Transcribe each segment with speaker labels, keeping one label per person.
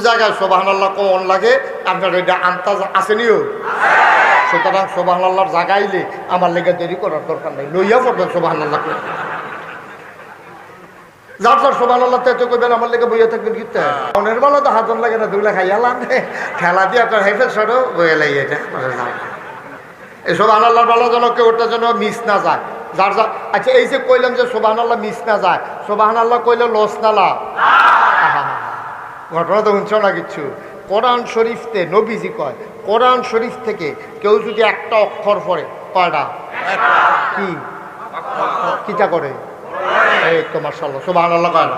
Speaker 1: জায়গায় সুবহানাল্লাহ কোন লাগে আপনার এটা আন্তাজ আসেনিও। সুতরাং সুবহানাল্লাহর জায়গাইলে আমার লেগে দেরি করার দরকার নেই, লইয়া পড়বেন সুবহানাল্লাহ করে। যার যার সুবহানাল্লাহ তো করবেন, আমার লেগে বইয়া থাকবেন কিতে মনের বেলা তো হাতন লাগে না, দুগুলা খাইয়ালাম খেলা দিয়ে আপনার হেফেজ সরো বইয়া লাগে এটা এই সুবহানাল্লাহর বেলা যেন কেউ ওটা যেন মিস না যায়। যার যার আচ্ছা এই যে কইলাম যে সুবহানাল্লাহ মিস না যায়, সুবহানাল্লাহ কইলে লস না লাভ? ঘটনা তো শুনছ না কিচ্ছু। কোরআন শরীফতে নবীজি কয় কোরআন শরীফ থেকে কেউ যদি একটা অক্ষর পড়ে, কয়টা কি কিটা করে? এই তো মাশাআল্লাহ সুবহানাল্লাহ কয় না?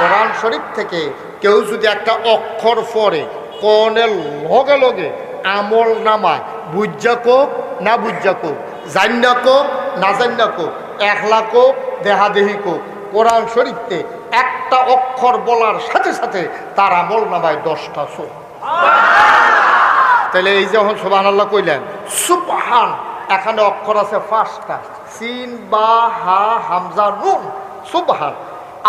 Speaker 1: কোরআন শরীফ থেকে কেউ যদি একটা অক্ষর পড়ে কোনের লগে লগে আমল নামায়, বুঝা কোক না বুঝা কোক, জান্না কোক না জান্না কোক, একলা কোক দেহাদেহি কোক, কোরআন শরীফতে একটা অক্ষর বলার সাথে সাথে তার আমল নামায় 10টা সো। তাহলে এই যখন সুবহানাল্লাহ কইলেন, সুবহান এখানে অক্ষর আছে 5টা, সিন বা হা হামজা নুন। সুবহান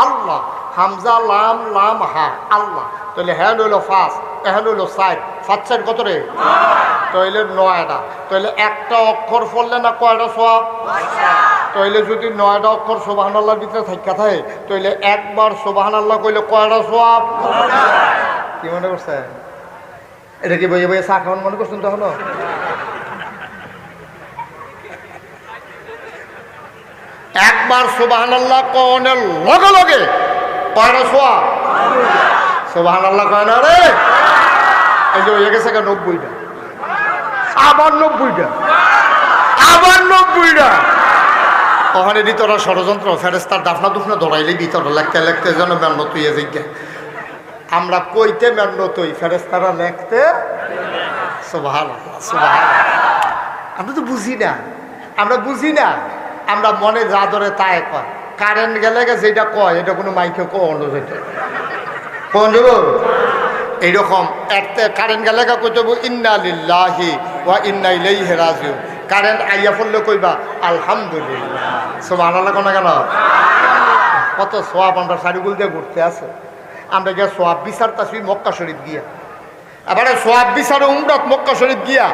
Speaker 1: আল্লাহ, হামজা লাম লাম হা আল্লাহ। তাহলে হ্যাঁ হইল 5, এখন হইল 4, 5 4 কত রে? তাহলে 9টা। তাহলে একটা অক্ষর পড়লে না কয়টা সওয়াব? তাইলে যদি 9টা অক্ষর সুবহানাল্লাহর ভিতরে থাকা থাকে তাইলে একবার সুবহানাল্লাহ কইলে কয়টা সওয়াব? কি মনে করছেন? এটা কি বইয়ে বইয়ে চা খাওয়ান মনে করছেন? তখন একবার সুবহানাল্লাহ কওনের লগে লগে কয়টা সওয়াব? সুবহানাল্লাহ কয় না রে, এই যে হয়ে গেছে 90টা, আবার 90টা, আবার 90টা। ওখানে ভিতরে ষড়যন্ত্র, ফেরেস্তার দাফনা দুফনা দৌড়াইলে ভিতরে লেখতে লেখতে যেন মেহনত হইয়া যাই। আমরা কইতে মেহনত হই, ফেরেস্তারা লেখতে সুবহানাল্লাহ সুবহানাল্লাহ। আমরা তো বুঝি না, আমরা বুঝি না, আমরা মনে যা ধরে তাই কয়। কারেন্ট গেলে যেটা কয় এটা কোনো মাইকে কোন যেটা কোন যাব এইরকম এতে কারেন্ট গেলে কইতে ইন্না লিল্লাহি ওয়া ইন্না ইলাইহি রাজিউন। কারেন্ট আইয়া পড়লে কইবা আলহামদুলিল্লাহ সুবহানাল্লাহ। কোন কেন কত সোয়াব আমরা সারিগুল দিয়ে ঘুরতে আছে। আমরা গিয়া সোয়াব বিচারতাছি মক্কা শরীফ গিয়া, এবারে সোয়াব বিচারে উমরাত মক্কা শরীফ গিয়া,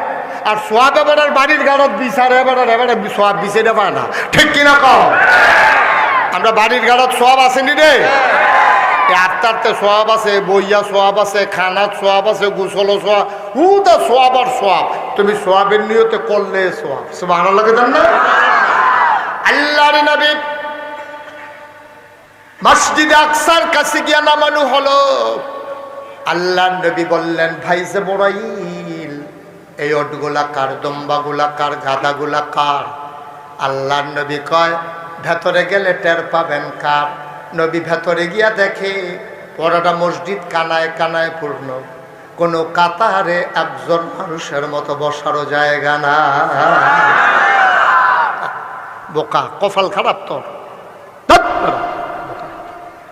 Speaker 1: আর সোয়াব এবারে বাড়ির গাড়ত বিচারে এবারে এবারে সোয়াব বিচারে পায় না, ঠিক কিনা কও? আমরা বাড়ির গাড়ত সোয়াব আসেনি রে, আত্মারতে সোয়াব আছে, বইয়া সোয়াব আছে, খানাত সোয়াব আছে, গোসলও সোয়াব, উদা সোয়াব আর সোয়াব। তুমি সোয়াবের নিয়তে করলে সোয়াব। সুবহানাল্লাহ কেন না? আল্লাহর নবী মসজিদে আকসার কাছে গিয়া নামানো হলো। আল্লাহর নবী বললেন, ভাই জিবরাইল এই ওটগুলা কার, দম্বাগুলা কার, গাদাগুলা কার? আল্লাহর নবী কয় ভেতরে গেলে টের পাবেন কার। নবী ভেতরে গিয়া দেখে পুরোটা মসজিদ কানায় কানায় পূর্ণ, কোনো কাতারে একজন মানুষের মতো বসারও জায়গা না। বোকা, কপাল খারাপ তোর।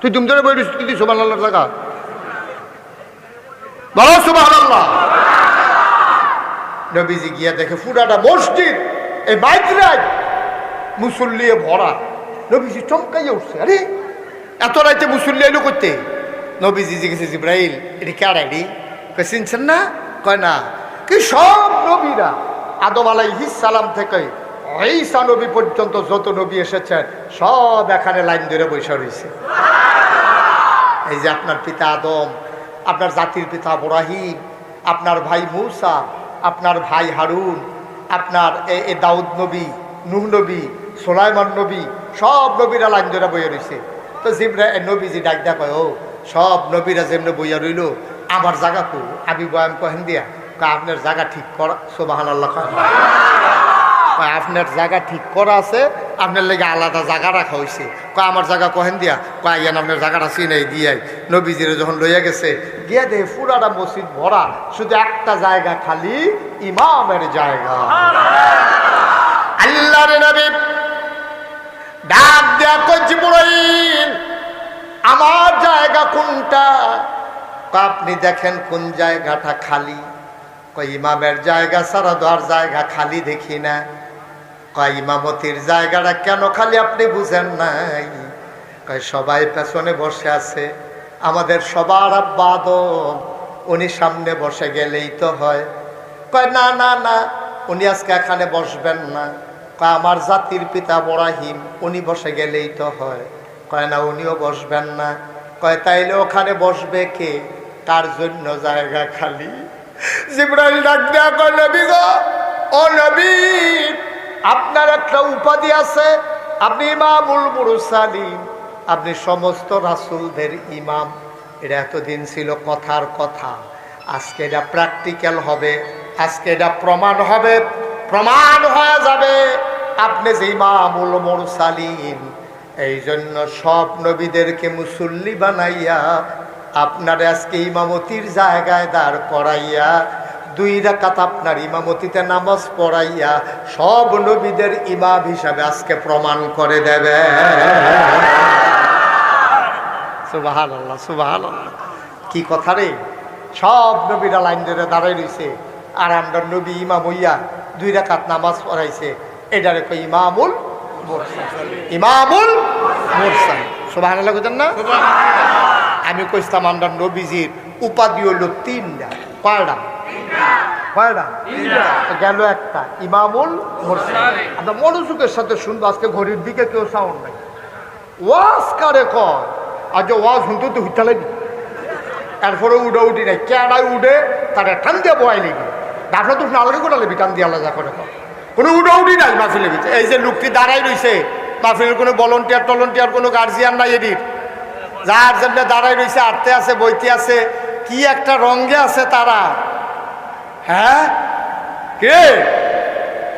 Speaker 1: তুই তুমি ধরে বইছিস কি সুবহানাল্লাহ জায়গা? বলো সুবহানাল্লাহ। নবীজি গিয়া দেখে পুরাটা মসজিদ এই বাইকরাজ মুসল্লি ভরা। নবীজি চমকাইয়া উঠছে, আরে এত রাইতে মুসল্লি এলো করতে? নবীজি জিজ্ঞেস জিবরাইল এটি কারাইডি? চিনছেন না? কয় না। কি সব নবীরা আদম আলাইহিস সালাম থেকে ঈসা নবী পর্যন্ত যত নবী এসেছেন সব এখানে লাইন ধরে বসে রয়েছে। এই যে আপনার পিতা আদম, আপনার জাতির পিতা ইব্রাহিম, আপনার ভাই মূসা, আপনার ভাই হারুন, আপনার এ দাউদ নবী, নূহ নবী, সুলাইমান নবী, সব নবীরা লাইন ধরে বইয়া রয়েছে। তো জিবরাইল নবীজি ডাক দেয়া কয়, ও সব নবীরা যেমনি বইয়া রইল, আমার জায়গা কো? আবি বয়াম কহেন দিয়া কয় আপনার জায়গা ঠিক করা। সুবহানাল্লাহ। কয় আপনার জায়গা ঠিক করা আছে, আপনার লেগে আলাদা জায়গা রাখা হয়েছে। কয় আমার জায়গা কহেন দিয়া? কয় আইয়ান আপনার জায়গাটা চিনাই দিয়াই। নবীজিরে যখন লইয়া গেছে গিয়া দেখে পুরাটা মসজিদ ভরা, শুধু একটা জায়গা খালি, ইমামের জায়গা। আল্লাহর নবী ডাক দেয়া কয় জিবরাইল আমার জায়গা কোনটা? আপনি দেখেন কোন জায়গাটা খালি? কয় ইমামের জায়গা ছাড়া তো আর জায়গা খালি দেখি না। কয় ইমামতির জায়গাটা কেন খালি আপনি বুঝেন নাই? কয় সবাই পেছনে বসে আছে, আমাদের সবার আব্বা আদম, উনি সামনে বসে গেলেই তো হয়। কয় না না না, উনি আজকে এখানে বসবেন না। কয় আমার জাতির পিতা ইব্রাহিম, উনি বসে গেলেই তো হয়। কয় না, উনিও বসবেন না। কয় তাইলে ওখানে বসবে কে? তার জন্য জায়গা খালি। জিবরাইল ডাক দেয়া কয়, নবী গো, ও নবী, আপনার একটা উপাধি আছে, আপনি ইমামুল মুরসালিন, আপনি সমস্ত রাসূলদের ইমাম। এটা এতদিন ছিল কথার কথা, আজকে এটা প্র্যাকটিক্যাল হবে, আজকে এটা প্রমাণ হবে, প্রমাণ হয়ে যাবে আপনি যে ইমামুল মুরসালিন। এই জন্য সব নবীদেরকে মুসল্লি বানাইয়া আপনার আজকে ইমামতির জায়গায় দাঁড় করাইয়া 2 রাকাত আপনার ইমামতিতে নামাজ পড়াইয়া সব নবীদের ইমাম হিসাবে আজকে প্রমাণ করে দেবে। সুবহানাল্লাহ, সুবহানাল্লাহ। কি কথা রে! সব নবীরা লাইন ধরে দাঁড়াই রয়েছে, আর আমরা নবী ইমাম হইয়া 2 রাকাত নামাজ পড়াইছে। এটারে কই ইমামুল মুরসালিন, ইমামুল মুরসালিন। সুবহানাল্লাহ কইতেন না? আমি কইতাম আমরা নবীজির উপাধি হইল 3টা। কয়টা? কয়টা? গেল একটা, ইমামুল মুরসালিন। আমরা মনোযোগের সাথে শুনবো, আজকে ঘড়ির দিকে কেউ সাউন্ড নাই। ওয়াজ কারে কয়? আজ ওয়াজ শুনতে তো হুইতা লাগি, এরপরে উঠে উঠি নাই, কেডাই উঠে তারা টান দিয়ে বয়াই লেগে ডাকলে তো আলাদা করে লেবি, টান দিয়ে আলাদা করে কোনো উঠে উঠি নাই মাহফিলের ভিতরে। এই যে লোকটি দাঁড়াই রয়েছে, মাহফিলের কোনো ভলন্টিয়ার টলন্টিয়ার কোনো গার্জিয়ান নাই, এদিক যার জন্য দাঁড়াই রয়েছে, আটতে আছে, বইতে আছে, কি একটা রঙে আছে তারা। হ্যাঁ কে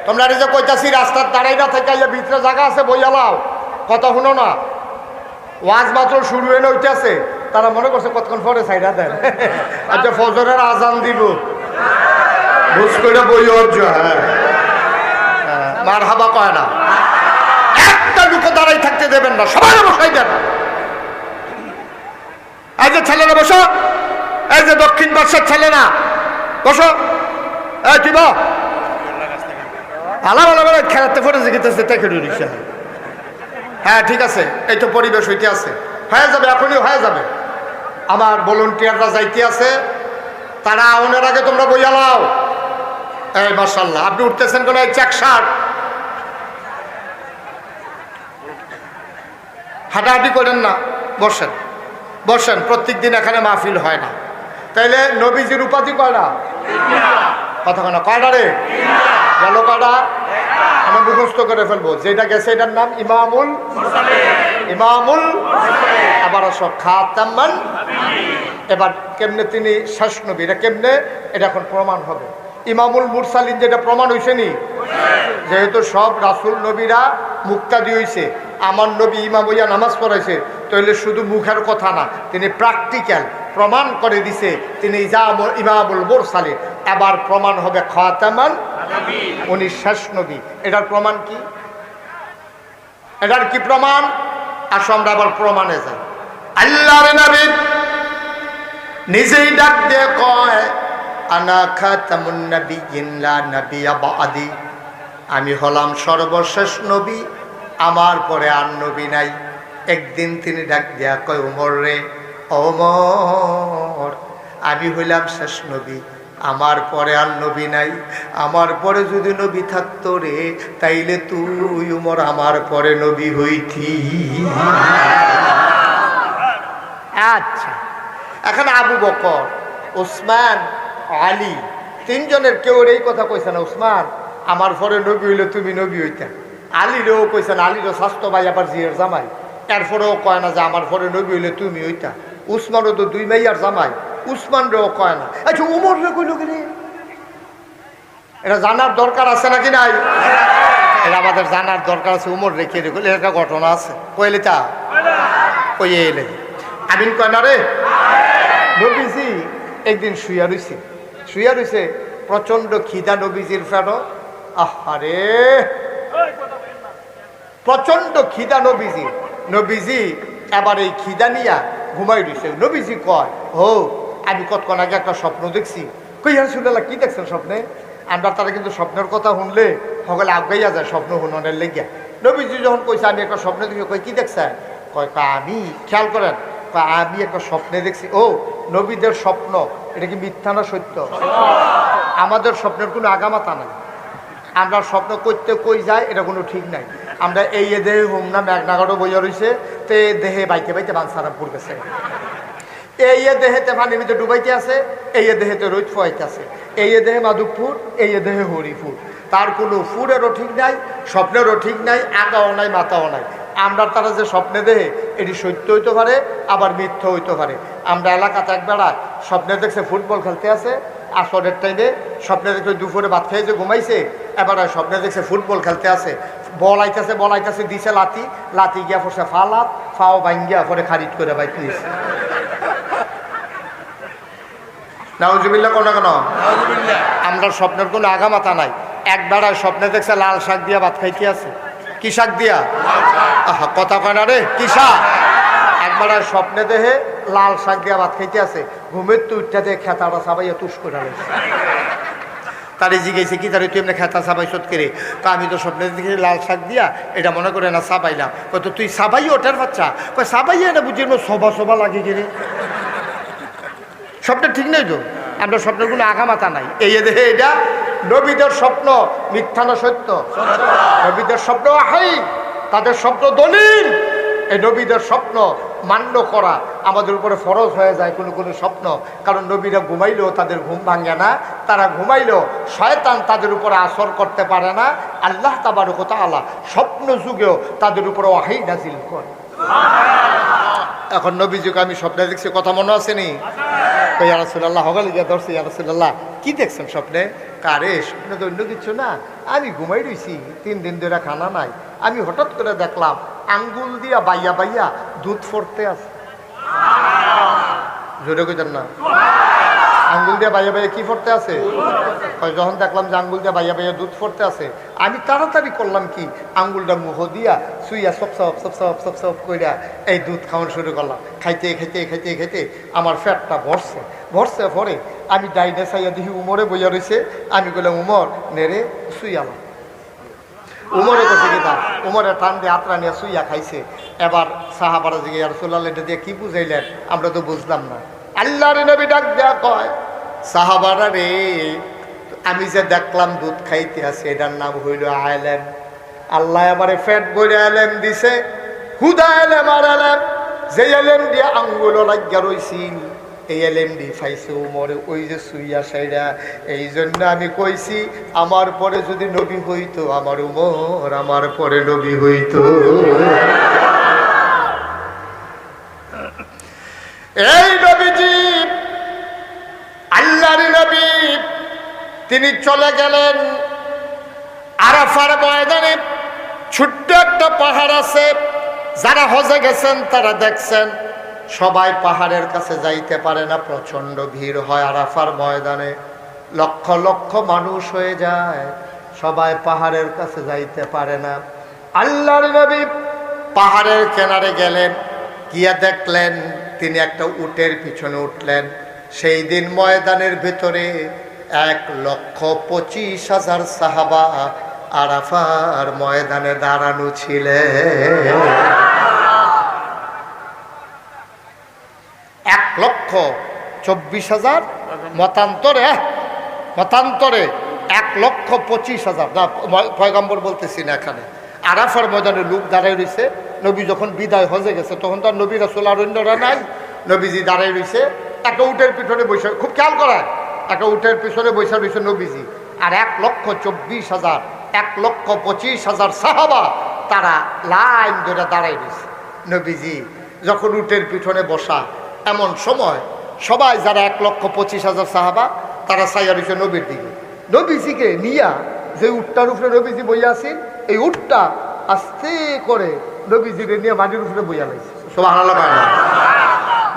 Speaker 1: তোমরা যে কইতাছি রাস্তার দাঁড়াই না থেকে ভিতরে জায়গা আছে, বইয়ালাও কথা শুনো না। ওয়াজ মাত্র শুরু হয়ে হইতেছে, তারা মনে করছে কতক্ষণ পরে সাইডা দেন। আচ্ছা ফজরের আজান দিব, বুঝ করে বই অর্জ। হ্যাঁ, মার হাবা কয় না, একটা লুকো দাঁড়াই থাকতে দেবেন না, সবাই বসাই দেন। এই যে ছেলেরা বসো, এই যে দক্ষিণ পাশের ছেলেরা বসো, এই কি বা আলাদা আলাদা খেলাতে পড়ে জিজ্ঞেস দেখে দিচ্ছে। হ্যাঁ ঠিক আছে, এই তো পরিবেশ হইতে আছে, হয়ে যাবে, এখনই হয়ে যাবে। আমার ভলান্টিয়াররা যাইতে আছে, তারা আউনের আগে তোমরা বইয়ালাও। এই মাশাআল্লাহ, আপনি উঠতেছেন কোন? এই চেক শার্ট, হাঁটাহাঁটি করেন না, বসেন বসেন। প্রত্যেক দিন এখানে মাহফিল হয় না। তাইলে নবীজির উপাধি কয়টা? কথা কেন কয়টা রে? গেল কয়টা? আমরা মুখস্থ করে ফেলবো। যেটা গেছে এটার নাম ইমামুল ইমামুল, আবার সব খাতামান। এবার কেমনে তিনি শেষ নবী, এটা কেমনে, এটা এখন প্রমাণ হবে। ইমামুল মুরসালিন যেটা প্রমাণ হয়েছে নি, যেহেতু সব রাসূল নবীরা মুক্তাদি হয়েছে, আমার নবী ইমাম হইয়া নামাজ পড়াইছে, তাহলে শুধু মুখের কথা না, তিনি প্র্যাকটিক্যাল প্রমাণ করে দিছে তিনি ইমামুল মুরসালিন। এবার প্রমাণ হবে খাতামান, উনি শেষ নবী। এটার প্রমাণ কি? এটার কি প্রমাণ? আসো আমরা আবার প্রমাণে যাই। আল্লাহর নবী নিজেই ডাক দিয়ে কয়, আনা খাতামুন নাবিয়্যিন লা নাবিয়্যা বা'দি, আমি হলাম সর্বশেষ নবী, আমার পরে আর নবী নাই। একদিন তিনি ডাক দিয়া কয়, ওমর রে, ওমর, আমি হইলাম শেষ নবী, আমার পরে আর নবী নাই। আমার পরে যদি নবী থাকতো রে, তাইলে তুই ওমর আমার পরে নবী হইতি। আচ্ছা, এখন আবু বকর, ওসমান, আলী, 3 জনের কেউ এই কথা কইছে না, ওসমান আমার পরে নবী হইলে তুমি নবী হইতা। আলীরও কইছেন, আলীরও স্বাস্থ্য ভাই আবার জিয়ের জামাই, এরপরেও কয় না যে আমার পরে নবী হইলে তুমি হইতা। উসমানও তো 2 মাইয়ার জামাই, উসমানরেও কয় না। আচ্ছা উমর রে কইল কি? এটা জানার দরকার আছে নাকি নাই? এটা আমাদের জানার দরকার আছে। উমর রে কে রে কইলে একটা ঘটনা আছে, কইলে তা কই এলে আমিন কয় না রে। নবীজি একদিন শুইয়া রইছে, প্রচন্ড খিদা নবীজির ফেরো। আহারে, প্রচন্ড খিদা নবীজি এবার এই খিদা নিয়া ঘুমাই রইছে। নবীজি কয়, ও আমি কতক্ষণ আগে একটা স্বপ্ন দেখছি। কই রাসূলুল্লাহ, কি দেখছেন স্বপ্নে? আমরা তারা কিন্তু স্বপ্নের কথা শুনলে সকলে আগাইয়া যায় স্বপ্ন শুনানোর লেগিয়া। নবীজি যখন কইছে আমি একটা স্বপ্ন দেখি, কই কি দেখছেন? কয় আমি, খেয়াল করেন, আমি একটা স্বপ্নে দেখছি। ও নবীদের স্বপ্ন এটা কি মিথ্যা না সত্য? আমাদের স্বপ্নের কোনো আগামাতা নাই। আমরা স্বপ্ন করতে কই যায় এটা কোনো ঠিক নাই। আমরা এই দেহে হুম না মেঘনাগরও বইয়া রয়েছে, তো দেহে বাইতে বাইতে বানসারামপুর গেছে, এই দেহেতে পানির ভিতরে ডুবাইতে আছে, এই দেহেতে রোদ ফোয়াইতে আছে, এই দেহে মাধবপুর, এই দেহে হরিপুর। তার কোনো ফুরেরও ঠিক নাই, স্বপ্নেরও ঠিক নাই, আগাও নাই মাথাও নাই। আমরা তারা যে স্বপ্নে দেহে এটি সত্য হইতে পারে, আবার মিথ্যা হইতে পারে। আমরা এলাকাতে এক বেড়া স্বপ্নে দেখছে ফুটবল খেলতে আছে, আসরের টাইমে স্বপ্নে দেখছে দুপুরে ভাত খেয়েছে ঘুমাইছে, এবার স্বপ্নে দেখছে ফুটবল খেলতে আছে, বল আইতেছে দিছে লাতি, লাতি গিয়া পড়ছে ফালাত, ফাও ভাঙ্গিয়া পরে খারিজ করে বাইক নিয়েছে। নাউজুবিল্লাহ কোন কেন? আমরা স্বপ্নের কোনো আগামাতা নাই। এক বেড়ায় স্বপ্নে দেখছে লাল শাক দিয়া ভাত খাইতে আছে। কি শাক দিয়া? কথা কয় না রে, কি শাক? একবার স্বপ্নে দেহে লাল শাক দিয়া ভাত খাইতে আছে, ঘুমের তুইটা দিয়ে খেতাটা সাবাইয়া তুষ করে রয়েছে। তারে জিজ্ঞেসে কি তারে তুই এমনি খেতা সাবাই সত করে? তা আমি তো স্বপ্নে দেখি লাল শাক দিয়া, এটা মনে করে না সাবাইলাম। কত তুই সাবাই ওটার বাচ্চা? কয় সাবাইয়া এটা বুঝি সবা সবা লাগে গেলে স্বপ্ন ঠিক নেই তো। আমরা স্বপ্নের কোনো আগামাতা নাই। এই দেহে এটা নবীদের স্বপ্ন মিথ্যা না সত্য? নবীদের স্বপ্ন হাই, তাদের স্বপ্ন দলিল। এই নবীদের স্বপ্ন মান্য করা আমাদের উপরে ফরজ হয়ে যায় কোনো কোনো স্বপ্ন। কারণ নবীরা ঘুমাইলেও তাদের ঘুম ভাঙে না, তারা ঘুমাইলেও শয়তান তাদের উপরে আসর করতে পারে না। আল্লাহ তাবারক ওয়া তাআলা স্বপ্ন যুগেও তাদের উপরে ওয়াহী নাজিল করে। এখন নবীজিকে আমি স্বপ্নে দেখছি, কথা মনে আসেনি? ইয়া রাসূলুল্লাহ হগালে গিয়া ধরছি, ইয়া রাসূলুল্লাহ কি দেখছেন স্বপ্নে? কারে স্বপ্নে তো অন্য কিছু না, আমি ঘুমাই রয়েছি, 3 দিন ধরে খানা নাই, আমি হঠাৎ করে দেখলাম আঙ্গুল দিয়া বাইয়া বাইয়া দুধ ফোরতে আছে। জোরে কইতেন না? আঙ্গুল দিয়ে বাইয়া বাইয়া কি ফোরতে আছে? যখন দেখলাম যে আঙ্গুল দিয়ে বাইয়া বাইয়া দুধ ফোরতে আছে, আমি তাড়াতাড়ি করলাম কি, আঙ্গুলটা মুখ দিয়া সুইয়া সব সব সব সব সব সব কইরা এই দুধ খাওয়ানো শুরু করলাম। খাইতে খাইতে খাইতে খাইতে আমার পেটটা ভরছে। ভরছে পরে আমি ডাইনে চাইয়া দেখি উমরে বইয়া রয়েছে। আমি বললাম উমর নেড়ে সুইয়ালাম। উমরে করছে কি তা, উমরে টান দিয়ে আত্রা নিয়ে সুইয়া খাইছে। এবার সাহাবারা জিগে ইয়া রাসূলুল্লাহ এটা দিয়ে কি বুঝাইলেন? আমরা তো বুঝলাম না। আল্লাহর নবী ডাক দেয়া কয়, সাহাবারা রে, আমি যে দেখলাম দুধ খাইতে আছে এটার নাম হইল আলেম। আল্লাহ আমারে পেট ভরে আলেম দিছে, হুদা আলেম। আর আলেম যে আলেম দিয়ে আঙ্গুল লাগিয়া রইছিল, এই আলেম দি ফাইছে উমরে ওই যে সুইয়া সাইরা। এই জন্য আমি কইছি আমার পরে যদি নবী হইতো আমার উমর, আমার পরে নবী হইতো। এই নবীজি আল্লাহর নবী, তিনি চলে গেলেন আরাফার ময়দানে। ছোট্ট একটা পাহাড় আছে, যারা হজে গেছেন তারা দেখছেন সবাই পাহাড়ের কাছে যাইতে পারে না, প্রচন্ড ভিড় হয় আরাফার ময়দানে, লক্ষ লক্ষ মানুষ হয়ে যায়, সবাই পাহাড়ের কাছে যাইতে পারে না। আল্লাহর নবী পাহাড়ের কিনারে গেলেন, গিয়া দেখলেন তিনি একটা উটের পিছনে উঠলেন। সেই দিন ময়দানের ভিতরে 1,25,000 সাহাবা আরাফার ময়দানে দাঁড়ানো ছিলেন। 1,24,000 মতান্তরে 1,25,000 না, পয়গম্বর বলতেছি না, এখানে আরাফার ময়দানে লোক দাঁড়াই রয়েছে। নবী যখন বিদায় হজে গেছে তখন তো আর নবী রাসূল আর অন্যরা নাই, নবীজি দাঁড়াই রয়েছে একটা উটের পিছনে বসে। খুব খেয়াল করায়, একটা উটের পিছনে বসে রয়েছে নবীজি, আর 1,24,000 1,25,000 সাহাবা তারা লাইন ধরে দাঁড়াই রয়েছে। নবীজি যখন উটের পিছনে বসা, এমন সময় সবাই যারা 1,25,000 সাহাবা তারা চাইয়া রয়েছে নবীর দিকে। নবীজিকে নিয়া যে উটটার উপরে নবীজি বইয়া আছেন, এই উটটা আস্তে করে নবীজিকে নিয়ে মাটির উপরে বইয়া লাগছে। সুবহানাল্লাহ।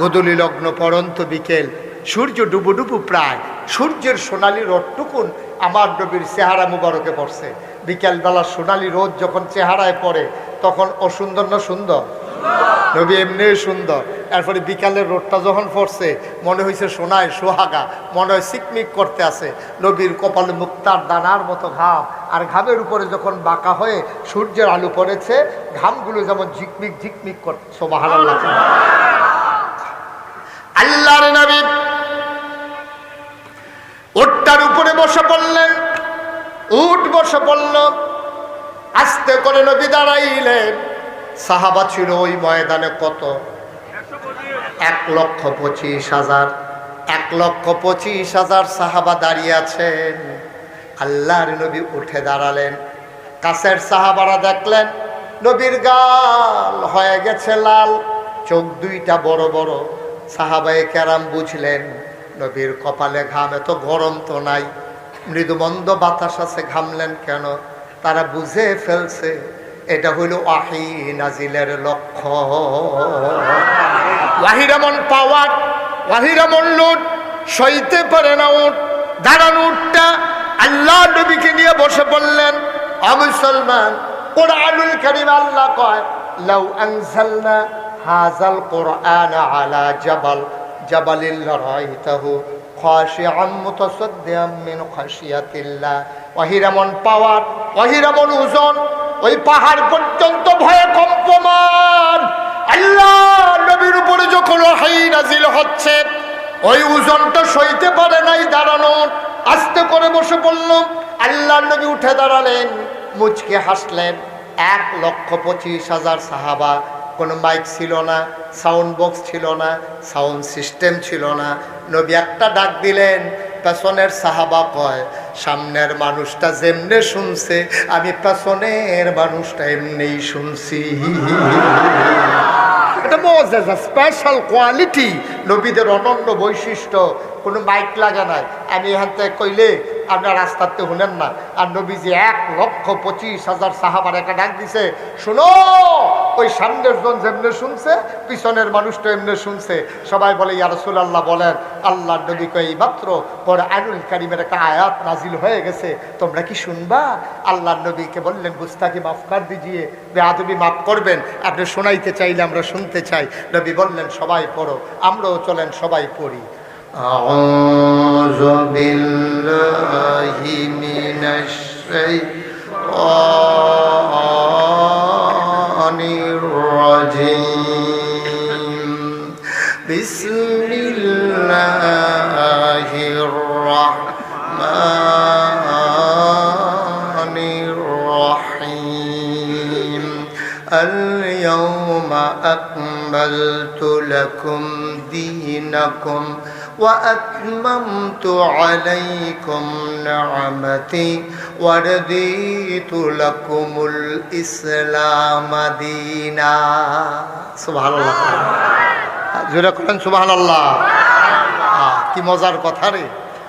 Speaker 1: গোধূলি লগ্ন পরন্ত বিকেল, সূর্য ডুবু ডুবু প্রায়, সূর্যের সোনালি রোদটুকুন আমার নবীর চেহারা মুবারকে পড়ছে। বিকেলবেলা সোনালি রোদ যখন চেহারায় পড়ে তখন অসুন্দর না সুন্দর? নবী এমনি সুন্দর। এরপরে বিকালের রোদটা যখন পড়ছে মনে হয়েছে সোনায় সোহাগা, মনে হয় চিকমিক করতে আছে। নবীর কপালে মুক্তার দানার মতো ঘাম, আর ঘামের উপরে যখন বাঁকা হয়ে সূর্যের আলো পড়েছে, ঘামগুলো যেমন ঝিকমিক ঝিকমিক করছে। সুবহানাল্লাহ। আল্লাহর নবী উটটার উপরে বসে পড়লেন, উট বসে পড়ল, আস্তে করে নবী দাঁড়াইলেন। সাহাবা ছিল ওই ময়দানে কত? 1,25,000। 1,25,000 সাহাবা দাঁড়িয়ে আছেন। আল্লাহর নবী উঠে দাঁড়ালেন। কাছের সাহাবারা দেখলেন নবীর গাল হয়ে গেছে লাল, চোখ দুইটা বড় বড়। সাহাবায়ে কেরাম বুঝলেন নবীর কপালে ঘাম, এত গরম তো নাই, মৃদুমন্দ বাতাস আছে, ঘামলেন কেন? তারা বুঝে ফেলছে এটা হইল ওয়াহি নাজিলের লক্ষ্য। ওয়াহির এমন পাওয়ার, ওয়াহির এমন লোড, সইতে পারে না উট। দাঁড়ানো উটটা আল্লাহ নবীকে নিয়ে বসে পড়লেন। মুসলমান, কুরআনুল কারীম আল্লাহ কয় লাউ আনজালনা হাযাল কুরআন আলা জাবালিল লারাইতাহু খাশিআম মুতাসাদ্দিআম মিন খাশিয়াতিল্লাহ। ওয়াহির এমন পাওয়ার, ওয়াহির এমন ওজন, ওই পাহাড় পর্যন্ত ভয়ে কম্পমান। আল্লাহ নবীর উপরে যখন ওহী নাজিল হচ্ছে, ওই ওজনটা সইতে পারে নাই দাঁড়ানো। আস্তে করে বসে পড়ল। আল্লাহ নবী উঠে দাঁড়ালেন, মুচকে হাসলেন। 1,25,000 সাহাবা, কোনো মাইক ছিল না, সাউন্ড বক্স ছিল না, সাউন্ড সিস্টেম ছিল না। নবী একটা ডাক দিলেন। পেছনের সাহাবা কয় সামনের মানুষটা যেমনে শুনছে, আমি পেছনের মানুষটা এমনিই শুনছি। এটা মুআজ্জাজা, স্পেশাল কোয়ালিটি, নবীদের অনন্য বৈশিষ্ট্য। কোনো মাইক লাগে নাই। আমি এখান থেকে কইলে আপনার রাস্তাতে শুনেন না। আর নবীজি 1,25,000 সাহাবার একটা ডাক দিছে, শোনো, ওই সামনের জন যেমনে শুনছে পিছনের মানুষটা এমনি শুনছে। সবাই বলে ইয়া রাসূলুল্লাহ বলেন। আল্লাহ নবী কয় এই মাত্র কুরআনুল কারীমের একটা আয়াত নাজিল হয়ে গেছে, তোমরা কি শুনবা? আল্লাহ নবীকে বললেন গুস্তাখি মাফ কর দিজিয়ে, বেয়াদবি মাফ করবেন, আপনি শোনাইতে চাইলে আমরা শুনতে চাই। নবী বললেন সবাই পড়ো। আমরাও চলেন সবাই পড়ি। আউযু বিল্লাহি মিনাশ শাইতানির রাজীম। বিসমিল্লাহির রাহমানির রাহিম। আল-ইয়াওমা আকমালতু লাকুম দীনাকুম وأتممت عليكم نعمتي ورضيت لكم الإسلام دينا। سبحان الله। জোরে করেন সুবহানাল্লাহ। কি মজার কথা রে।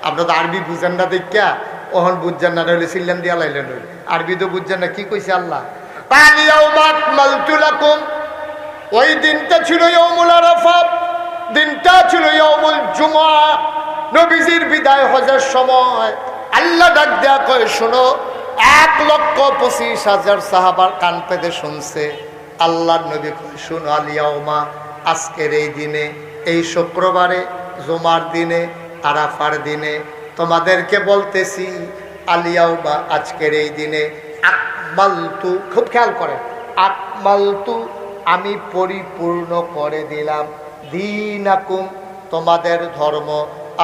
Speaker 1: আপনারা তো আরবি বুঝেন না দেখা, ওহন বুঝছেন না, হলে সিল্লাম দিয়া লাইলেন। আরবি তো বুঝছেন না, কি কইছে আল্লাহ? আল-ইয়াওমা আকমালতু লাকুম, ওই দিনটা ছিল ইয়াউমুল আরাফা, দিনটা ছিল ইয়াউমুল জুমআ, নবীজির বিদায় হজের সময়। আল্লাহ ডাক দেয়া কয় শোনো, 1,25,000 সাহাবার কান পেতে শুনছে। আল্লাহ নবী কয় শোনো, আল ইয়াউমা, আজকের এই দিনে, এই শুক্রবারে, জুমার দিনে, আরাফার দিনে তোমাদেরকে বলতেছি, আল ইয়াউমা, আজকের এই দিনে, আকমালতু, খুব খেয়াল করেন, আকমালতু, আমি পরিপূর্ণ করে দিলাম, দীনাকুম, তোমাদের ধর্ম,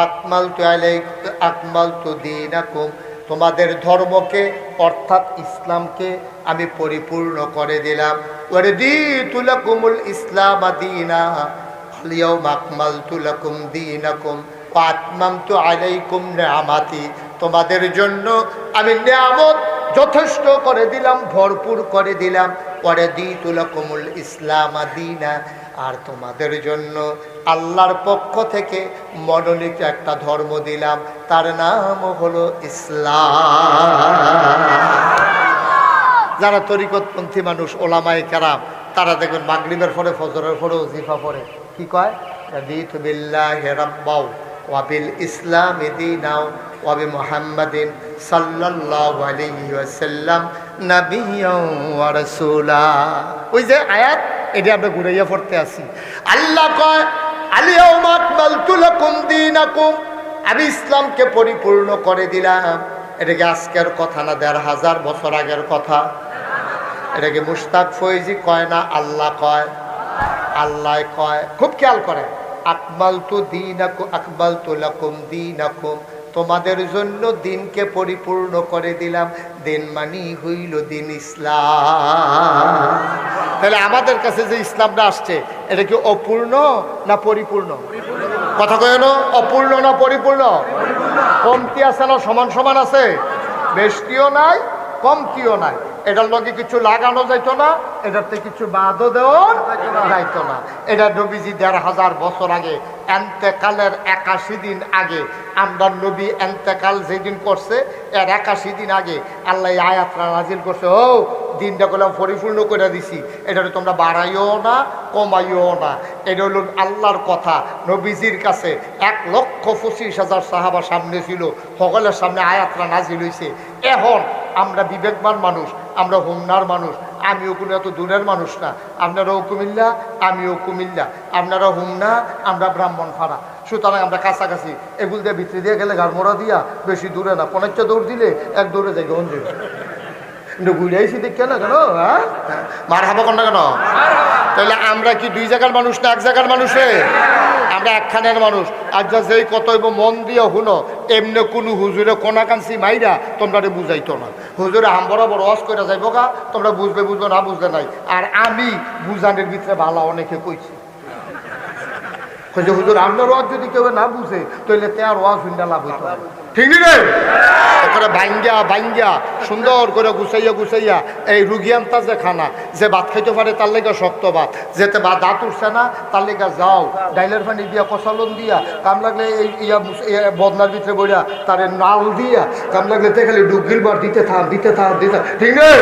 Speaker 1: আকমালতু আলাইকুম, আকমালতু দীনাকুম, তোমাদের ধর্মকে অর্থাৎ ইসলামকে আমি পরিপূর্ণ করে দিলাম। ওয়ারদিতু লাকুমুল ইসলাম দীনা, আল ইয়াউমা আকমালতু লাকুম দীনাকুম ওয়া আতমামতু আলাইকুম নিআমাতি, তোমাদের জন্য আমি নিয়ামত যথেষ্ট করে দিলাম, ভরপুর করে দিলাম। ওয়ারদিতু লাকুমুল ইসলাম দীনা, আর তোমাদের জন্য আল্লাহর পক্ষ থেকে মনোনীত একটা ধর্ম দিলাম, তার নাম হলো ইসলাম। যারা তরিকতপন্থী মানুষ, ওলামায়ে কেরাম, তারা দেখবেন মাগরিবের পরে, ফজরের পরে ওজিফা পড়ে, কি কয়? রাদিতু বিল্লাহি রাব্বাও ওয়া বিল ইসলামি দীনাও ওয়া বি মুহাম্মাদিন সাল্লাল্লাহু আলাইহি ওয়াসাল্লাম নাবিয়্যাও ওয়া রাসূলা। ওই যে আয়াত, এটা আমরা ঘুরাইয়া পড়তে আসি। আল্লাহ কয় আল ইয়াউমা আকমালতু লাকুম দীনাকুম, আমি ইসলামকে পরিপূর্ণ করে দিলাম। এটা কি আজকের কথা না, 1,500 বছর আগের কথা? এটা কি মুশতাক ফৈজি কয় না, আল্লাহ কয়? আল্লাহ কয়। খুব খেয়াল করে, আকমালতু লাকুম দীনাকুম, তোমাদের জন্য দিনকে পরিপূর্ণ করে দিলাম। দিন মানি হইল দিন ইসলাম। তাহলে আমাদের কাছে যে ইসলামটা আসছে এটা কি অপূর্ণ না পরিপূর্ণ? কথা কয় না, অপূর্ণ না পরিপূর্ণ? কমতি আছে না সমান সমান আছে? বেশিও নাই কমতিও নাই। এটার লগে কিছু লাগানো যাইতো না, এটাতে কিছু বাদও দেওয়া যাইতো না। এটা নবীজি ১৫০০ বছর আগে এন্তেকালের ৮১ দিন আগে, আমরা নবী এন্তেকাল যেদিন করছে এর ৮১ দিন আগে আল্লাহ আয়াতরা নাজিল করছে, ও দিনটা করলাম পরিপূর্ণ করে দিছি, এটা তোমরা বাড়াইও না কমাইও না। এটা হল আল্লাহর কথা। নবীজির কাছে ১,২৫,০০০ সাহাবা সামনে ছিল, সকলের সামনে আয়াতরা নাজিল হয়েছে। এখন আমরা বিবেকবান মানুষ, আমরা হোমনার মানুষ, আমিও কোনো এত দূরের মানুষ না। আপনারাও কুমিল্লা, আমিও কুমিল্লা, আপনারা হোমনা, আমরা ব্রাহ্মণপাড়া, সুতরাং আমরা কাছাকাছি। এগুলো দিয়ে ভিতরে দিয়ে গেলে গাড়মোড়া দিয়া বেশি দূরে না, ৫ দৌড় দিলে এক দৌড়ে যাই গঞ্জে ঘুরেছি দেখে না কেন? হ্যাঁ, মার হাবা কর না কেন? তাহলে আমরা কি দুই জায়গার মানুষ না এক জায়গার মানুষে? আমরা একখানের মানুষ। আর যা যেই কতইব মন দিয়ে হুনো, এমনি কোনো হুজুরে কোনাকান্সি মাইরা তোমরা বুঝাইতো না। হুজুরে হাম বরাবর ওয়াজ করে যাইব গা, তোমরা বুঝবে বুঝবে না বুঝলে নাই। আর আমি বুঝানোর ভিতরে ভালো অনেকে কইছি, হুজুর আপনার ওয়াজ যদি কেউ না বুঝে তাহলে তার ওয়াজ শুনতে লাভ হইতো, ঠিক রে? ওখানে বাইঙ্গা সুন্দর করে গুছাইয়া এই রুগিয়ান্তা যে খানা, যে ভাত খাইতে পারে তার লেগে শক্ত ভাত, যেতে বা দাঁত উঠছে না তার লেগে যাও ডাইলের পানি দিয়া কষালন দিয়া, কাম লাগলে এই বদনার ভিতরে বইয়া তারে নাল দিয়া, কাম লাগলে তে খালি ডুগিল বার দিতে থাক, ঠিক নেই?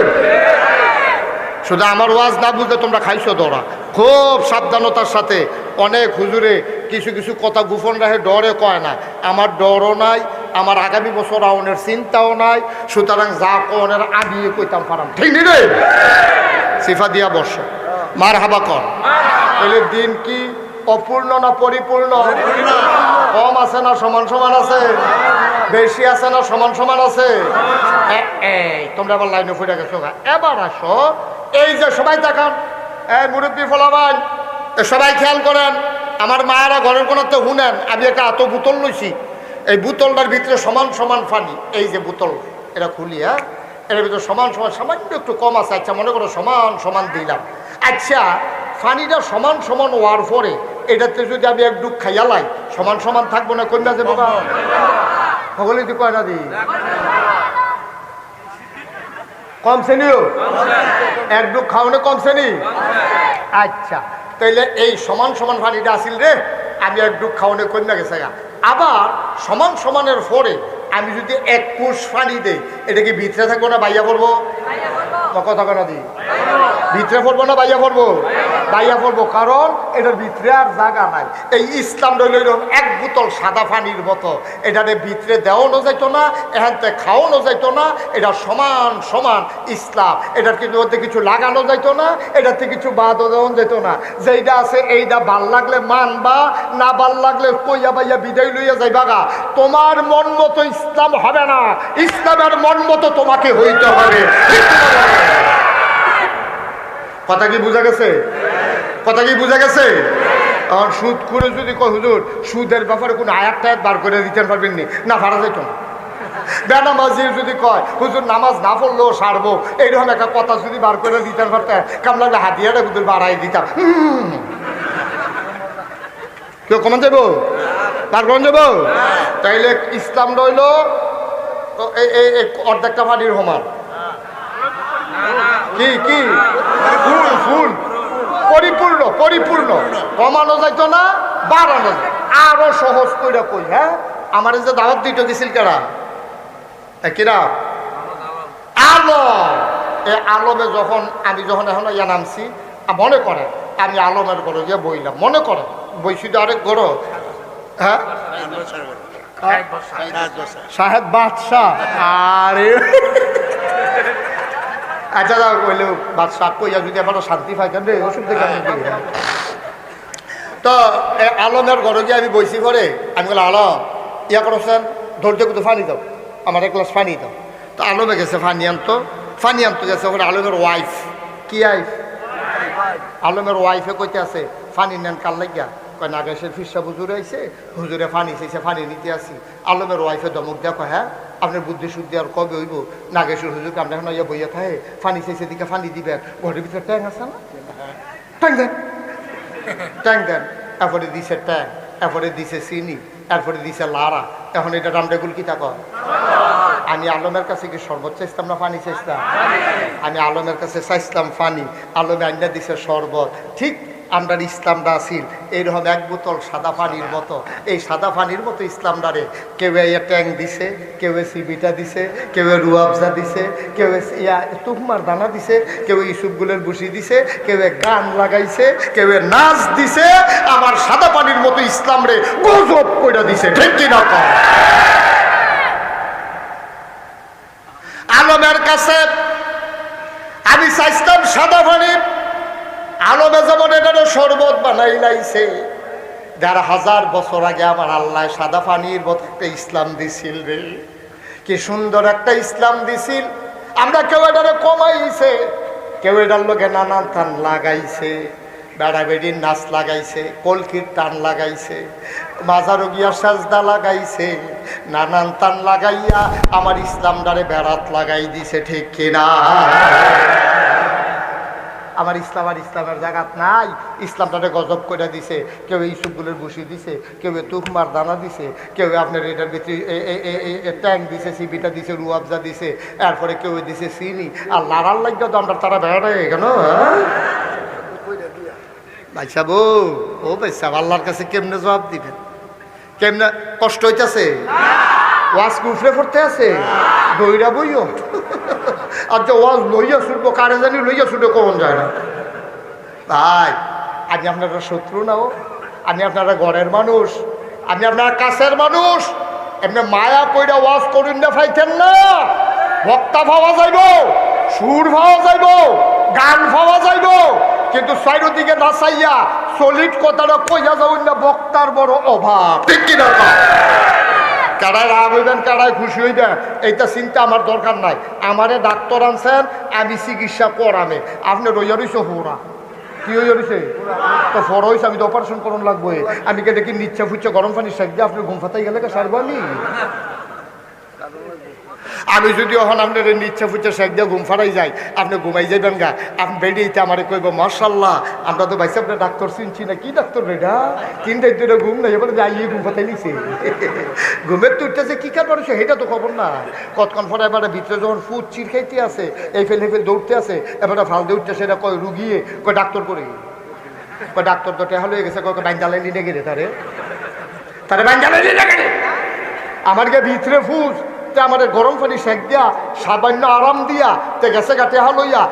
Speaker 1: শুধু আমার ওয়াজ না বুঝলে তোমরা খাইছো ধরা। খুব সাবধানতার সাথে। অনেক হুজুরে কিছু কিছু কথা গোপন রাখে, ডরে কয় না। আমার ডরও নাই, আমার আগামী বছর আউনের চিন্তাও নাই, সুতরাং যা কনের আমি কইতাম পারাম, ঠিক নি রে? সিফা দিয়া বর্ষ মার হাবা কর। তাহলে দিন কি অপূর্ণ না পরিপূর্ণ? কম আছে না সমান সমান আছে? বেশি আছে না সমান সমান আছে? তোমরা আবার লাইনে ফুটে গেছো। এবার আসো, এই যে সবাই দেখান, মুরব্বী ফলাবান সবাই খেয়াল করেন, আমার মায়েরা ঘরের কোনাতে শুনেন, আমি একটা এত বোতল লইছি, এই বোতলটার ভিতরে সমান সমান পানি, এই যে বোতল এটা খুলি, হ্যাঁ, এর ভিতরে সমান সমান, সামান্য একটু কম আছে, আচ্ছা মনে করো সমান সমান দিলাম। আচ্ছা পানিটা সমান সমান হওয়ার পরে এটাতে যদি আমি এক ডুব খাইয়া লাই, সমান সমান থাকবো না কন্যা যাবো না? সকলে তো কয় না দি কম শ্রেণীও এক ডুব খাওয়ানো কম শ্রেণী। আচ্ছা তাইলে এই সমান সমান পানিটা আসিল রে, আমি এক ডুব খাওয়ানো কন্যা গেছে। আবার সমান সমানের পরে আমি যদি এক কোষ পানি দেই, এটা কি ভিতরে থাকবো না বাইয়া পড়বো? কথা কেনা দিই ভিতরে পড়বো না বাইয়া পড়বো? বাইয়া পড়বো, কারণ এটার ভিতরে আর জায়গা নাই। এই ইসলাম রইল এক বোতল সাদা পানির মতো, এটারে ভিতরে দেওয়ানো যাইতো না, এখানতে খাওয়ানো যাইতো না, এটা সমান সমান ইসলাম। এটার কিন্তু মধ্যে কিছু লাগানো যাইতো না, এটাতে কিছু বাদও দেওয়া যেত না। যেইটা আছে এইটা ভাল লাগলে মানবা, না ভাল লাগলে কইয়া বাইয়া বিদায় লইয়া যাইবা গা। তোমার মন মতো ইসলাম হবে না, ইসলামের মন মতো তোমাকে হইতে হবে। কথা কি বুঝা গেছে? কথা কি বুঝা গেছে? আর সুদ করে যদি কয় হুজুর সুদের ব্যাপারে কোনো আয়াত টায়াত বার করে দিতে পারবেন নি, না পারা যেত না। বেনামাজির যদি কয় হুজুর নামাজ না পড়লেও সারবো, এইরকম একটা কথা যদি বার করে দিতে পারতেন, কাম লাগলে হাতিয়াটা হুজুর বাড়াই দিতাম। কেউ কমান যাবো? বার কমান যাবো? তাইলে ইসলাম রইল অর্ধেকটা পানির সমান। কি কি ফুল ফুল পরিপূর্ণ পরিপূর্ণ, কমানো যাইতো না বাড়ানো যায়। আরো সহজ করে কই, হ্যাঁ, আমার যে দাওয়াত দিতে গেছিল কারা, কিরা আলম। এই আলমে যখন আমি এখন ইয়া নামছি, মনে করে আমি আলমের ঘরে গিয়ে বইলাম, মনে করে বইছি তো আরেক ঘর, হ্যাঁ, সাহেব বাদশাহ। আরে আচ্ছা দাও কইলে বাদশাহ কইয়া যদি আবার শান্তি পাইতেন রে, ওষুধ দেখে তো আলমের ঘরে গিয়ে আমি বইছি করে, আমি বললাম আলম ইয়া করছেন ধৈর্য কিন্তু ফানি দাও, আমার এক গ্লাস ফানি দাও। তো আলমে গেছে ফানি আনতো গেছে ওখানে আলমের ওয়াইফ, কি আইফ, আলমের ওয়াইফে কইতে আছে ফানি নেন কার লাগিয়া, কয় নাগেশের ফিরসা হুজুরে আইছে, হুজুরে ফানি চাইছে, ফানি নিতে আসি। আলমের ওয়াইফে দমক দেখো, হ্যাঁ আপনার বুদ্ধি শুদ্ধি আর কবে হইব? নাগেশের হুজুরকে আমরা এখন ইয়া বইয়া থাকে, ফানি চাইছে দিকে ফানি দিবেন, ঘরের ভিতরে ট্যাং আছে না, ট্যাং দেন, ট্যাং দেন। এরপরে দিছে ট্যাং, এরপরে দিছে চিনি, এরপরে দিছে লাড়া। এখন এটা রামডেগুল কি থাক? আমি আলমের কাছে কি শরবত চাইছিলাম না পানি চাইছিলাম? আমি আলমের কাছে চাইছিলাম পানি, আলমে আইনা দিছে শরবত। ঠিক আমরা ইসলামটা আসিল এইরকম এক বোতল সাদা পানির মতো। এই সাদা পানির মতো ইসলামটারে কেউ ট্যাং দিছে, কেউ সিবিটা দিছে, কেউ রুয়াবজা দিছে, কেউ তুকমার দানা দিছে, কেউ ইসুফগুলের বুসি দিছে, কেউ গান লাগাইছে, কেউ নাচ দিছে। আমার সাদা পানির মতো ইসলাম রে গজব করে দিছে। ঠিক কিনা? আলমের কাছে আমি চাইছিলাম সাদা পানি, আলমে যেমন এটারও শরবত বানাই লাইছে। ১,৫০০ বছর আগে আমার আল্লাহ সাদা পানির মতো একটা ইসলাম দিছিল রে, কি সুন্দর একটা ইসলাম দিছিল। আমরা কেউ এটারে কমাইছে, কেউ এটার লোকে নানান টান লাগাইছে, বেড়া বেড়ির নাচ লাগাইছে, কলকির টান লাগাইছে, মাজারো গিয়া সাজদা লাগাইছে, নানান টান লাগাইয়া আমার ইসলামটারে বেড়াত লাগাই দিছে। ঠিক কিনা? আমার ইসলাম আর ইসলামের জায়গাত নাই, ইসলামটারে গজব করে দিছে। কেউ ইসুফগুলের বসি দিছে, কেউ তুকমার দানা দিছে, কেউ আপনার এটার ভিতরে ট্যাং দিছে, সিবিটা দিছে, রুয়াবজা দিছে, এরপরে কেউ দিছে চিনি। আর লাড়ার লাগিয়া তো আমরা তারা বেড়াটা কেন ভাই সাহেব? ও ভাই সাহেব, আল্লাহর কাছে কেমনে জবাব দিবেন? কেমনে কষ্ট হইতেছে? ওয়াজ কুফরে পড়তে আছে, দইরা বইও। আর যে ওয়াজ লইয়া ছুটবো, কারে জানি লইয়া ছুটে কোন যায় না। ভাই আমি আপনারা শত্রু নাও, আমি আপনারা ঘরের মানুষ, আমি আপনার কাছের মানুষ। এমনি মায়া কইরা ওয়াজ করুন না ফাইতেন না। বক্তা পাওয়া যাইব, সুর পাওয়া যাইব, গান পাওয়া যাইব, কিন্তু চারিদিকে নাচাইয়া সলিড কথাটা কইয়া যাবেন না, বক্তার বড় অভাব। ঠিক কিনা? কারায় রাগ হইবেন, কারায় খুশি হইবেন, এইটা চিন্তা আমার দরকার নাই। আমারে ডাক্তার আনছেন, আমি চিকিৎসা করামে। আপনি রইয়া রইছে হোরা, কি হইয়া রইছে তো ফর হয়েছে, আমি তো অপারেশন করুন লাগবো। আমি কে দেখি নিচ্ছে ফুচ্ছে গরম পানি শেখ দিয়ে আপনি ঘুম ফাতাই গেলে সারবো আমি যদি এখন আপনার নিচ্ছে ফুচ্ছে শেখ দিয়ে ঘুম ফাটাই যাই, আপনি ঘুমাই যাইবেন গা। আপনি বেরিয়েতে আমার কইব মাশাল্লাহ, আমরা তো ভাইসা আপনার ডাক্তার চিনছি না। কি ডাক্তার বেটা? 3টায় 2টা ঘুম নাই, এবার আইয়ে ঘুম ফাটাই নিছে। ঘুমের তো উঠতেছে কি কার মানুষ, সেটা তো খবর না। কতক্ষণ পরে এবারে ভিতরে যখন ফুট চির খাইতে আছে, এই ফেল হেফেল দৌড়তে আছে, এবারে ফাল দিয়ে উঠতে সেটা কয় রুগিয়ে কয় ডাক্তার করে, কয় ডাক্তার তো টেহাল হয়ে গেছে, কয় বাইন্দালাই নিয়ে গেলে তারে বাইন্দালাই নিয়ে গেলে। আমার গে ভিতরে ফুট আমার গরম পানি শেক দিয়া সামান্য আরাম দিয়া তে গেছে গাতে লইয়া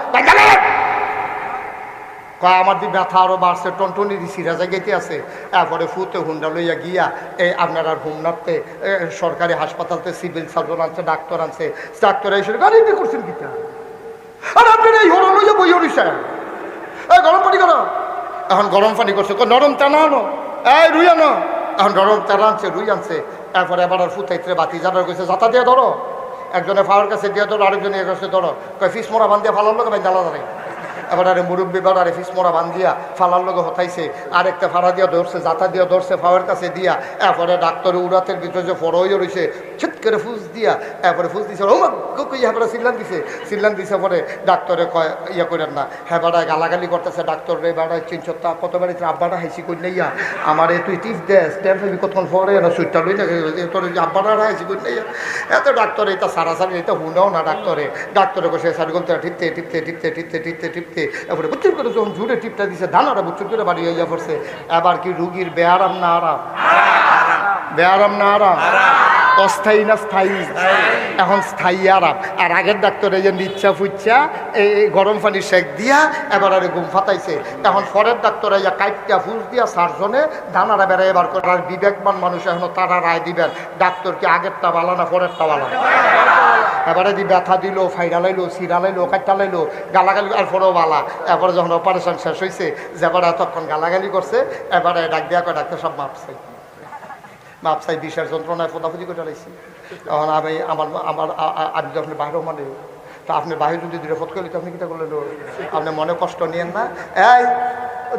Speaker 1: কয় আমার দি ব্যথা আরো বাড়ছে, টনটনি দি সিরা জায়গাতে আছে। এরপরে ফুতে হুন্ডা লইয়া গিয়া এই আপনার আর হুমনাতে সরকারি হাসপাতালতে সিভিল সার্জন আনছে, ডাক্তার আনছে। ডাক্তার এসে গাড়ি দিয়ে করছেন কিটা, আর আপনার এই হরণ লইয়া বইয়া রইছে, এই গরম পানি করো। এখন গরম পানি করছে, নরম টানা আনো, এই রুই আনো। এখন নরম টানা আনছে, রুই আনছে। তারপরে এবার আর ফুটাইতে বাতি জানার কইছে যাতা দিয়ে ধরো, একজনে ফাওয়ার কাছে দিয়ে ধরো, আরেকজনে এর কাছে ধরো, কয় ফিস মোড়া বান্ধিয়া ফালার লোক ভাই জ্বালা ধরে। এবার আরে মুরব্বী বেড়ারে ফিস মোড়া বান্ধিয়া ফালার লোক হতাইছে, আরেকটা ফাড়া দিয়া ধরছে, জাতা দিয়া ধরছে ফাওয়ার কাছে দিয়া। এরপরে ডাক্তারের উড়াতের ভিতরে যে ফর হয়ে রয়েছে, ছিট করে ফুস দিয়া এরপরে ফুস দিছে, ও ইহাপরে সিল্লান দিছে। পরে ডাক্তারে কয় ইয়া করেন না, হ্যাঁ বেড়ায় গালাগালি করতেছে ডাক্তার রে, বেড়ায় 300 কত বাড়িতে আব্বাটা হাইসি করি নাইয়া আমার তুই টিপ দে স্ট্যাম্প হবি কতক্ষণ পরে না সুইটটা লই না তোর আব্বাটা হাইসি করি নাইয়া। এত ডাক্তার এটা সারাসারি এটা হুনাও না ডাক্তারে কষে সারি গলতে টিপতে এরপরে বুচ্চুর করে যখন জুড়ে টিপটা দিছে, ধানারা বুচ্চুর করে বাড়ি হইয়া পড়ছে। এবার কি রুগীর বেআরাম না আরাম? বেআরাম না আরাম? অস্থায়ী না স্থায়ী? এখন স্থায়ী আরাম। আর আগের ডাক্তার এই যে নিচ্ছা ফুচ্ছা এই গরম পানি শেক দিয়া এবার আরে ঘুম ফাটাইছে। এখন পরের ডাক্তার এই যে কাইটটা ফুস দিয়া সার্জনে ধানারা বেড়াই এবার করে। আর বিবেকবান মানুষ এখন তারা রায় দিবেন ডাক্তারকে আগেরটা বালা না পরেরটা বালা। এবারে দি ব্যথা দিল, ফাইরালাইলো, সিরালাইলো, কাটালাইলো, গালাগালি, এরপরেও বালা। এরপরে যখন অপারেশন শেষ হয়েছে, যেবারে এতক্ষণ গালাগালি করছে, এবারে ডাক দেওয়া কয় ডাক্তার সব মাপসাই মাপসাই বিষের যন্ত্রণায় ফোটাফুটি করে লাইছি। এখন আমি যখন বাইরেও মানে তা আপনি বাইরে যদি দূরে ফট করলে আপনি কিটা করলেন, আপনি মনে কষ্ট নিয়েন না। এই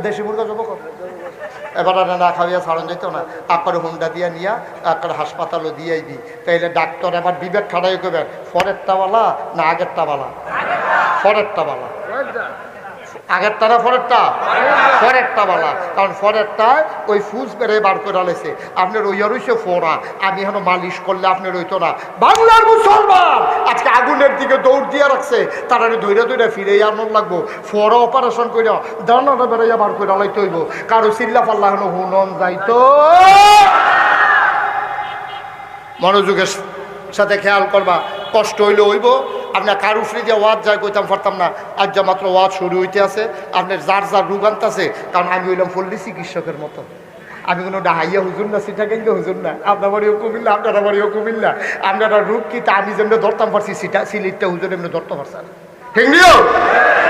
Speaker 1: দেশি মুরগা জব এবার না খাওয়াইয়া ছাড়ন যেত না, আপনার হুন্ডা দিয়া নিয়া আপনার হাসপাতালও দিয়েই দিই। তাইলে ডাক্তার এবার বিবেক খাড়াই করবেন, ফরেরটা বালা না আগেরটা বালা? ফরেরটা বালা। আগেরটা না ফরেরটা? ফরেরটা বালা। কারণ ফরেরটায় ওই ফুস বেড়ে বার করে আলেছে, আপনার ওই আর হইছে ফোড়া। আমি এখন মালিশ করলে আপনার হইতো না। বাংলার মুসলমান আজকে আগুনের দিকে দৌড় দিয়ে রাখছে, তারা ধৈর্য ধৈর্য ফিরে আনন্দ লাগবো। ফোড়া অপারেশন করে দানাটা বেড়াইয়া বার করে আলাইতে হইব। কারো চিল্লা পাল্লা হলো হুনন যাইতো। মনোযোগের সাথে খেয়াল করবা, কষ্ট হইলে হইব। আপনার কারু ফ্রি দিয়ে ওয়াজ যায় কইতাম পারতাম না, আজ যা মাত্র ওয়াজ শুরু হইতে আছে। আপনার যার যার রোগ আনতেছে, কারণ আমি হইলাম পল্লী চিকিৎসকের মতো। আমি কোনো ডাহাইয়া হুজুর না, সিটা কিন্তু হুজুর না। আপনার বাড়িও কুমিল্লা, আপনারা বাড়িও কুমিল্লা। আপনারা রোগ কি তা আমি যেমনি ধরতাম পারছি, সিটা সিলিটটা হুজুর এমনি ধরতে পারছেন, ঠিক নিও।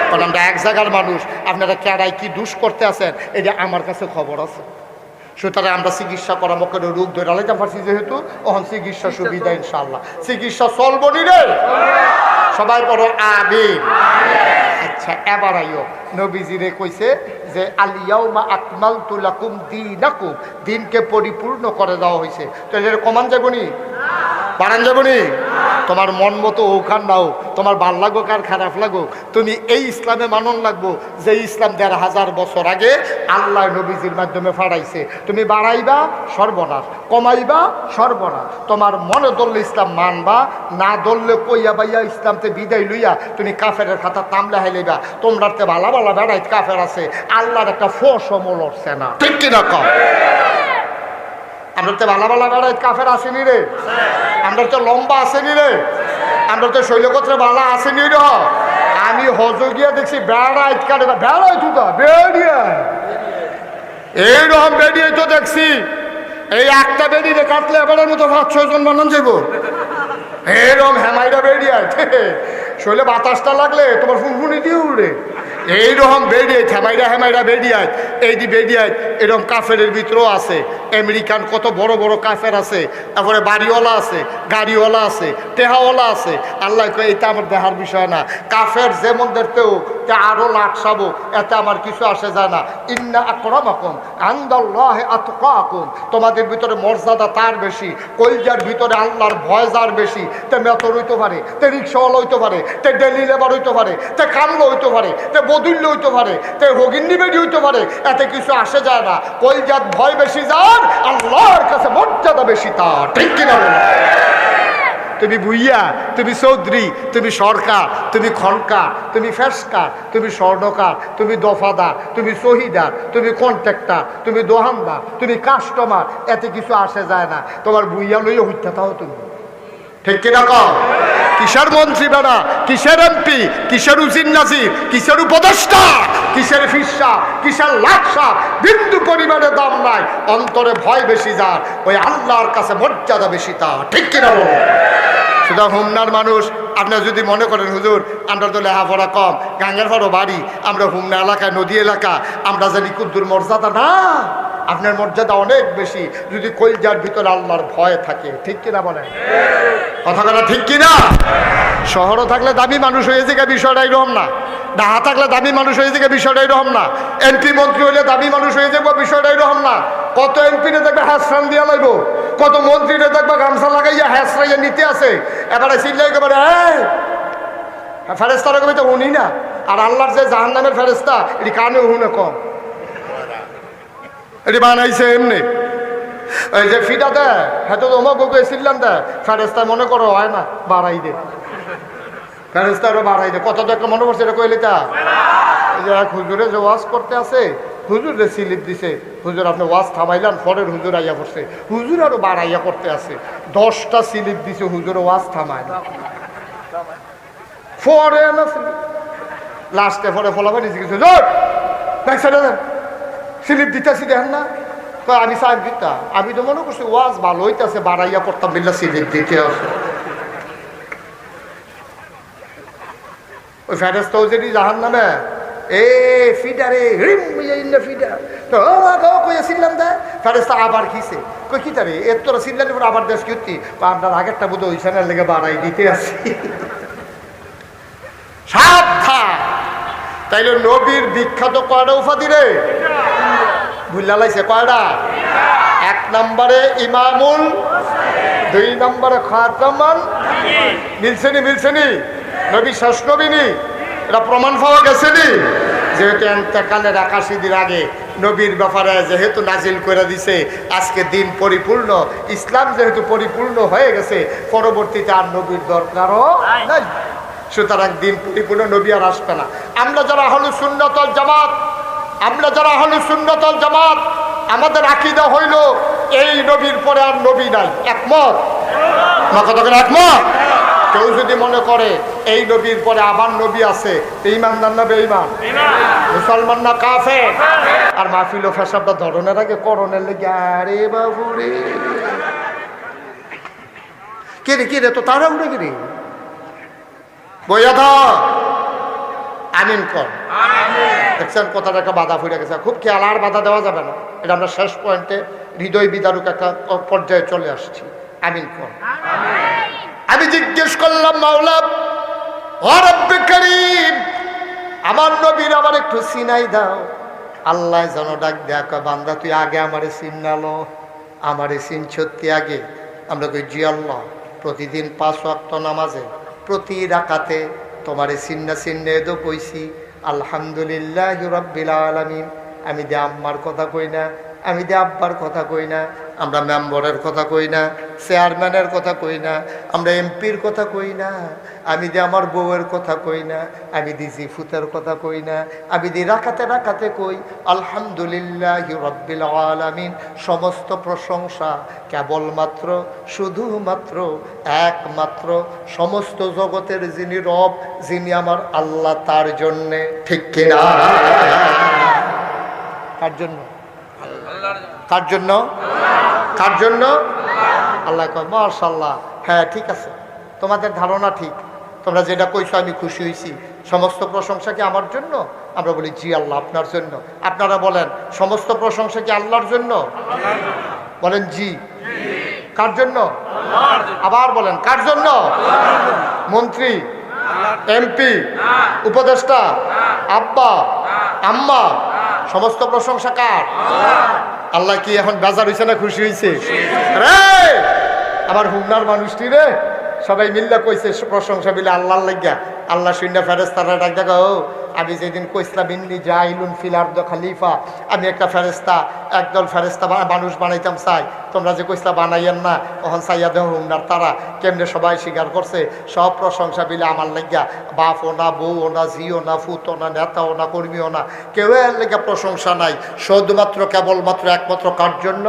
Speaker 1: কারণ আমরা এক জায়গার মানুষ। আপনারা কেরাই কি দুষ করতে আছেন এটা আমার কাছে খবর আছে। সুতরাং আমরা চিকিৎসা পরামর্শ করে রোগ ধরে আলাইতে পারছি, যেহেতু ওখান চিকিৎসা সুবিধা ইনশাল্লাহ চিকিৎসা চলবো নি রে। সবাই পড়ো আমিন। আচ্ছা, এবার আইও নবীজিরে কইছে যে আলিয়াউমা আকমালতু লাকুম দীনাকুম, দিনকে পরিপূর্ণ করে দেওয়া হয়েছে। তাহলে এটা কমান যাবো নি, বাড়ান যাবো নি? তোমার মন মতো ওখান নাও, তোমার ভাল লাগো কার খারাপ লাগো, তুমি এই ইসলামে মানন লাগবো যে ইসলাম ১৫০০ বছর আগে আল্লাহ নবীজির মাধ্যমে ফাড়াইছে। তুমি বাড়াইবা সর্বনাশ, কমাইবা সর্বনাশ। তোমার মনে ধরলে ইসলাম মানবা, না ধরলে কইয়া বাইয়া ইসলামতে বিদায় লইয়া তুমি কাফেরের খাতা তামলা হেলিবা। তোমরাতে ভালা ভালা বেড়াই কাফের আছে, আল্লাহর একটা ফোর্সও মলছে না, ঠিক কিনা কম? আমরা তো ভালা ভালা বেড়াই কাফের আসেনি রে, আমরা তো লম্বা আসেনি রে, আমরা তো শৈলগত্রে ভালা আসেনি রে। আমি হজ গিয়া দেখছি বেড়াই কাটে, বেড়াই তুটা বেড়িয়া এইরকম বেরিয়ে তো দেখছি। এই একটা বেরিয়ে কাটলে এবারের মতো ৫-৬ জন বানান যাবো। এরকম হেমাইরা বেরিয়ে শৈলে বাতাসটা লাগলে তোমার ফুনফুনি দিয়ে উড়ে। এইরকম বেরিয়ে হেমাইরা হেমাইরা বেরিয়ে এই দি বেরিয়ে এরকম কাফেরের ভিতরেও আছে। আমেরিকান কত বড় বড় কাফের আছে, তারপরে বাড়িওয়ালা আছে, গাড়িওয়ালা আছে, টেহাওয়ালা আছে। আল্লাহ কয় এটা আমার দেহার বিষয় না। কাফের যেমন দেখতেও তে আরো লাকসাবো, এতে আমার কিছু আসে যায় না। ইন্না আকরামাকুম ইনদাল্লাহি আতকাকুম, তোমাদের ভিতরে মর্যাদা তার বেশি, কলজার ভিতরে আল্লাহর ভয় যার বেশি। তে মেতর হইতে পারে, তে রিক্সাওয়ালা হইতে পারে, তে ডেলি লেবার হইতে পারে, তে কামলো হইতে পারে, তে বদুল্য হইতে পারে, তে হগিন্নি বেডি হইতে পারে, এতে কিছু আসে যায় না। কলজাত ভয় বেশি যার, আল্লাহর কাছে মর্যাদা বেশি তার, ঠিক কিনা বলো? তুমি ভুইয়া, তুমি চৌধুরী, তুমি সরকার, তুমি খনকার, তুমি ফেসকার, তুমি স্বর্ণকার, তুমি দফাদার, তুমি শহীদার, তুমি কন্ট্রাক্টার, তুমি দোহানদার, তুমি কাস্টমার, এতে কিছু আসে যায় না। তোমার ভুইয়া লইয়া হইতে থাও তুমি, ঠিক কিনা কম? কিসের মন্ত্রী বেড়া, কিসের এমপি, কিসের উজির নাজির, কিসের উপদেষ্টা, কিসের ফিসা, কিসের লাকসা, বিন্দু পরিমাণে দাম নাই। অন্তরে ভয় বেশি যার, ওই আল্লাহর কাছে মর্যাদা বেশি তার, ঠিক কিনা বলো? শুধু হুমনার মানুষ আপনার যদি মনে করেন হুজুর আমরা তো লেখাপড়া কম, গাঙ্গের ফাড়ো বাড়ি, আমরা হুমনা এলাকায় নদী এলাকা, আমরা জানি কুদ্দুর মর্যাদা না। আপনার মর্যাদা অনেক বেশি যদি কলজার ভিতরে আল্লাহর ভয় থাকে, ঠিক কিনা বলেন? কথা কথা ঠিক কিনা? শহরও থাকলে দামি মানুষ হয়ে যায় বিষয়টা এরকম না, ঢাকা থাকলে দামি মানুষ হয়ে যায় বিষয়টা এরকম না, এমপি মন্ত্রী হইলে দামি মানুষ হয়ে যাবো বিষয়টা এরকম না। কত এমপিরে দেখবে হ্যাসরান দিয়া লাগবো, কত মন্ত্রীরে দেখবে গামছা লাগাইয়া হ্যাসরাইয়া নিতে আছে। এবারে চিল্লাই একেবারে ফেরেস্তারা কবি তো উনি না, আর আল্লাহর যে জাহান্নামের ফেরেস্তা এটি কানে উহুনে কম, এটি বানাইছে এমনি। এই যে ফিটা দেয় হ্যাঁ তো অমুক চিল্লাম দেয়, ফেরেস্তা মনে করো হয় না, বাড়াই দে, ফেরেস্তারও বাড়াই দে। কত একটা মনে করছে এটা কইলে তা এক হুজুরে যে ওয়াজ করতে আছে, হুজুর রে স্লিপ দিছে, হুজুর আপনি ওয়াজ থামাইলাম, পরের হুজুর আইয়া করছে, হুজুর আরো বাড়াইয়া করতে আছে, 10টা স্লিপ দিছে, হুজুর ওয়াজ থামায় না, পরে না লাস্টে পরে ফলাফল নিজে কিছু স্লিপ দিতেছি দেখেন না। আমি সাহেব দিতা, আমি তো মনে করছি ওয়াজ ভালো হইতেছে, বাড়াইয়া করতাম বিল্লা স্লিপ দিতে আছে। ওই ফেরেস্তাও যদি জাহান নামে ফিডারে ফিডার তো কইয়াছিলাম দে ফেরেস্তা আবার খিসে কই কি তারে এর তোরা সিল্লানি পরে আবার দেশ কি আপনার আগেরটা বোধ ওইখানের লেগে বাড়াই দিতে আসি। সাবধান। তাইলে নবীর বিখ্যাত কয়টা উপাধি রে? ভুল্লা লাইছে কয়টা? 1 নম্বরে ইমামুল, 2 নম্বরে খাতামান। মিলছেনি নবী শেষ নবী নি, এটা প্রমাণ পাওয়া গেছে নি। যেহেতু এতেকালের 81 দিন আগে নবীর ব্যাপারে যেহেতু নাজিল করে দিছে, আজকে দিন পরিপূর্ণ, ইসলাম যেহেতু পরিপূর্ণ হয়ে গেছে, পরবর্তীতে আর নবীর দরকারও নাই। সুতরাং দিন পরিপূর্ণ, নবী আর আসবে না। আমরা যারা আহলুস সুন্নাত ওয়াল জামাত, আমাদের আকীদা হইল এই নবীর পরে আর নবী নাই। একমত? একমত? কেউ যদি মনে করে এই নবীর পরে আবার নবী আছে, ইমানদার না বেঈমান? মুসলমান না কাফের? আর মাহফিল ও ফেসাবটা ধরনের আগে করণের লেগে, আরে বাবুরে কে রে তো তারা উড়ে গেলি বইয়া ধর, আমিন কর। দেখছেন কথাটা একটা বাধা ফুটে গেছে, খুব খেয়াল, আর বাধা দেওয়া যাবে না। এটা আমরা শেষ পয়েন্টে হৃদয় বিদারক একটা পর্যায়ে চলে আসছি। আমিন কর। আমি জিজ্ঞেস করলাম, মাওলা ও রব্বে করিম, আমার নবীর আমার একটু চিনাই দাও। আল্লাহ যেন ডাক দেয়া, বান্দা তুই আগে আমারে চিনালো, আমারে চিন সত্যি আগে। আমরা কই জি আল্লাহ, প্রতিদিন 5 ওয়াক্ত নামাজে প্রতি রাকাতে তোমারে চিন্না এদো কইছি আলহামদুলিল্লাহি রাব্বিল আলামিন। আমি দে আম্মার কথা কই না, আমি দে আব্বার কথা কই না, আমরা মেম্বরের কথা কই না, চেয়ারম্যানের কথা কই না, আমরা এমপির কথা কই না, আমি দে আমার বউয়ের কথা কই না, আমি দি জিফুতের কথা কই না, আমি দি রাকাতে কই আলহামদুলিল্লাহি রাব্বিল আলামিন। সমস্ত প্রশংসা কেবলমাত্র, শুধুমাত্র, একমাত্র সমস্ত জগতের যিনি রব, যিনি আমার আল্লাহ, তার জন্যে। ঠিক কিনা? কার জন্য? কার জন্য? কার জন্য? আল্লাহ কয় মাশাআল্লাহ, হ্যাঁ ঠিক আছে, তোমাদের ধারণা ঠিক, তোমরা যেটা কইছো আমি খুশি হয়েছি। সমস্ত প্রশংসা কি আমার জন্য? আমরা বলি জি আল্লাহ আপনার জন্য। আপনারা বলেন সমস্ত প্রশংসা কি আল্লাহর জন্য? বলেন জি। কার জন্য? আবার বলেন কার জন্য? মন্ত্রী, এমপি, উপদেষ্টা, আব্বা, আম্মা, সমস্ত প্রশংসা কার? আল্লাহ। কি এখন বাজার হয়েছে না খুশি হয়েছে? রে আমার হুমনার মানুষটি রে, সবাই মিল্লা কইছে প্রশংসা বিলে আল্লাহর লাগিয়া। আল্লাহ শূন্য ফেরেস্তারা ডাক দেখা, ও আমি যেদিন কইসলাম ইন্নি জাইলুন ফিল আরদি খলিফা, আমি একটা ফেরেস্তা, একদল ফেরেস্তা মানুষ বানাইতাম চাই, তোমরা যে কইসলা বানাইয়েন না, ওখান চাইয়া দেহ হুমনার তারা কেমনে সবাই স্বীকার করছে। সব প্রশংসা বিলে আমার লাগিয়া, বাপও না, বউও না, ঝিও না, ফুতও না, নেতাও না, কর্মীও না, কেউ এর লেগে প্রশংসা নাই, শুধুমাত্র কেবলমাত্র একমাত্র কার জন্য?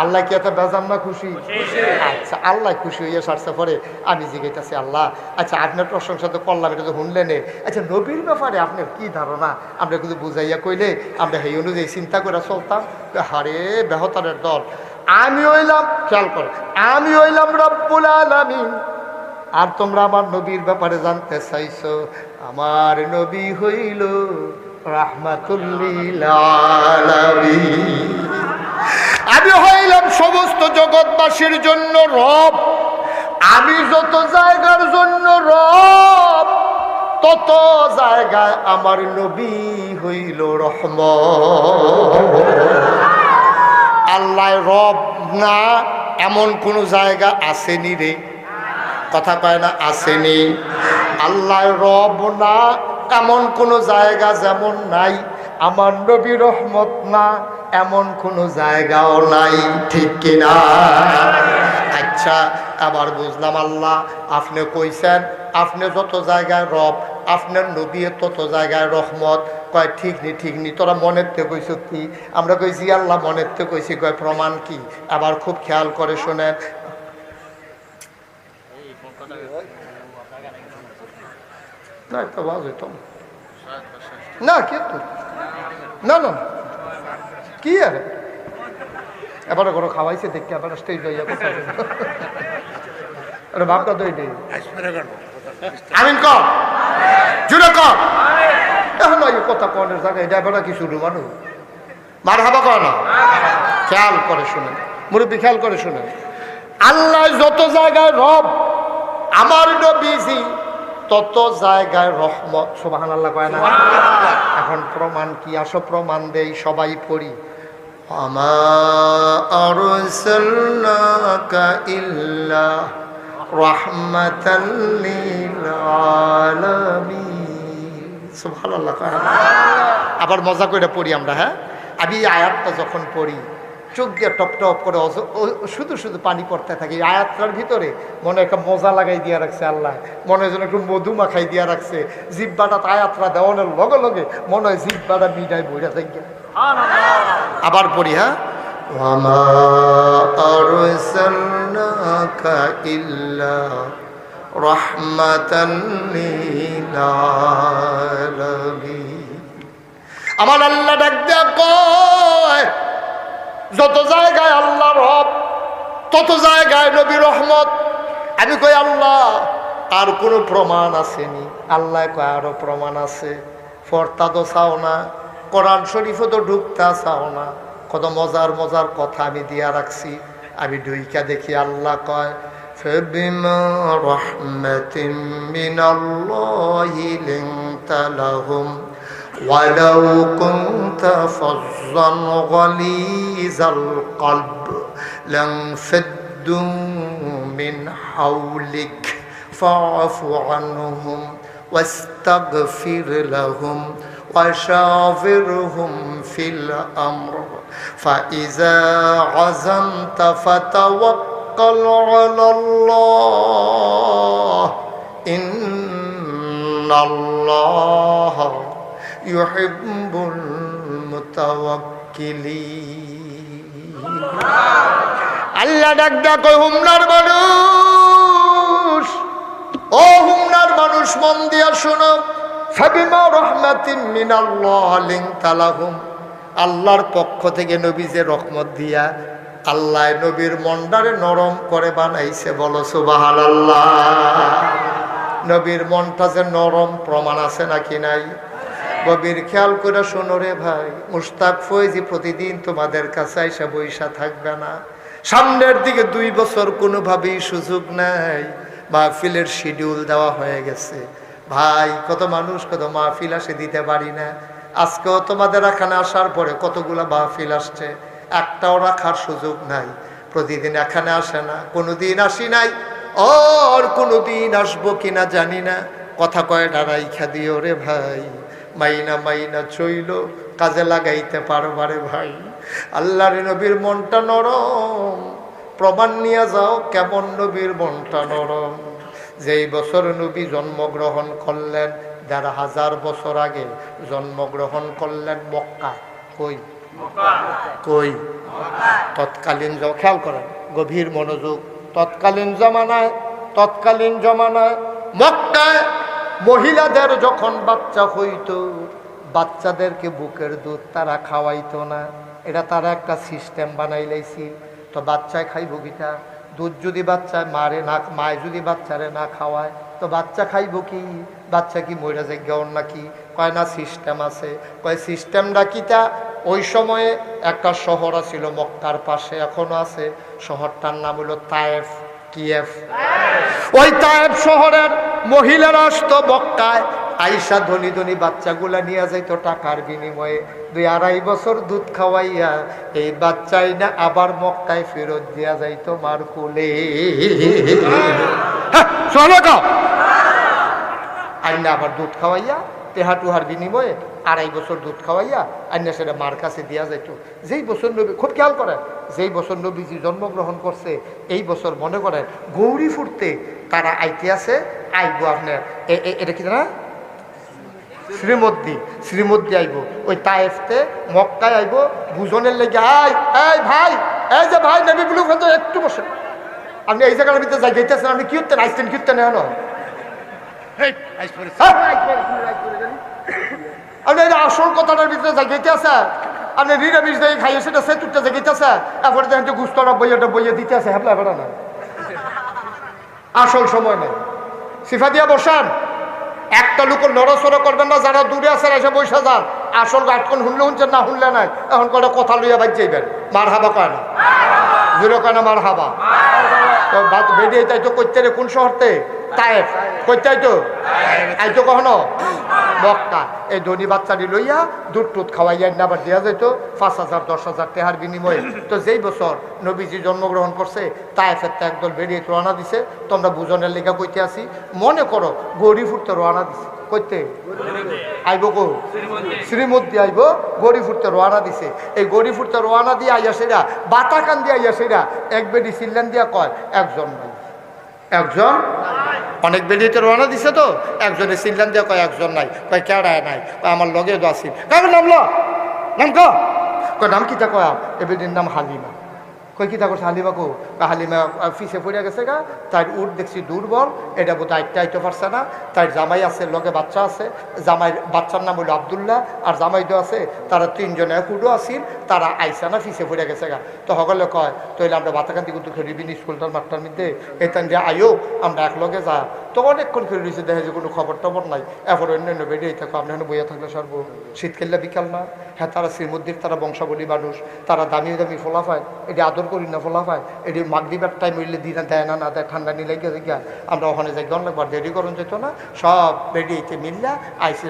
Speaker 1: আল্লাহ। কি এত বেজান না খুশি? আচ্ছা, আল্লাহ খুশি হইয়া সারছে পরে আমি জিজ্ঞাসা, আল্লাহ আচ্ছা আপনার প্রশংসা তো করলাম, এটা তো শুনলেন, আচ্ছা নবীর ব্যাপারে আপনার কি ধারণা? আমরা কিন্তু বুঝাইয়া কইলে আমরা সেই অনুযায়ী চিন্তা করে চলতাম। হারে বেহতারের দল, আমি হইলাম, খেয়াল করে, আমি হইলাম রব্বুল আলামিন, আর তোমরা আমার নবীর ব্যাপারে জানতে চাইছো। আমার নবী হইল রাহমাতুল লিল আলামিন। আমি হইলাম সমস্ত জগৎবাসীর জন্য রব। আমি যত জায়গার জন্য রব, তত জায়গায় আমার নবী হইল রহমত। আল্লাহ রব না এমন কোন জায়গা আসেনি রে, কথা কয় না, আসেনি। আল্লাহ রব না এমন কোন জায়গা যেমন নাই, আমার নবী রহমত না এমন কোনো জায়গাও নাই। ঠিক কিনা? আচ্ছা আবার বুঝলাম, আল্লাহ আপনি কইছেন আপনি যত জায়গায় রব, আপনার নবী তত জায়গায় রহমত। কয় ঠিক নি, তোরা মনের থেকে কইছ কি? আমরা কইছি আল্লাহ মনের থেকে কইছি। কয় প্রমাণ কি? আবার খুব খেয়াল করে শোনেন, না তো বাজ হইত না, কিন্তু না না কি আর এবারে ঘরে খাওয়াইছে দেখে আবার স্টেজ হইয়া কথা আরে ভাবটা তো এটাই। আমিন কর, জুড়ে কর। এখন এই কথা কনের জায়গায় এটা এবার কি শুরু মানুষ মার হাবা করে না। খেয়াল করে শুনেন মুরব্বী, খেয়াল করে শুনেন, আল্লাহ যত জায়গায় রব, আমার নবীজি তত জায়গায় রহমত। সুবহানাল্লাহ কয় না? এখন এখন প্রমাণ কি? আসো প্রমাণ দেই, সবাই পড়ি। আমা আরসালনাকা ইল্লা রাহমাতাল লিল আলামিন। সুবহানাল্লাহ। আবার মজা করে পড়ি আমরা। হ্যাঁ, আমি এই আয়াতটা যখন পড়ি চোখ দিয়ে টপ টপ করে শুধু শুধু পানি পড়তে থাকে। এই আয়াতটার ভিতরে মনে একটা মজা লাগাই দিয়া রাখছে আল্লাহ, মনে হয় যেন একটু মধু মাখাই দিয়া রাখছে। জিব্বাটা আয়াতটা দেওয়ানোর লগে লগে মনে হয় জিব্বাটা মিটাই বইরা যাই। আবার পড়ি। হ্যাঁ, ওয়ামা আরসালনাকা ইল্লা রাহমাতাল লিল আলামিন। আমার আল্লাহ ডাক দিয়া কয়, যত জায়গায় আল্লাহ রব তত জায়গায় নবী রহমত। আমি কই আল্লাহ আর কোনো প্রমাণ আসেনি? আল্লাহ কয় আরো প্রমাণ আছে। ফর্তা তো চাও না, কোরআন শরীফও তো ঢুকতা চাও না, কত মজার মজার কথা আমি দিয়া রাখছি। আমি ঢুইকা দেখি আল্লাহ কয়, ফাবিমা রাহমাতিন মিনাল্লাহি লিনতা লাহুম ওয়ালাউ কুনতা ফাজ্জান গালিজাল কলব লানফাদ্দু মিন হাওলিক ফাআফু আনহুম ওয়াস্তাগফির লাহুম وشاورهم في الأمر فإذا عزمت فتوكل على الله إن الله يحب المتوكلين. আল্লাহ ডাক ডাক হুমনার মানুষ, ও হুমনার মানুষ মন দিয়া শোনো। ফাবিমা রাহমাতিন মিনাল্লাহ লিনতা লাহুম, আল্লাহর পক্ষ থেকে নবী যে রহমত দিয়া আল্লাহ নবীর মনটারে নরম করে বানাইছে। বলো সুবহানাল্লাহ। নবীর মনটা যে নরম, প্রমাণ আছে নাকি নাই? গভীর খেয়াল করে শোনো রে ভাই, মুশতাক ফয়েজি প্রতিদিন তোমাদের কাছে আইসা বইসা থাকবে না। সামনের দিকে 2 বছর কোনোভাবেই সুযোগ নাই, মাহফিলের শিডিউল দেওয়া হয়ে গেছে। ভাই কত মানুষ কত মাহফিল আসে, দিতে পারি না। আজকেও তোমাদের এখানে আসার পরে কতগুলা মাহফিল আসছে, একটাও রাখার সুযোগ নাই। প্রতিদিন এখানে আসে না, কোনোদিন আসি নাই, আর কোনোদিন আসবো কিনা জানি না। কথা কয় রাইখা দিও রে ভাই, মাইনা মাইনা চইল কাজে লাগাইতে পারবারে ভাই। আল্লাহর নবীর মনটা নরম, প্রমাণ নিয়ে যাও কেমন নবীর মনটা নরম। যেই বছর নবী জন্মগ্রহণ করলেন ১,৫০০ বছর আগে জন্মগ্রহণ করলেন মক্কায়। কই কই? তৎকালীন, খেয়াল করেন গভীর মনোযোগ, তৎকালীন জমানায় মক্কায় মহিলাদের যখন বাচ্চা হইতো, বাচ্চাদেরকে বুকের দুধ তারা খাওয়াইতো না। এটা তারা একটা সিস্টেম বানাই লাইছি। তো বাচ্চায় খাইব কিটা? দুধ যদি বাচ্চা মায় যদি বাচ্চারে না খাওয়ায় তো বাচ্চা খাইব কি? বাচ্চা কি মইরা যায় গেওর নাকি? কয় না, সিস্টেম আছে। কয় সিস্টেমটা কিটা? ওই সময়ে একটা শহর ছিল মক্কার পাশে, এখনো আছে। শহরটার নাম হলো তায়েফ। কিয়েফ। ওই তায়েফ শহরের মহিলারা আসতো মক্কায়, আইসা ধনী ধনী বাচ্চাগুলা নিয়ে যাইতো টাকার বিনিময়ে। 2-2.5 বছর দুধ খাওয়াইয়া এই বাচ্চাই না আবার মক্কায় ফেরত দিয়া যাইতো মার কোলে। আইনা আবার দুধ খাওয়াইয়া টেহা টুহার বিনিময়ে 2.5 বছর দুধ খাওয়াইয়া আইনা সেটা মার কাছে দিয়া যাইতো। যেই বছর নবী, খুব খেয়াল করেন, যেই বছর নবীজি জন্মগ্রহণ করছে এই বছর মনে করেন গৌরী ফুটতে তারা আইতে আছে। আইব আপনার এটা কি না শ্রীমদ্দি আইব। ওই তায়েফতে মক্কায় আইব বুঝনের লেগে। ভাই, এই যে ভাই নবী বলু একটু বসে, আপনি এই জায়গার ভিতরে যাই গেতেছেন, আপনি কি করতেন? আইসতেন কীর্তেন এখনো আপনি আসল কথাটার ভিতরে যাই গেতে আছে। আপনি নিরামিষ দিয়ে খাইয়ে সেটা সেতুরটা জায়গাতে আছে, এরপরে দেখেন যে গুস্তটা বইয়ে দিতে আছে। হ্যাঁ বেড়া না, আসল সময় নেই। সিফা দিয়া বসান, একটা লোক নড়াচড়া করবেন না। যারা দূরে আছে এসে বসে যান। আসল গাটকন শুনলে শুনছেন, না শুনলে নাই। এখন কটা কথা লইয়া বাজ যাইবেন। মার হাবা কয় না, জুড়ে কয় না মার হাবা। তো বেরিয়ে তাই তো করতে রে কোন শহরতে? তায়েফ। করতে আইতো কখনো মক্কা। এই ধনী বাচ্চাটি লইয়া দুধ টুধ খাওয়াইয়া আবার দেওয়া যেত 5,000 10,000 টাকার বিনিময়ে। তো যেই বছর নবীজি জন্মগ্রহণ করছে তায়েফের একদল বেরিয়ে রওনা দিছে। তোমরা বুঝনের লেখা কইতে আসি, মনে করো গড়ি ফুটতে রওনা দিছে। কইতে আইব গো শ্রীমদ্দি আইব, গড়ি ফুটতে রওনা দিছে। এই গড়ি ফুটতে রওনা দিয়ে আইয়া সেরা বাতাকান দিয়ে আইয়া সেরা এক বেডি সিল্লান দিয়া কয় একজন নাই, একজন। অনেক বেরিয়েতে রওনা দিছে তো একজনে সিল্লান দিয়া কয় একজন নাই। কয় কেড়ায় নাই, আমার লগে তো আসিল। কাকে নামলো নাম কয় নাম কিতা কয় এ বেডির নাম হালিমা। কই কিতা করছে হালিমা কো? হালিমা ফিসে পড়ে গেছে গা, তার উঠ দেখছি দুর্বল, এটা বোধ আইতে পারছে না। তার জামাই আছে, লগে বাচ্চা আছে, জামাই বাচ্চার নাম হলো আবদুল্লাহ, আর জামাইটো আছে, তারা তিনজনে কুডো আসিল, তারা আইসা না ফিসে পড়ে গেছে গা। তো সকলে কয় তৈলে আমরা বাতাকান্তি কিন্তু খেলিবিনি স্কুলটার মাঠটার মধ্যে এখান যে আইও আমরা একলগে যা। তো অনেকক্ষণ খেলে রয়েছে, দেখে যে কোনো খবর টবর নাই। এরপর অন্যান্য বেরিয়ে থাকো, আপনি এখানে বইয়া থাকলে সর্ব শীত খেললে বিকাল না। হ্যাঁ, তারা শ্রীমদ্দির, তারা বংশাবলী মানুষ, তারা দামি দামি ফোলা পায়, এটি আদর করি না ফোলা পায়, এটি মাগরিবের টাইম হইলে দিনা দেয় না, না দেয়, ঠান্ডা নিলে গিয়ে আমরা ওখানে যাই গন লাগবার দেরি করুন যেত না। সব বেরিয়েতে মিললা আইসে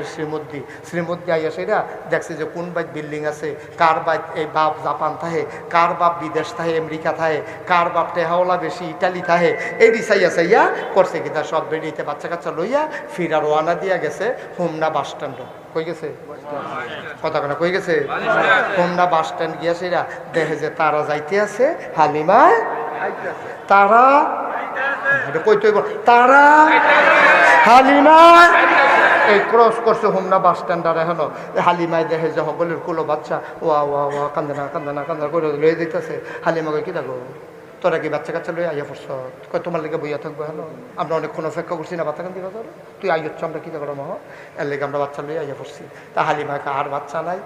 Speaker 1: শ্রীমদ্দি আইয়া সেরা দেখছে যে কোন বাইক বিল্ডিং আছে, কার বাইক এই বাপ জাপান থাহে, কার বাপ বিদেশ থাহে আমেরিকা থাহে, কার বাপ টেহাওলা বেশি ইটালি থাহে, এই চাইয়া চাইয়া করছে কি তা সব বেরিয়েতে বাচ্চা কাচ্চা লইয়া ফিরা রওয়ানা দিয়া গেছে হোমনা বাস স্ট্যান্ড। কই গেছে কথা কেনা কই গেছে হোমনা বাস স্ট্যান্ড গিয়া সেরা দেখে যে তারা যাইতে আছে, হালিমা তারা কইতে তারা হালিমা এই ক্রস করছে হোমনা বাস স্ট্যান্ড। আর এখন হালিমায় দেখে যে সকলের কুলো বাচ্চা ওয়া ওয়া ওয়া কান্দে না কান্দে না কান্দা করে লয়ে দিতেছে। হালিমা কই কি থাকো তোরা কি বাচ্চা কাচ্চা লই আইয়া পড়ছ? কয় তোমার লেগে বইয়া থাকবো। হ্যালো, আমরা অনেকক্ষণ অপেক্ষা করছি না বাচ্চা কান্দি বাজার, তুই আইয়চ্ছ আমরা কী করো মহ, এর লেগে আমরা বাচ্চা লই আইয়া পড়ছি। তা হালিমাকে আর বাচ্চা নাই?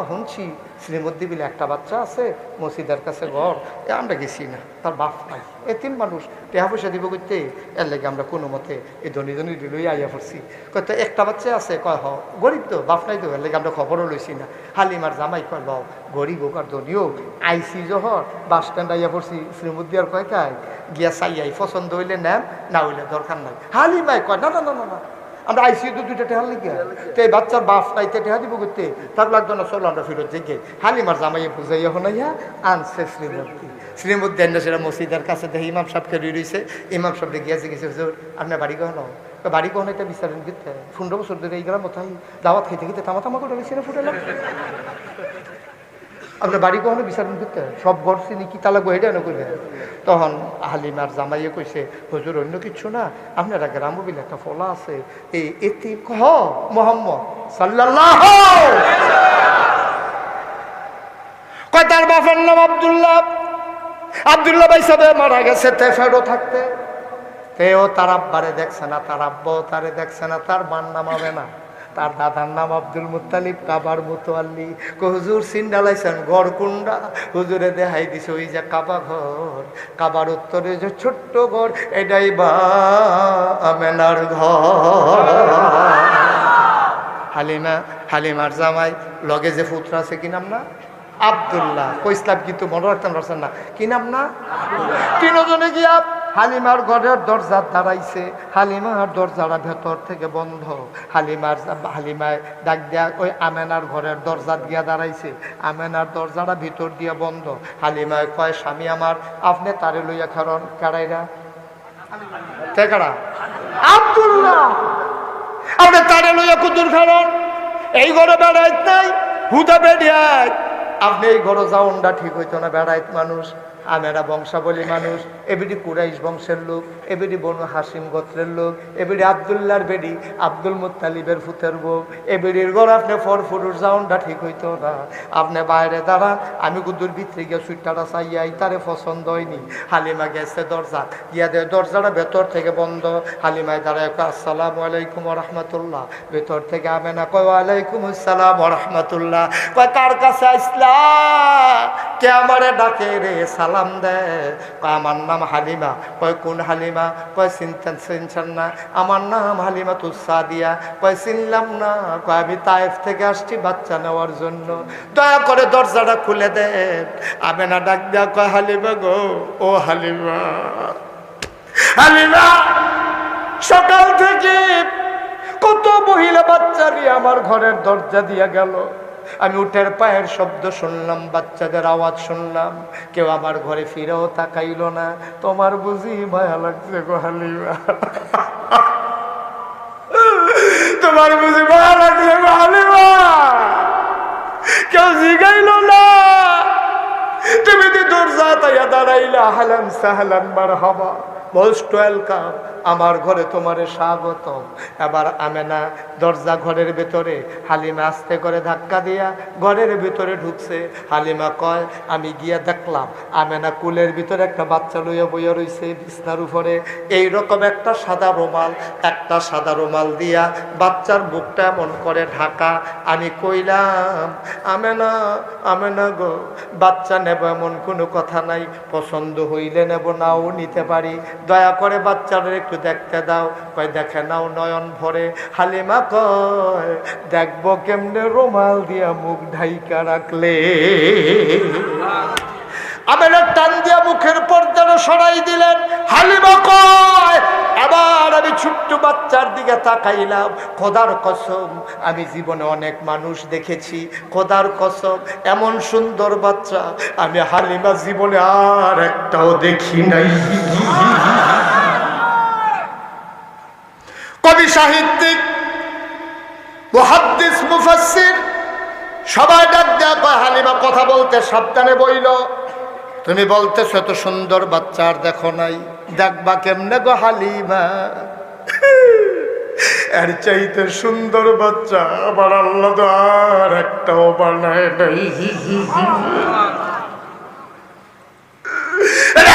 Speaker 1: শুনছি শ্রীমদ্দি বিলে একটা বাচ্চা আছে মসজিদের কাছে ঘর, আমরা গেছি না, তার বাপ নাই, তিন মানুষ টেহা পয়সা দিব করতে, এর লেগে আমরা কোনো মতে এই ধনী ধনী লই আইয়া পড়ছি। কয় তো একটা বাচ্চা আছে? কয় গরিব তো, বাপ নাই তো, এর লেগে আমরা খবরও লইছি না। হালিমার জামাই কয় লও, গরিব হোক আর ধনী হোক আইসি জহর বাস স্ট্যান্ড আইয়া পড়ছি। শ্রীমদ্দি আর কয় কায় গিয়া চাইয়াই পছন্দ হইলে নেন, না হইলে দরকার নাই। হালিমাই কয় না না না না না, আমরা আইসিউ তো দুইটা টেহার লিখে তো এই বাচ্চার বাপ নাইতে টেহা দিব করতে, তার লাগতো না, চলো আমরা ফিরত জেগে। হালিমার জামাইয়ে বুঝাইয়া হনাইয়া আনছে শ্রীমদ্দি আন্না সেটা মসজিদের কাছে দেখে ইমাম সাহেবকে রয়েছে। ইমাম সাহেবকে গিয়েছে গেছে হুজুর আপনার বাড়ি কখনো? বাড়ি কখনো এটা বিচারেন করতে 15 বছর ধরে এই গ্রাম কোথায় দাওয়াত খেতে খেতে তামা তামা করে বেশি ফুটে লাগছে। আপনার বাড়ি কখনো বিচারণ করতে সব ঘর চিনি কি তালা গোহেটা না করবে। তখন হালিমার জামাইয়ে কইছে হুজুর অন্য কিছু না, আপনারা গ্রাম্য বিলে একটা ফলা আছে, এই এতি মোহাম্মদ সাল্লাল্লাহু কয় তার বাপের নাম আব্দুল্লাহ। আব্দুল্লাহ ভাই সাহেব মারা গেছে তেফেরও থাকতে, তেও তার আব্বারে দেখছে না, তার আব্বাও তারে দেখছে না, তার বার নাম হবে না। তার দাদার নাম আব্দুল মুত্তালিব, কাবার মুতোয়াল্লি। হুজুর সিন্ডালাইছেন ঘর কুন্ডা, হুজুরে দেখাই দিছে ওই যে কাবা ঘর, কাবার উত্তরে যে ছোট্ট ঘর, এটাই বা আমেনার ঘর। হালিমার জামাই লগে যে পুত্র আছে কি নাম না? আব্দুল্লাহ। কইসলাম কিন্তু মনে রাখতেন পারছেন না কি নাম না? তিনজনে গিয়া হালিমার ঘরের দরজা দাঁড়াইছে, হালিমার দরজাটা ভেতর থেকে বন্ধ। হালিমায় ডাক দিয়া ওই আমেনার ঘরের দরজা দিয়া দাঁড়াইছে, আমেনার দরজাটা ভিতর দিয়া বন্ধ। হালিমায় কয় স্বামী আমার, আপনি তারে লইয়া খারণ কারাইরা কারা আব্দুল্লাহ, আপনি তারে লইয়া কুদুর খারণ এই ঘরে বেড়াইত নাই হুদা বেড়িয়ায়, আপনি এই ঘরে যাওনটা ঠিক হইতো না। বেড়াইত মানুষ, আমেরা বংশাবলী মানুষ, এবিডি কুরাইশ বংশের লোক, এবিডি বনু হাসিম গোত্রের লোক, এবিডি আব্দুল্লাহর বেডি, আব্দুল মুত্তালিবের ফুতের বউ, এবিডির ঘর আপনি ফরফুরুর যাওনটা ঠিক হইতো না। আপনি বাইরে দাঁড়ান, আমি গুদুর ভিতরে গিয়ে সুইটাটা চাইয়াই, তারে পছন্দ হয়নি। হালিমা গেছে দরজা গিয়া দেয়, দরজাটা ভেতর থেকে বন্ধ। হালিমায় দাঁড়ায় কয় আসসালামু আলাইকুম রহমতুল্লাহ, ভেতর থেকে আমেনা কয় ওয়ালাইকুম আসসালাম রহমতুল্লাহ। কয় কার কাছে আসলা? কে আমারে ডাকে রে সালাম দেয়? কয় আমার নাম হালিমা। কয় কোন হালিমা? কয় চিনছেন না, আমার নাম হালিমা তুসাদিয়া। কয় চিনলাম না। কয় আমি তায়েফ থেকে আসছি বাচ্চা নেওয়ার জন্য, দয়া করে দরজাটা খুলে দেন। আমেনা ডাক দেয়া কয় হালিমা গো, ও হালিমা, হালিমা সকাল থেকে কত মহিলা বাচ্চা নিয়ে আমার ঘরের দরজা দিয়ে গেল। আমি উটের পায়ের শব্দ শুনলাম, বাচ্চাদের আওয়াজ শুনলাম, কেউ আমার ঘরে ফিরেও তাকাইল না। তোমার বুঝি মায়া লাগছে গো হালিমা, তোমার বুঝি মায়া লাগছে গো হালিমা। কেউ জিগাইল না, তুমি তো দরজা তাইয়া দাঁড়াইলা, হালান সাহালান মারহাবা, মোস্ট ওয়েলকাম, আমার ঘরে তোমারে স্বাগতম। এবার আমেনা দরজা ঘরের ভেতরে, হালিমা আস্তে করে ধাক্কা দিয়া ঘরের ভিতরে ঢুকছে। হালিমা কয়, আমি গিয়া দেখলাম আমেনা কুলের ভিতরে একটা বাচ্চা লইয়া বইয়া রইছে বিছনার উপরে। এইরকম একটা সাদা রুমাল দিয়া বাচ্চার মুখটা এমন করে ঢাকা। আমি কইলাম, আমেনা গো, বাচ্চা নেব এমন কোনো কথা নাই, পছন্দ হইলে নেব, নাও নিতে পারি, দয়া করে বাচ্চাদের একটু দেখতে দাও। কয় দেখে নাও নয়ন ভরে। হালিমা কয়, দেখবো কেমনে রুমাল দিয়া মুখ ঢাইকা রাখলে। আমেনা টান দিয়া মুখের পর্দাটা সরাই দিলেন। হালিমা কয়, আবার আমি ছোট্ট বাচ্চার দিকে তাকাইলাম। খোদার কসম, আমি জীবনে অনেক মানুষ দেখেছি, খোদার কসম এমন সুন্দর বাচ্চা আমি হালিমা জীবনে আর একটাও দেখি নাই। কবি, সাহিত্যিক, মুহাদ্দিস, মুফাসসির সবাই ডাক দেয়া কয়, হালিমা কথা বলতে সাবধানে বইল। তুমি বলতেছ এত সুন্দর বাচ্চা আর দেখো নাই, দেখবা কেমনে গো হালিমা? এর চাইতে সুন্দর বাচ্চা আবার আল্লাহ তো আর একটাও বানায় নাই।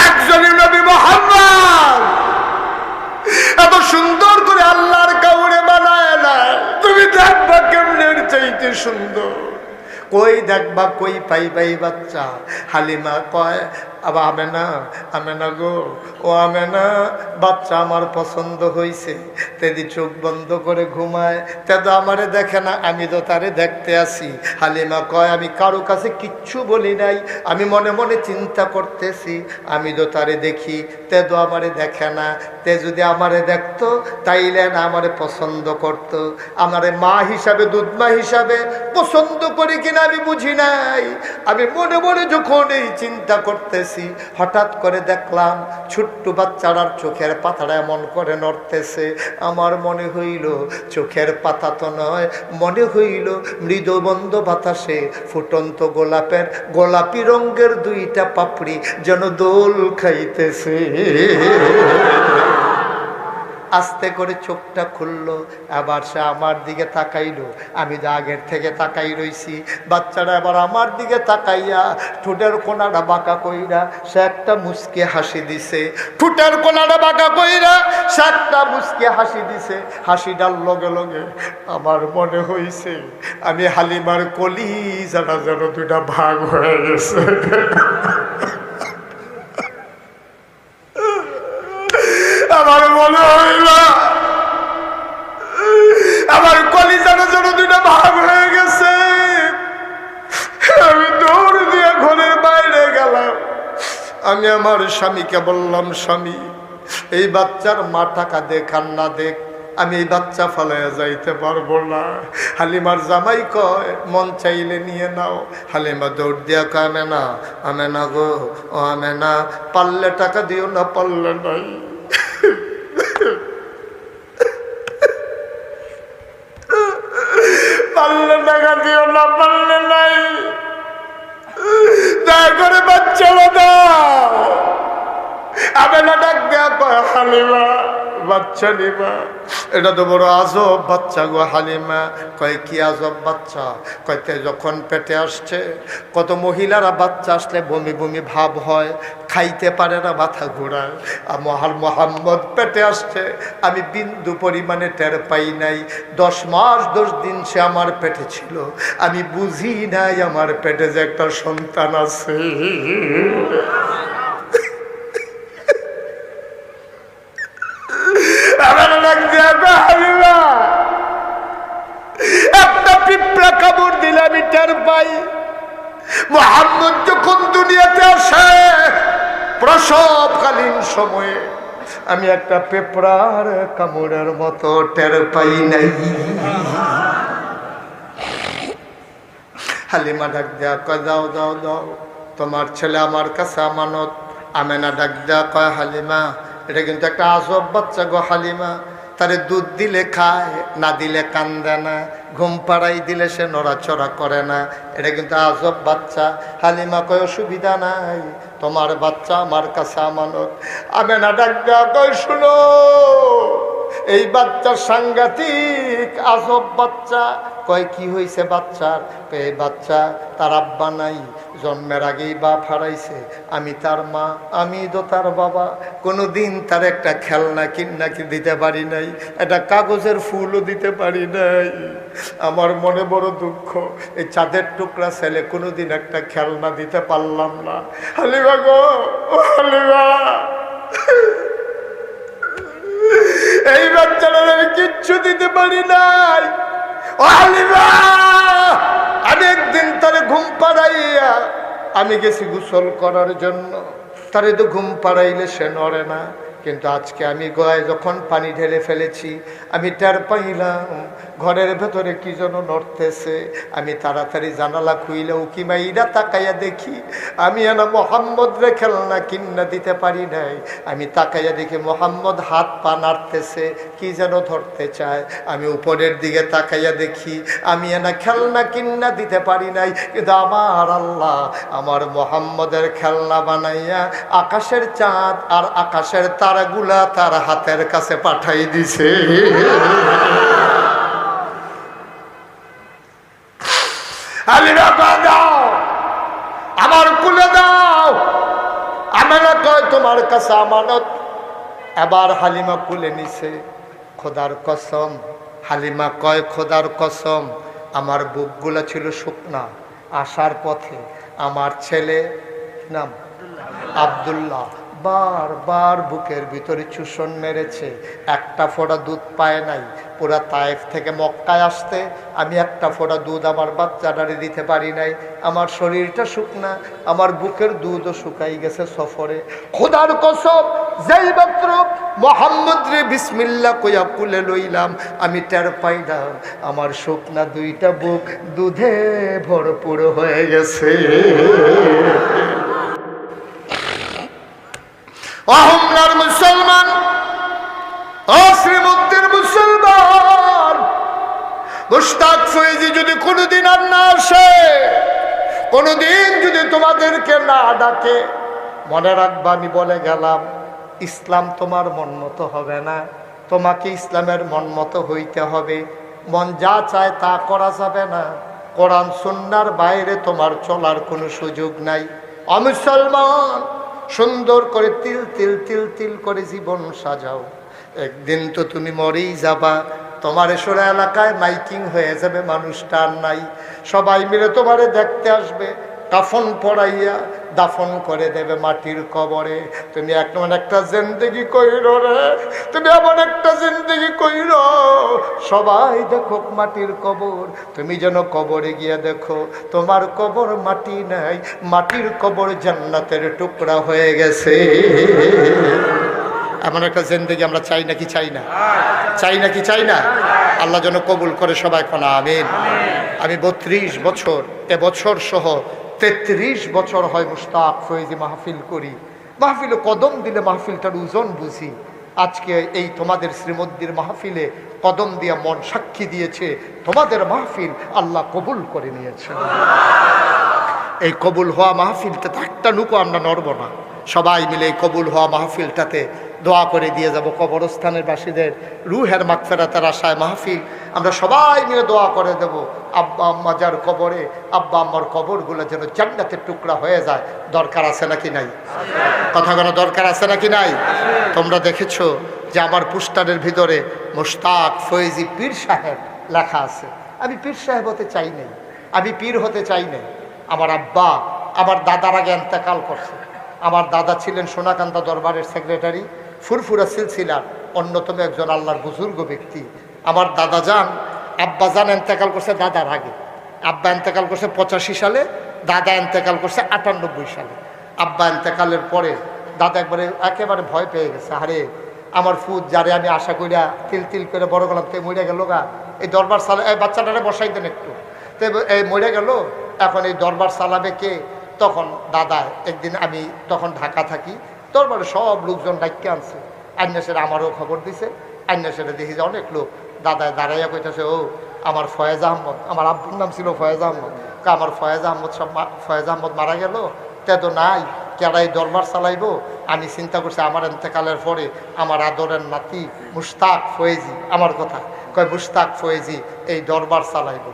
Speaker 1: একজনই নবী মুহাম্মদ এত সুন্দর করে আল্লাহর কাউরে বানায় না। তুমি দেখবা কেমনে এর চাইতে সুন্দর, কই দেখবা, কই পাইবাই বাচ্চা? হালিমা কয়, আবার আমেনা গো, ও আমেনা, বাচ্চা আমার পছন্দ হয়েছে। তেদি চোখ বন্ধ করে ঘুমায়, তেদো আমারে দেখে না, আমি তো তারে দেখতে আসি। হালিমা কয়, আমি কারো কাছে কিচ্ছু বলি নাই, আমি মনে মনে চিন্তা করতেছি, আমি তো তারে দেখি, তেদো আমারে দেখে না। তে যদি আমারে দেখতো তাইলে না আমারে পছন্দ করতো। আমারে মা হিসাবে, দুধমা হিসাবে পছন্দ করি কিনা আমি বুঝি নাই। আমি মনে মনে যখন এই চিন্তা করতেছি, হঠাৎ করে দেখলাম ছোট্ট বাচ্চাটার চোখের পাতাটা এমন করে নড়তেছে। আমার মনে হইল চোখের পাতা তো নয়, মনে হইল মৃদুবন্ধ বাতাসে ফুটন্ত গোলাপি রঙের দুইটা পাপড়ি যেন দোল খাইতেছে। আস্তে করে চোখটা খুললো, আবার সে আমার দিকে তাকাইলো। আমি তো আগের থেকে তাকাই রইছি। বাচ্চারা এবার আমার দিকে তাকাইয়া ঠোঁটের কোনাটা বাঁকা কইরা সে একটা মুচকে হাসি দিছে। ঠোঁটের কোনাটা বাঁকা কইরা সে একটা মুচকে হাসি দিছে। হাসিটার লগে লগে আমার মনে হইছে আমি হালিমার কলিজাটা যেন দুইটা ভাগ হয়ে গেছে। আমার মনে হইল আমার কলিজাটা যেন দুইটা ভাগ হয়ে গেছে। আমি দৌড় দিয়ে ঘরের বাইরে গেলাম। আমি আমার স্বামীকে বললাম, স্বামী, এই বাচ্চার মা টাকা দেখ আর না দেখ, আমি এই বাচ্চা ফালাইয়া যাইতে পারবো না। হালিমার জামাই কয়, মন চাইলে নিয়ে নাও। হালিমা দৌড় দিয়া কয়, আমেনা গো, ও আমেনা, পারলে টাকা দিও না, পারলে নাই। পারলে টাকা দিও না, পারলে নাই, দয়া করে বাচ্চারা দাও। আমেনা ডাক দেয়া কয়, হালিমা, বাচ্চা নিবা? এটা তো বড় আজব বাচ্চা গো। হালিমা কয়, কি আজব বাচ্চা? কয়তে যখন পেটে আসছে, কত মহিলারা বাচ্চা আসলে বমি বমি ভাব হয়, খাইতে পারে না, মাথা ঘোরায়। আর মোহাম্মদ পেটে আসছে, আমি বিন্দু পরিমাণে টের পাই নাই। 10 মাস 10 দিন সে আমার পেটে ছিল, আমি বুঝি নাই আমার পেটে যে একটা সন্তান আছে। একটা পিঁপড়া কামড় দিলে আমি টের পাই। মুহাম্মদ যখন দুনিয়াতে আসে প্রসবকালীন সময়ে আমি একটা পেপড়ার কামড়ের মতো টের পাই নাই। হালিমা ডাক দেয়া কয় দাও দাও দাও, তোমার ছেলে আমার কাছে আমানত। আমেনা ডাক দেয়া কয় হালিমা, এটা কিন্তু একটা আজব বাচ্চা গো হালিমা, তারে দুধ দিলে খায়, না দিলে কান্দে না, ঘুম পাড়াই দিলে সে নড়াচড়া করে না, এটা কিন্তু আজব বাচ্চা। হালিমা কয় অসুবিধা নাই, তোমার বাচ্চা আমার কাছে আমানত। আমেনা ডাক দেয়া কয় শুনো, এই বাচ্চা সাংঘাতিক আজব বাচ্চা। কয় কি হয়েছে বাচ্চার? এই বাচ্চা তার আব্বা নাই, জন্মের আগেই বাপ হারাইছে, আমি তার মা, আমি তো তার বাবা, কোনোদিন তার একটা খেলনা কিনা দিতে পারি নাই, একটা কাগজের ফুলও দিতে পারি নাই। আমার মনে বড় দুঃখ, এই চাঁদের টুকরা ছেলে কোনোদিন একটা খেলনা দিতে পারলাম না। হালিমা গো, ও হালিমা, এই বাচ্চারা আমি কিচ্ছু দিতে পারি নাই। ও হালিমা, আমি একদিন তারে ঘুম পাড়াইয়া আমি গেছি গোসল করার জন্য, তারে তো ঘুম পাড়াইলে সে নড়ে না, কিন্তু আজকে আমি গলায় যখন পানি ঢেলে ফেলেছি আমি টের পাইলাম ঘরের ভেতরে কি যেন নড়তেছে। আমি তাড়াতাড়ি জানালা খুইলে উকিমাইরা তাকাইয়া দেখি আমি এনা মোহাম্মদ রে খেলনা কিন্না দিতে পারি নাই। আমি তাকাইয়া দেখি মোহাম্মদ হাত পা নাড়তেছে, কি যেন ধরতে চায়। আমি উপরের দিকে তাকাইয়া দেখি আমি এনা খেলনা কিন্না দিতে পারি নাই, কিন্তু আমার আল্লাহ আমার মোহাম্মদের খেলনা বানাইয়া আকাশের চাঁদ আর আকাশের তারাগুলা তার হাতের কাছে পাঠাই দিছে। হালিমা কয় দাও, আমার কুলে দাও। আমেনা কয় তোমার কাছে আমানত। এবার হালিমা কুলে নিছে। খোদার কসম, হালিমা কয় খোদার কসম, আমার বুকগুলা ছিল শুকনা। আসার পথে আমার ছেলে নাম আব্দুল্লাহ বারবার বুকের ভিতরে চুষণ মেরেছে, একটা ফোঁটা দুধ পায় নাই। পুরা তায়েফ থেকে মক্কায় আসতে আমি একটা ফোঁটা দুধ আমার বাচ্চাটারে দিতে পারি নাই। আমার শরীরটা শুকনা, আমার বুকের দুধও শুকাই গেছে সফরে। খোদার কসম, যেই মাত্র মোহাম্মদ রে বিসমিল্লাহ কইয়া কুলে লইলাম, আমি টের পাইলাম আমার শুকনা দুইটা বুক দুধে ভরপুর হয়ে গেছে। অহংকার মুসলমান, অশ্রীমুক্তির মুসলমান, মুশতাক ফয়েজি যদি কোনোদিন আর না আসে, কোনোদিন যদি তোমাদেরকে না ডাকে, মনে রাখবা আমি বলে গেলাম ইসলাম তোমার মন মতো হবে না, তোমাকে ইসলামের মন মতো হইতে হবে। মন যা চায় তা করা যাবে না, কোরআন সুন্নাহর বাইরে তোমার চলার কোনো সুযোগ নাই। অমুসলমান, সুন্দর করে তিল তিল তিল তিল করে জীবন সাজাও, একদিন তো তুমি মরেই যাবা। তোমার এসরা এলাকায় মাইকিং হয়ে যাবে, মানুষটা আর নাই, সবাই মিলে তোমারে দেখতে আসবে, কাফন পড়াইয়া দাফন করে দেবে মাটির কবরে। তুমি এমন একটা জিন্দেগি কইরো রে, তুমি এমন একটা জিন্দেগি কইরো সবাই দেখো মাটির কবর, তুমি যেন কবরে গিয়ে দেখো তোমার কবর মাটি নাই, মাটির কবর জান্নাতের টুকরা হয়ে গেছে। এমন একটা জিন্দেগি আমরা চাই নাকি চাই না? চাই নাকি চাই না? আল্লাহ যেন কবুল করে সবাই কোন আমিন। আমি 32 বছর, এবছর সহ 33 বছর হয় মুশতাক ফয়েজি মাহফিল করি। মাহফিলে কদম দিলে মাহফিলটার ওজন বুঝি। আজকে এই তোমাদের শ্রীমদ্দির মাহফিলে কদম দিয়া মন সাক্ষী দিয়েছে তোমাদের মাহফিল আল্লাহ কবুল করে নিয়েছে। এই কবুল হওয়া মাহফিলটাতে একটা নুকো আমরা নড়ব না, সবাই মিলে এই কবুল হওয়া মাহফিলটাতে দোয়া করে দিয়ে যাব। কবরস্থানের বাসীদের রুহের মাগফিরাতের আশায় মাহফিল, আমরা সবাই মিলে দোয়া করে দেব আব্বা আম্মা যার কবরে, আব্বা আম্মার কবরগুলো যেন জান্নাতের টুকরা হয়ে যায়। দরকার আছে নাকি নাই? কথা কোনো দরকার আছে নাকি নাই? তোমরা দেখেছো যে আমার পোস্টারের ভিতরে মুশতাক ফয়েজি পীর সাহেব লেখা আছে। আমি পীর সাহেব হতে চাই নাই, আমি পীর হতে চাই নাই। আমার আব্বা আমার দাদার আগে ইন্তেকাল করছে। আমার দাদা ছিলেন সোনাকান্দা দরবারের সেক্রেটারি, ফুরফুরা সিলসিলার অন্যতম একজন আল্লাহর বুজুর্গ ব্যক্তি। আমার দাদা যান, আব্বা যান ইন্তেকাল করছে দাদার আগে। আব্বা ইন্তেকাল করছে 85 সালে, দাদা ইন্তেকাল করছে 98 সালে। আব্বা ইন্তেকালের পরে দাদা একবারে একেবারে ভয় পেয়ে গেছে। আরে আমার ফুট যারে আমি আশা করিয়া তিল তিল করে বড় গেলাম, তো মরে গেল গা। এই দরবার সালা এই বাচ্চাটারে বসাই দেন একটু, তো এই মরে গেল, এখন এই দরবার চালাবে কে? তখন দাদা একদিন, আমি তখন ঢাকা থাকি, দরবারে সব লোকজন ডাক্কে আনছে, আইনাসের আমারও খবর দিছে। আইনাসের দেখি যে অনেক লোক, দাদায় দাঁড়াইয়া কইতেছে, ও আমার ফয়েজ আহমদ, আমার আব্বুর নাম ছিল ফয়েজ আহমদ, আমার ফয়েজ আহমদ সব ফয়েজ আহমদ মারা গেল, তে তো নাই, কেডাই দরবার চালাইব। আমি চিন্তা করছি আমার এতেকালের পরে আমার আদরের নাতি মুশতাক ফয়েজি, আমার কথা কয় মুশতাক ফয়েজি এই দরবার চালাইব।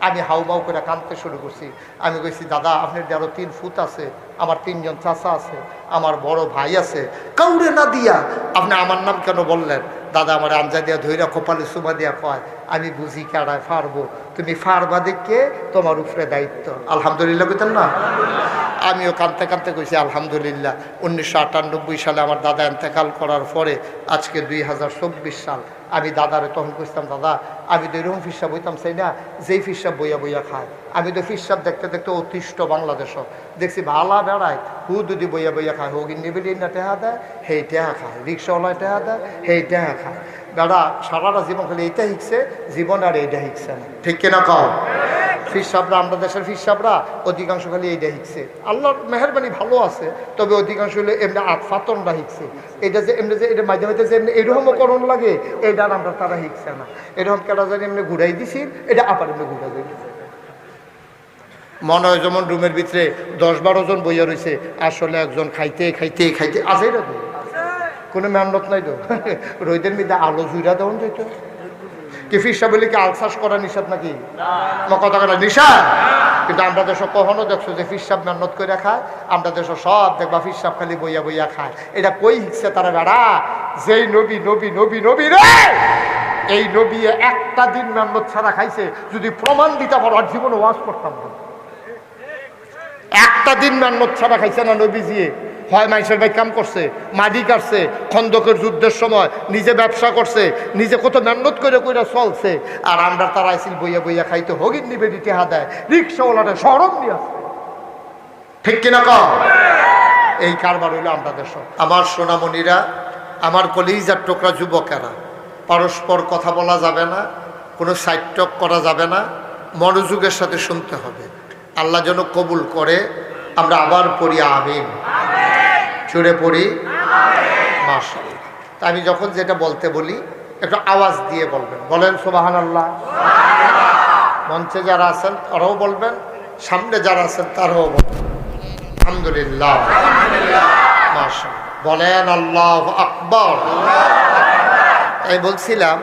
Speaker 1: আমি হাউমাউ করে কাঁদতে শুরু করছি। আমি কইছি, দাদা আপনার যে আরো 3 ফুট আছে, আমার 3 জন চাচা আছে, আমার বড় ভাই আছে, কাউরে না দিয়া আপনি আমার নাম কেন বললেন? দাদা আমার আমজা দিয়া ধৈরা কপালে সুমা দিয়া কয়, আমি বুঝি কেডায় ফারবো, তুমি ফারবা দেখে তোমার উপরে দায়িত্ব। আলহামদুলিল্লাহ কইতেন না? আমিও কাঁদতে কাঁদতে কইছি আলহামদুলিল্লাহ। 1998 সালে আমার দাদা এন্তেকাল করার পরে আজকে 2024 সাল। আমি দাদারে তখন কইতাম, দাদা আমি তো এরকম ফিরসাব হইতাম চাই না, যেই ফিরসাব বইয়া বইয়া খায়। আমি তো ফিরসাব দেখতে দেখতে অতিষ্ঠ বাংলাদেশও দেখছি, ভালা বেড়ায় হু যদি বইয়া বইয়া খায়, হোক নিবিড়ি না টেহা দেয়, সেই টেহা খায়, রিক্সাওয়ালায় টেহা দেয়, সেই টেহা খায়। বেড়া সারাটা জীবন খালি এইটা শিখছে, জীবন আর এইটা শিখছে না, ঠিক কিনা কও? ফিরসাবরা, আমরা দেশের ফিরসাবরা অধিকাংশ খালি এইটা শিখছে। আল্লাহর মেহরবানি ভালো আছে, তবে অধিকাংশ হলো এমনি আতফাতনরা শিখছে। এটা যে এমনি যে এটা মাঝে মাঝে যে এমনি এরকমও করণ লাগে, এইটার আমরা তারা শিখছে না। এরকম কেটা জানি এমনি ঘুরাই দিছি, এটা আবার এমনি ঘুরাই দিয়েছে। মনে হয় যেমন রুমের ভিতরে 10-12 জন বইয়া রয়েছে, আসলে একজন খাইতে খাইতে খাইতে আজই রাখবে, কোনো মেহনত নাই তো। রোদের মধ্যে আলো জুইরা দেওয়া যেত কি? ফিরসা বলে কি আলসাস করা নিষেধ নাকি? কথা কথা নিষেধ। কিন্তু আমরা দেশ কখনো দেখছো যে ফিরসাব মেহনত করে খায়? আমরা দেশ সব দেখবা ফিরসাব খালি বইয়া বইয়া খায়। এটা কই শিখছে তারা? বেড়া যেই নবী নবী নবী নবী রে, এই নবী একটা দিন মেহনত ছাড়া খাইছে, যদি প্রমাণ দিতে পারো আর জীবনে ওয়াজ করতাম না। একটা দিন মেহনত ছাড়া খাইছে না নবীজি। হয় মাইসের ভাই কাম করছে, মাটি কাটছে, খন্দকের যুদ্ধের সময় নিজে ব্যবসা করছে, নিজে কত মেহনত করে কইরা চলছে। আর আমরা তারা আইছিল বইয়া বইয়া খাইতে, হগির নিবে টেহা দেয়, রিক্সাওয়ালাটা সরম নিয়ে আসছে, ঠিক কিনা কও? এই কারবার হইলো আমরা দেশ। আমার সোনামণিরা, আমার কলিজার টুকরা যুবকেরা, পরস্পর কথা বলা যাবে না, কোনো সাইড টক করা যাবে না, মনোযোগের সাথে শুনতে হবে। আল্লাহ যেন কবুল করে। আমরা আবার পড়ি আমিন, জোরে পড়ি মাশাআল্লাহ। তা আমি যখন যেটা বলতে বলি একটু আওয়াজ দিয়ে বলবেন। বলেন সুবহানাল্লাহ। মঞ্চে যারা আছেন তারাও বলবেন, সামনে যারা আছেন তারাও বলবেন আলহামদুলিল্লাহ মাশাআল্লাহ। বলেন আল্লাহু আকবার। আমি বলছিলাম,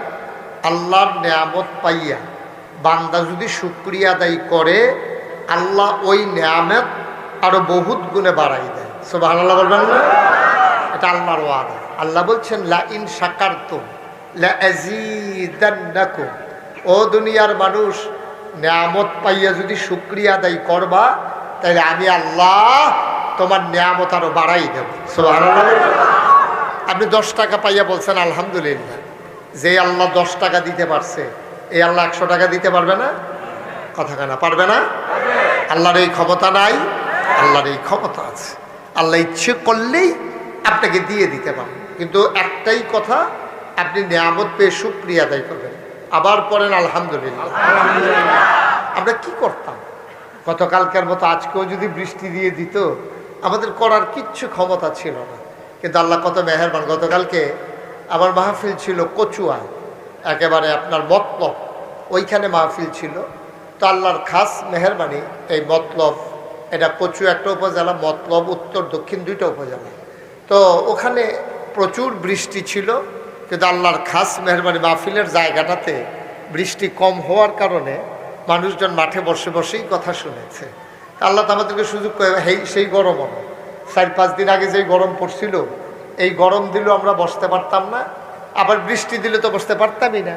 Speaker 1: আল্লাহর নিয়ামত পাইয়া বান্দা যদি শুকরিয়া আদায় করে, আল্লাহ ওই নিয়ামত আরো বহুত গুণে বাড়াই দেয়। সুবহানাল্লাহ বলবেন না? এটা আল্লাহর ওয়াদা। আল্লাহ বলছেন, লা ইন শাকারতুম লা আযীদান্নাকুম। ও দুনিয়ার মানুষ, নিয়ামত পাইয়া যদি শুকরিয়া আদায় করবা, তাহলে আমি আল্লাহ তোমার নিয়ামত আরো বাড়াই দেব। সুবহানাল্লাহ। আপনি 10 টাকা পাইয়া বলছেন আলহামদুলিল্লাহ। যে আল্লাহ 10 টাকা দিতে পারছে, এই আল্লাহ 100 টাকা দিতে পারবে না? কথা কেনা পারবে না? আল্লাহর এই ক্ষমতা নাই? আল্লাহর এই ক্ষমতা আছে। আল্লাহ ইচ্ছে করলেই আপনাকে দিয়ে দিতে পারেন। কিন্তু একটাই কথা, আপনি নিয়ামত পেয়ে শুকরিয়া আদায় করবেন। আবার পড়েন আলহামদুলিল্লাহ। আমরা কি করতাম? গতকালকের মতো আজকেও যদি বৃষ্টি দিয়ে দিত, আমাদের করার কিচ্ছু ক্ষমতা ছিল না। কিন্তু আল্লাহ কত মেহেরবান। গতকালকে আমার মাহফিল ছিল কচুয়ায়, একেবারে আপনার মতলব, ওইখানে মাহফিল ছিল। তো আল্লাহর খাস মেহেরবানি, এই মতলব, এটা কচু একটা উপজেলা, মতলব উত্তর দক্ষিণ 2টা উপজেলা। তো ওখানে প্রচুর বৃষ্টি ছিল, কিন্তু আল্লাহর খাস মেহেরবানি মাহফিলের জায়গাটাতে বৃষ্টি কম হওয়ার কারণে মানুষজন মাঠে বসে বসেই কথা শুনেছে। আল্লাহ তো আমাদেরকে সুযোগ করে, সেই গরমও 4-5 দিন আগে যেই গরম পড়ছিল, এই গরম দিলেও আমরা বসতে পারতাম না, আবার বৃষ্টি দিলে তো বসতে পারতামই না।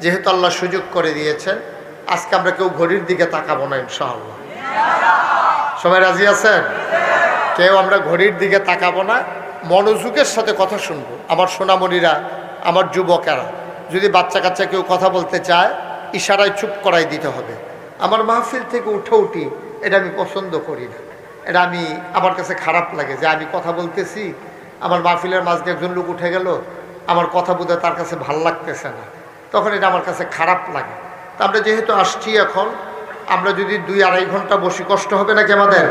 Speaker 1: যেহেতু আল্লাহ সুযোগ করে দিয়েছেন, আজকে আমরা কেউ ঘড়ির দিকে তাকাবো না ইনশাআল্লাহ। সবাই রাজি আছেন? কেউ আমরা ঘড়ির দিকে তাকাবো না, মনোযোগের সাথে কথা শুনবো। আমার সোনামণিরা, আমার যুবকেরা, যদি বাচ্চা কাচ্চা কেউ কথা বলতে চায়, ইশারায় চুপ করাই দিতে হবে। আমার মাহফিল থেকে উঠি এটা আমি পছন্দ করি না। এটা আমার কাছে খারাপ লাগে যে আমি কথা বলতেছি, আমার মাহফিলের মাঝে একজন লোক উঠে গেল, আমার কথা বোধহয় তার কাছে ভাল লাগতেছে না, তখন এটা আমার কাছে খারাপ লাগে। তা আমরা যেহেতু আসছি এখন, আমরা যদি 2-2.5 ঘন্টা বসি কষ্ট হবে নাকি আমাদের?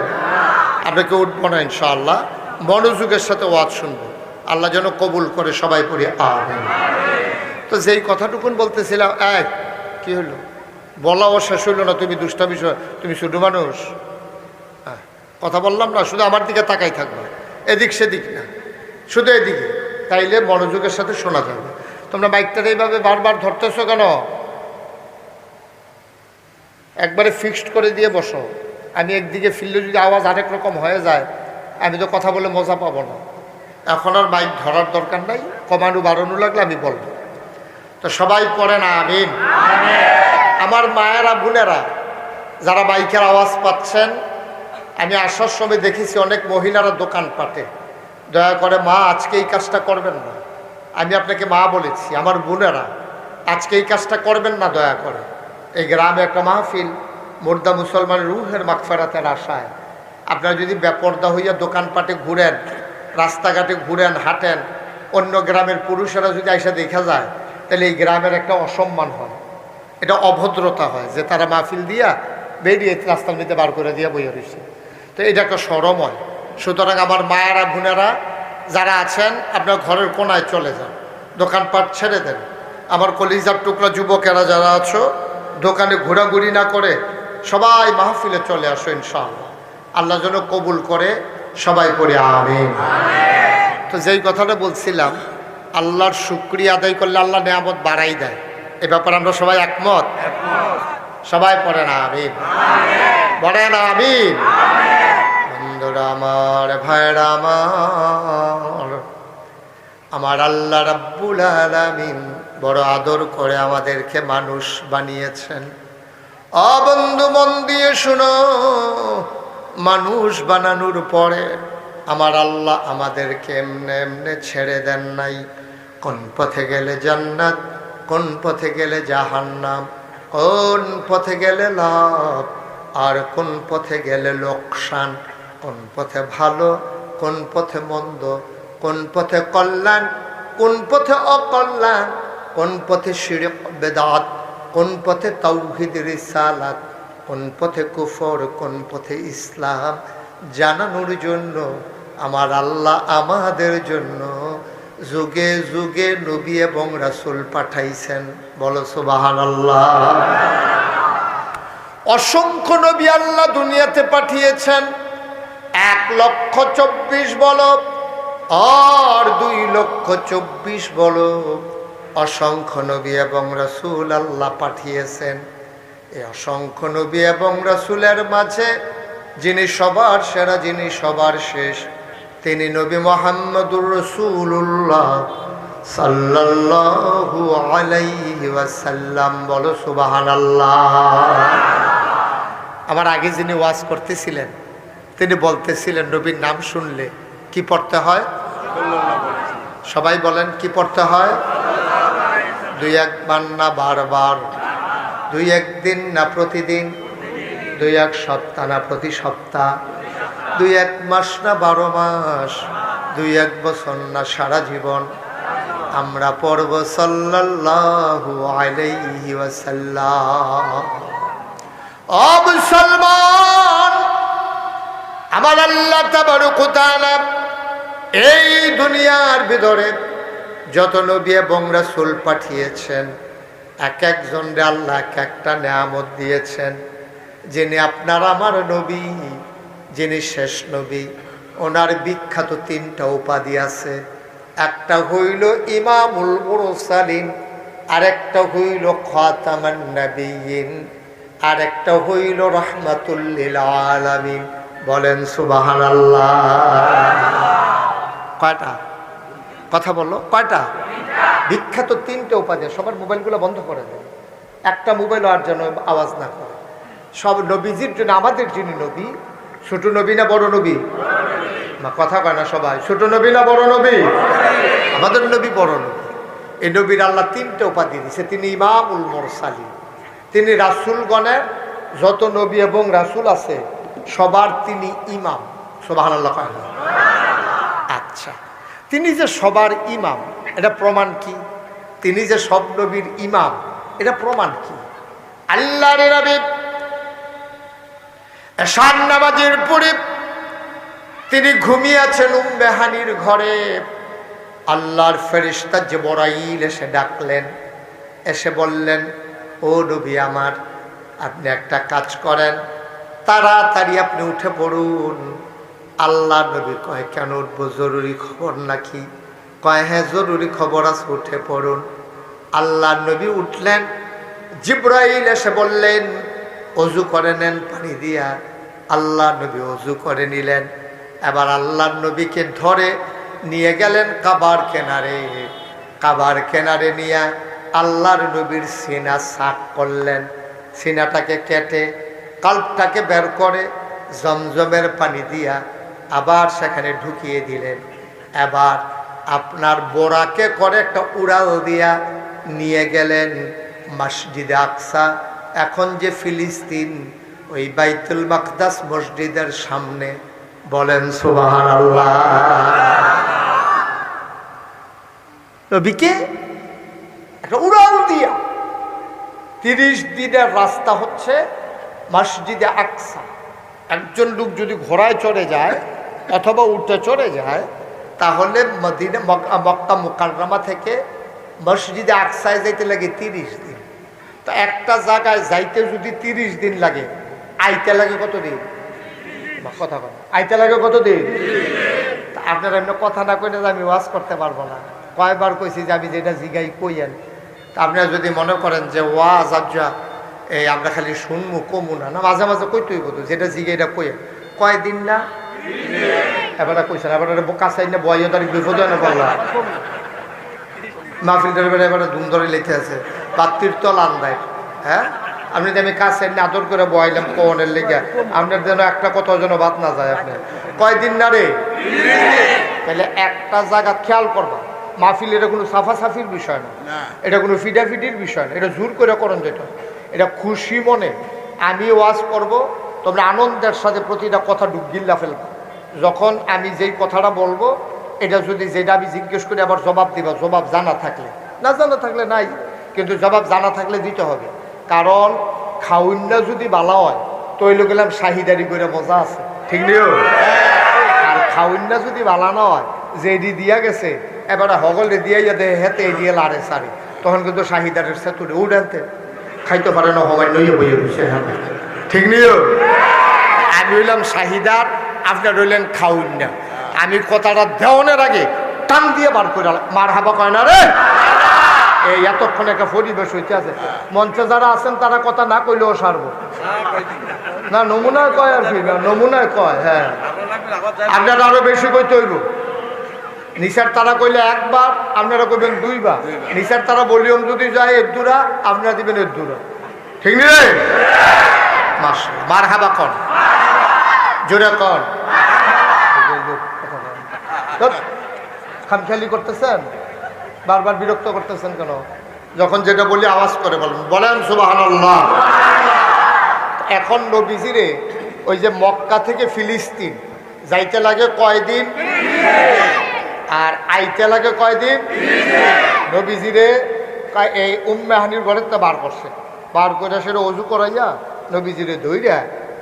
Speaker 1: আমরা কেউ উঠবো না ইনশাআল্লাহ, মনোযোগের সাথে ওয়াজ শুনবো। আল্লাহ যেন কবুল করে, সবাই পড়ি আমিন। তো যেই কথাটুকুন বলতেছিলাম, কি হলো, বলাও শেষ হইল না, তুমি দুষ্টা বিষয়, তুমি ছোট মানুষ। কথা বললাম না, শুধু আমার দিকে তাকাই থাকবে, এদিক সেদিক না, শুধু এদিকে, তাইলে মনোযোগের সাথে শোনা যাবে। তোমরা মাইকটার এইভাবে বারবার ধরতেছো কেন? একবারে ফিক্সড করে দিয়ে বসো। আমি একদিকে ফিরলে যদি আওয়াজ আরেক রকম হয়ে যায়, আমি তো কথা বলে মজা পাবো না। এখন আর মাইক ধরার দরকার নাই, কমানো বাড়ানো লাগলে আমি বলবো। তো সবাই পড়েন আমিন। আমার মায়েরা বোনেরা যারা মাইকের আওয়াজ পাচ্ছেন, আমি আসার সময় দেখেছি অনেক মহিলারা দোকান পাটে। দয়া করে মা, আজকে এই কাজটা করবেন না। আমি আপনাকে মা বলেছি, আমার বোনেরা আজকে এই কাজটা করবেন না দয়া করে। এই গ্রামে একটা মাহফিল, মুর্দা মুসলমানের রুহের মাগফিরাতের আশায় আপনারা যদি বেপরদা হইয়া দোকানপাটে ঘুরেন, রাস্তাঘাটে ঘুরেন, হাঁটেন, অন্য গ্রামের পুরুষেরা যদি আইসা দেখা যায়, তাহলে এই গ্রামের একটা অসম্মান হয়, এটা অভদ্রতা হয় যে তারা মাহফিল দিয়া বেরিয়ে রাস্তার মধ্যে বার করে দিয়া বইয়া রয়েছে। তো এটা একটা শরম হয়। সুতরাং আমার মায়েরা বোনেরা যারা আছেন, আপনার ঘরের কোনায় চলে যান, দোকানপাট ছেড়ে দেন। আমার কলিজার টুকরা যুবকেরা যারা আছো, দোকানে ঘোরাঘুরি না করে সবাই মাহফিলে চলে আসো ইনশাআল্লাহ। আল্লাহ যেন কবুল করে, সবাই করে আমিন। তো যেই কথাটা বলছিলাম, আল্লাহর শুকরিয়া আদায় করলে আল্লাহ নিয়ামত বাড়াই দেয়, এ ব্যাপারে আমরা সবাই একমত। সবাই পড়েন আমিন, পড়েন আমিন। বন্ধুরা আমার, ভাইরা আমার আল্লাহ রাব্বুল আলামিন বড় আদর করে আমাদেরকে মানুষ বানিয়েছেন। বন্ধু মন দিয়ে শুনো, মানুষ বানানোর পরে আমার আল্লাহ আমাদেরকে এমনে এমনে ছেড়ে দেন নাই। কোন পথে গেলে জান্নাত, কোন পথে গেলে জাহান্নাম, কোন পথে গেলে লাভ আর কোন পথে গেলে লোকসান, কোন পথে ভালো, কোন পথে মন্দ, কোন পথে কল্যাণ, কোন পথে অকল্যাণ, কোন পথে শিরক বেদাত, কোন পথে তাওহীদ রিসালাত, কোন পথে কুফর, কোন পথে ইসলাম জানানোর জন্য আমার আল্লাহ আমাদের জন্য যুগে যুগে নবী এবং রাসূল পাঠাইছেন। বলো সুবহানাল্লাহ। অসংখ্য নবী আল্লাহ দুনিয়াতে পাঠিয়েছেন, 1,24,000 বলো আর 2,24,000 বলো, অসংখ্য নবী এবং রাসূল আল্লাহ পাঠিয়েছেন। এই অসংখ্য নবী এবং রাসূলের মাঝে যিনি সবার সেরা, যিনি সবার শেষ, তিনি নবী মুহাম্মদুর রাসূলুল্লাহ সাল্লাল্লাহু আলাইহি ওয়াসাল্লাম। বলো সুবহানাল্লাহ। আমার আগে যিনি ওয়াজ করতেছিলেন, তিনি বলতেছিলেন নবীর নাম শুনলে কি পড়তে হয়? সবাই বলেন কি পড়তে হয়? 2-1 না বারবার, 2-1 দিন না প্রতিদিন, 2-1 সপ্তাহ না প্রতি সপ্তাহ, 2-1 মাস না 12 মাস, 2-1 বছর না সারা জীবন আমরা পড়ব সাল্লাল্লাহু আলাইহি ওয়াসাল্লাম। ও মুসলমান, আমার আল্লাহ তাবারক ওয়া তাআলা এই দুনিয়ার ভিতরে যত নবী এবং রাসূল পাঠিয়েছেন, এক একজনকে আল্লাহ এক একটা নিয়ামত দিয়েছেন। যিনি আপনার আমার নবী, যিনি শেষ নবী, ওনার বিখ্যাত 3টা উপাধি আছে। একটা হইল ইমামুল মুরসালিন, আরেকটা হইল খাতামান নবিয়্যিন, আরেকটা হইল রাহমাতুল লিল আলামিন। বলেন সুবহানাল্লাহ। কয়টা? কথা বলো, কয়টা? বিখ্যাত 3টা উপাধি। সবার মোবাইলগুলো বন্ধ করে দেন, একটা মোবাইল আর যেন আওয়াজ না করে। সব নবীজির জন্য, আমাদের যিনি নবী, ছোট নবী না বড় নবী? কথা কয় না সবাই, ছোট নবী না বড় নবী? আমাদের নবী বড় নবী। এই নবীর আল্লাহ 3টা উপাধি দিয়েছে। তিনি ইমামুল মুরসালিন, তিনি রাসূলগণের যত নবী এবং রাসূল আছে সবার তিনি ইমাম। সুবহানাল্লাহ। আচ্ছা, তিনি যে সবার ইমাম, এটা প্রমাণ কি? তিনি যে সব নবীর ইমাম, এটা প্রমাণ কি? আল্লাহর নবী এশার নামাজের পরে তিনি ঘুমিয়েছেন উম্মে হানির ঘরে। আল্লাহর ফেরেশতা জিবরাইল এসে ডাকলেন, এসে বললেন, ও নবী আমার, আপনি একটা কাজ করেন, তাড়াতাড়ি আপনি উঠে পড়ুন। আল্লাহ নবী কয়, কেন উঠবো? জরুরি খবর নাকি? কয়, হ্যাঁ জরুরি খবর আছে, উঠে পড়ুন। আল্লাহ নবী উঠলেন। জিবরাইল এসে বললেন, অজু করে নেন পানি দিয়া। আল্লাহ নবী অজু করে নিলেন। এবার আল্লাহ নবীকে ধরে নিয়ে গেলেন কাবার কেনারে। কাবার কেনারে নিয়ে আল্লাহর নবীর সিনা সাফ করলেন। সিনাটাকে কেটে কাল্পটাকে বের করে জমজমের পানি দিয়া আবার সেখানে ঢুকিয়ে দিলেন। এবার আপনার বোরাকে করে একটা উড়াল দিয়া নিয়ে গেলেন মসজিদে আকসা, এখন যে ফিলিস্তিন, ওই বাইতুল মাকদাস মসজিদের সামনে। বলেন সুবহানাল্লাহ। নবীকে একটা উড়াল দিয়া 30 দিনের রাস্তা হচ্ছে মসজিদে আকসা। একজন লোক যদি ঘোড়ায় চড়ে যায় অথবা উঠে চড়ে যায়, তাহলে মদিনা মক্কা মুকাররমা থেকে মসজিদে আকসায় যাইতে লাগে 30 দিন। তো একটা জায়গায় যাইতে যদি 30 দিন লাগে, আইতে লাগে কত দিন? কথা কথা আইতে লাগে কত দিন? আপনারা এমনি কথা না কইলে আমি ওয়াজ করতে পারবো না। কয়বার কইছি যে আমি যেটা জিগাই কইয়েন। তা আপনারা যদি মনে করেন যে ওয়াজ আজ্জা এই আমরা খালি শুনবো কমু না, মাঝে মাঝে কইতেই কত যেটা জিগে এটা কইয়েন। কয়দিন না এবার কইছেন, এবার কাছাই না বয় তারিখ বিপদ না বললা মাহফিলটার বেলা এবার ধুম ধরে লেখে আছে বাত্তির তল আন্দায়। হ্যাঁ, আপনি আমি কাছে আদর করে বয়াইলাম কনের লেগে, আপনার যেন একটা কথা যেন বাদ না যায়। আপনার কয়দিন না রে? তাহলে একটা জায়গা খেয়াল করবা, মাহফিল এটা কোনো সাফাসাফির বিষয় না, এটা কোনো ফিডাফিডির বিষয় না, এটা জোর করে করণ যেটা, এটা খুশি মনে আমি ওয়াজ করব। তোমরা আনন্দের সাথে প্রতিটা কথা ডুবগিল্লা ফেলবা। যখন আমি যেই কথাটা বলবো এটা যদি যেটা আমি জিজ্ঞেস করি আবার জবাব দিবা, জবাব জানা থাকলে, না জানা থাকলে নাই, কিন্তু জবাব জানা থাকলে দিতে হবে। কারণ খাউন্না যদি বালা হয় তৈল গেলাম শাহিদারি করে মজা আছে, ঠিক নেই? আর খাউন্না যদি বালা না হয়, যে এডি দিয়া গেছে এবারে হগলে দিয়ে দে হেতে এড়িয়ে লাড়ে সারি, তখন কিন্তু শাহিদারের সেতুরে উড়ানতে খাইতে পারে না, হবাই নইয়ে বইয়ে দিচ্ছে। ঠিক নেই? আমি হইলাম শাহিদার, আপনার রইলেন খাউন্না। আমি কথাটা দেওয়ানোর আগে টান দিয়ে বার করে মার হাবা কয় না রে। এই এতক্ষণ একটা পরিবেশ হইতে আছে, মঞ্চে যারা আছেন তারা কথা না কইলেও সারবো না, নমুনায় কয় আর কি, না নমুনায় কয়। হ্যাঁ, আপনারা আরো বেশি কইতে হইব। নিশার তারা কইলে একবার, আপনারা কইবেন 2 বার। নিশার তারা ভলিউম যদি যায় 1 দুরা, আপনারা দিবেন 1 দুরা। ঠিক নেই? মাশাআল্লাহ, মার হাবা কন, জোরে কন। খামখেয়ালি করতেছেন, বারবার বিরক্ত করতেছেন কেন? যখন যেটা বলি আওয়াজ করে বলবেন, বলেন সুবহানাল্লাহ। এখন নবীজিরে ওই যে মক্কা থেকে ফিলিস্তিন যাইতে লাগে কয়দিন আর আইতে লাগে কয়দিন? নবীজিরে এই উম্মে হানির ঘরের তো বার করছে, বার করে সেটা অজু করাইয়া নবীজিরে ধইরা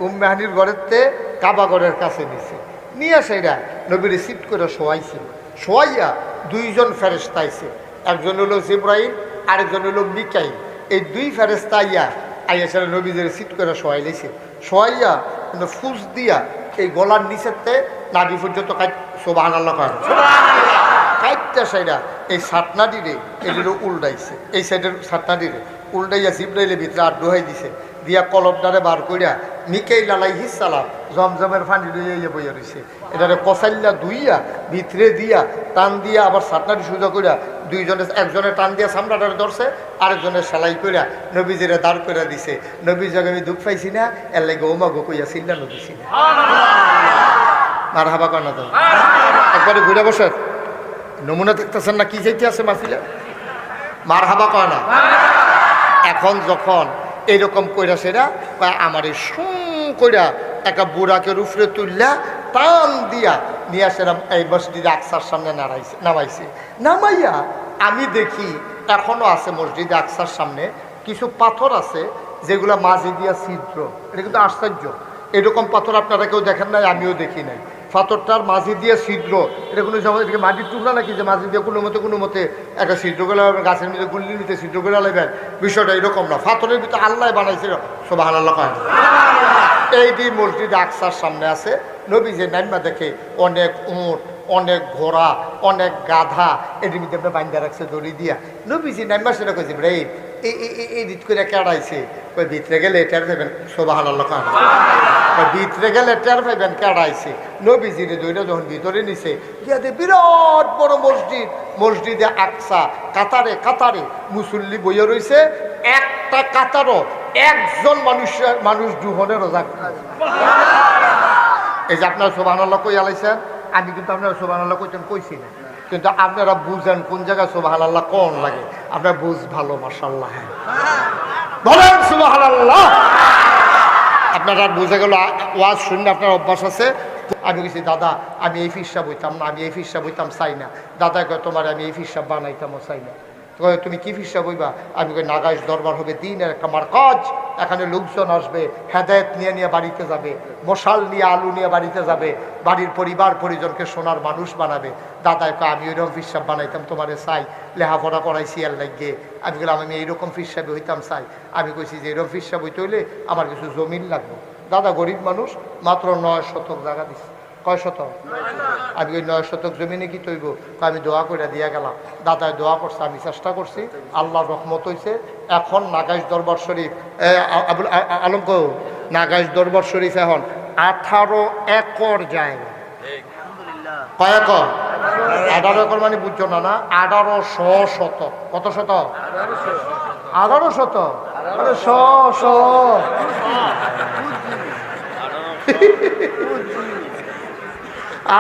Speaker 1: উম্মে হানির ঘরেরতে কাবা ঘরের কাছে নিছে, নিয়ে সেটা নবীরে সিট করে শোয়াইছে। শোয়াইয়া 2 জন ফেরেশতা আইছে, একজন হলো জিবরাইল, আরেকজন হলো মিকাইল। এই 2 ফেরেশতা আইয়া সেটা নবীজিরে সিট করে শোয়াই লেছে। শোয়াইয়া ফুস দিয়া এই গলার নিচেতে নাভি পর্যন্ত সুবহানাল্লাহ কাইটটা সেটা এই সাতনাডিরে এগুলো উল্টাইছে, এই সাইডের সাতনাডিরে উল্টাইয়া জিবরাইলের ভিতরে আর ডোহাই দিছে, দিয়া কলবটারে বার করিয়া মিকাইল আলাইহিস সালাম জমজমের পানি লইয়া বইয়া রয়েছে, এটারে কসাইল্লা ধুইয়া ভিতরে দিয়া টান দিয়া আবার সাতনাটি সোজা করিয়া 2 জনে, একজনে টান দিয়া সামরাটারে ধরছে, আরেকজনের সেলাই করিয়া নবীজিরে দাঁড় করে দিছে। নবীর জায়গায় আমি দুঃখ পাইছি না, এর লাগে ওমা গো কইয়া চিল্লা নবীছি না। মার হাবা কর না তো, একবারে ঘুরে বসে নমুনা দেখতেছেন না কি যাইতে আছে মাহফিলে? মার হাবা কয় না। এখন যখন এইরকম কইরা সেরা আমার এই সুম কইরা একটা বুড়াকে রুফরে তুললা টান দিয়া নিয়ে আসে এই মসজিদে আকসার সামনে নামাইছে। নামাইয়া আমি দেখি এখনো আছে মসজিদে আকসার সামনে কিছু পাথর আছে যেগুলো মাঝে দিয়া ছিদ্র। এটা কিন্তু আশ্চর্য, এরকম পাথর আপনারা কেউ দেখেন নাই, আমিও দেখি নাই। পাথরটার মাঝে দিয়ে ছিদ্র, এটা কোনো সময় এটাকে মাটির টুকরা নাকি যে মাঝে দিয়ে কোনো মতে একটা ছিদ্র করে গাছের মধ্যে গুল্লি নিতে ছিদ্র করে লাগবেন, বিষয়টা এরকম না। পাথরের ভিতরে আল্লাহ বানাইছিল, সুবহানাল্লাহ। এইটি মসজিদ আকসার সামনে আছে। নবীজি নাইমা দেখে অনেক উট, অনেক ঘোড়া, অনেক গাধা এটির মধ্যে আপনি বান্ধা রাখছে দড়ি দিয়া। নবীজি নাইমা সেটা কইছে রে এই রিট করে কেড়াইছে, ওই ভিতরে গেলে টের পাইবেন, সুবহানাল্লাহ। ভিতরে গেলে টের পাইবেন কেড়াইছে। নবীজিরে দইটা যখন ভিতরে নিছে গিয়াতে বিরাট বড় মসজিদ, মসজিদে আকসা কাতারে কাতারে মুসল্লি বইয়া রয়েছে। একটা কাতারও একজন মানুষ দুহনে রোজা। এই যে আপনারা সুবহানাল্লাহ কই আলাইছেন, আমি কিন্তু আপনারা সুবহানাল্লাহ কইছি না, কিন্তু আপনারা বুঝেন কোন জায়গায় সুবহানাল্লাহ কোন লাগে, আপনার বুঝ ভালো, মাশাআল্লাহ। হ্যাঁ বলেন সুবহানাল্লাহ। আপনারা বুঝে গেল, ওয়াজ শুনলে আপনার অভ্যাস আছে। আমি বলছি দাদা আমি এই ফিরসা বইতাম না, আমি এই ফিরসা বইতাম চাই না। দাদা কয় তোমার আমি এই ফিরসা বানাইতামও চাই না। তুমি কি ফিরসা বইবা? আমি কই নাগাইশ দরবার হবে দিনের একটা মারকাজ, এখানে লোকজন আসবে, হেদায়েত নিয়ে নিয়ে বাড়িতে যাবে, মশাল নিয়ে আলু নিয়ে বাড়িতে যাবে, বাড়ির পরিবার পরিজনকে সোনার মানুষ বানাবে। দাদায় কয় আমি ওইরকম ফিরসা বানাইতাম তোমারে চাই, লেখাপড়া করাইছি আর লাগিয়ে। আমি বললাম আমি এইরকম ফিরসা হইতাম চাই। আমি কইছি যে এরকম ফিরসা বইতে হইলে আমার কিছু জমিন লাগবে। দাদা গরিব মানুষ, মাত্র 9 শতক জায়গা দিচ্ছে। কয় শতক? আমি ওই 9 শতক জমিনে কি তৈব? আমি দোয়া করে দিয়া গেলাম। দাদায় দোয়া করছে, আমি চেষ্টা করছি, আল্লাহর রহমত হয়েছে। এখন নাগাইশ দরবার শরীফ আবুল আলম কৌ নাগাইশ দরবার শরীফ এখন 18 একর জায়গা। কয় একর? 18 একর মানে বুঝছো না? না 1800 শতক। কত শতক? 18 শতক।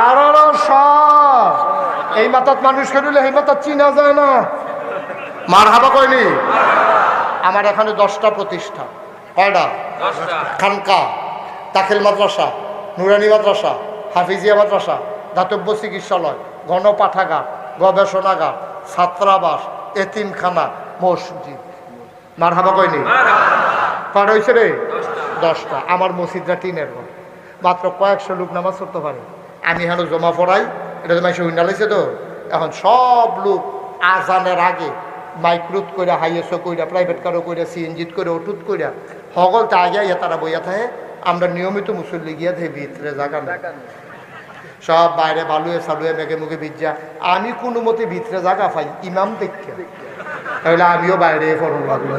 Speaker 1: 1800। এই মাথাত মানুষ খেলে এই মাথাত চিনা যায় না। মারহাবা কইনি? আমার এখানে 10টা প্রতিষ্ঠান। কয়টা? খানকা, দাখিল মাদ্রাসা, নুরানি মাদ্রাসা, হাফিজিয়া মাদ্রাসা, দাতব্য চিকিৎসালয়, গণপাঠাগার, গবেষণাগার, ছাত্রাবাস, এতিমখানা, মসজিদ। মারহাবা কইনি? কয়টা হয়েছে রে? 10টা। আমার মসজিদটা টিনের ঘর, মাত্র কয়েকশো লোক নামাজ পড়তে পারে। আমি এখানে জমা পড়াই, এটা তো মাইসে উন্নালাইছে তো। এখন সব লোক আজানের আগে মাইক্রোত করে, হাইয়েসও করে, প্রাইভেট কারও করে, সিএনজিত করে, ওটুত করে সকল তা আগে তারা বইয়া থাকে। আমরা নিয়মিত মুসল্লি গিয়া থাকি ভিতরে জায়গা না, সব বাইরে বালুয়ে সালুয়ে মেঘে মুখে ভিজা। আমি কোনো মতে ভিতরে জায়গা পাই ইমাম দেখে, তাহলে আমিও বাইরে ফরম লাগলো।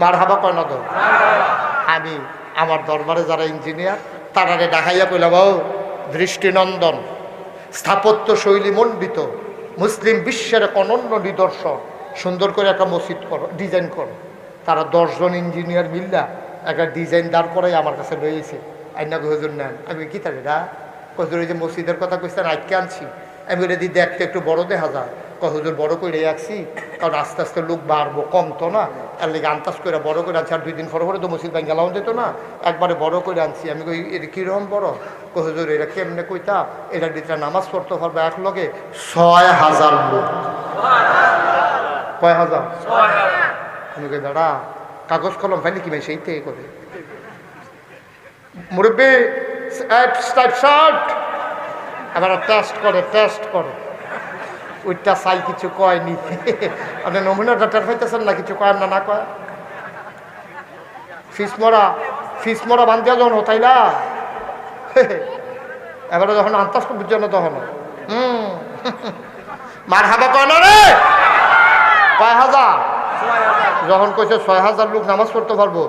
Speaker 1: মার হাবা কয় না তো। আমি আমার দরবারে যারা ইঞ্জিনিয়ার তারারে দেখাইয়া কইলাম, ও দৃষ্টিনন্দন, স্থাপত্য শৈলী মণ্ডিত, মুসলিম বিশ্বের এক অনন্য নিদর্শন, সুন্দর করে একটা মসজিদ করো, ডিজাইন করো। তারা 10 জন ইঞ্জিনিয়ার মিল্লা একটা ডিজাইন দাঁড় করাই আমার কাছে রয়েছে। আইনা হুজুর নেন। আমি কি তাহলে না হুজুর এই যে মসজিদের কথা কইছেন আজকে আনছি। আমি বলে দিদি দেখতে একটু বড় দেখা যায়। হুজুর বড় করে রাখছি, কারণ আস্তে আস্তে লোক বাড়বো, কম তো না, তার লেগে আন্দাজ করে বড় করে আনছি। আর 2 দিন পরে তো মসজিদ ভাঙ্গা লাগানো যেত না, একবারে বড় করে আনছি। আমি কই এটা কীরকম বড়? হুজুর এটা কেমনে কইতা, এটার ভিতরে নামাজ পড়তে পারবে এক লগে 6000 লোক। কয় হাজার? আমি কই দাঁড়া কাগজ কলম ফাইলে কি ভাই সেই থেকে করে মুরব্বী আবার টেস্ট করে ওইটা চাই কিছু কয়নি। আপনি নমুনা ডাক্তার পাইতেছেন না, কিছু কয় না, না কয় ফিস মরা বান্ধিয়া যখন হতাইলা এবারে যখন আন্তাজ বুঝছো না তখন মার হাবা কয় না রে। কয় হাজার? যখন কইছে 6000 লোক নামাজ পড়তে পারবো,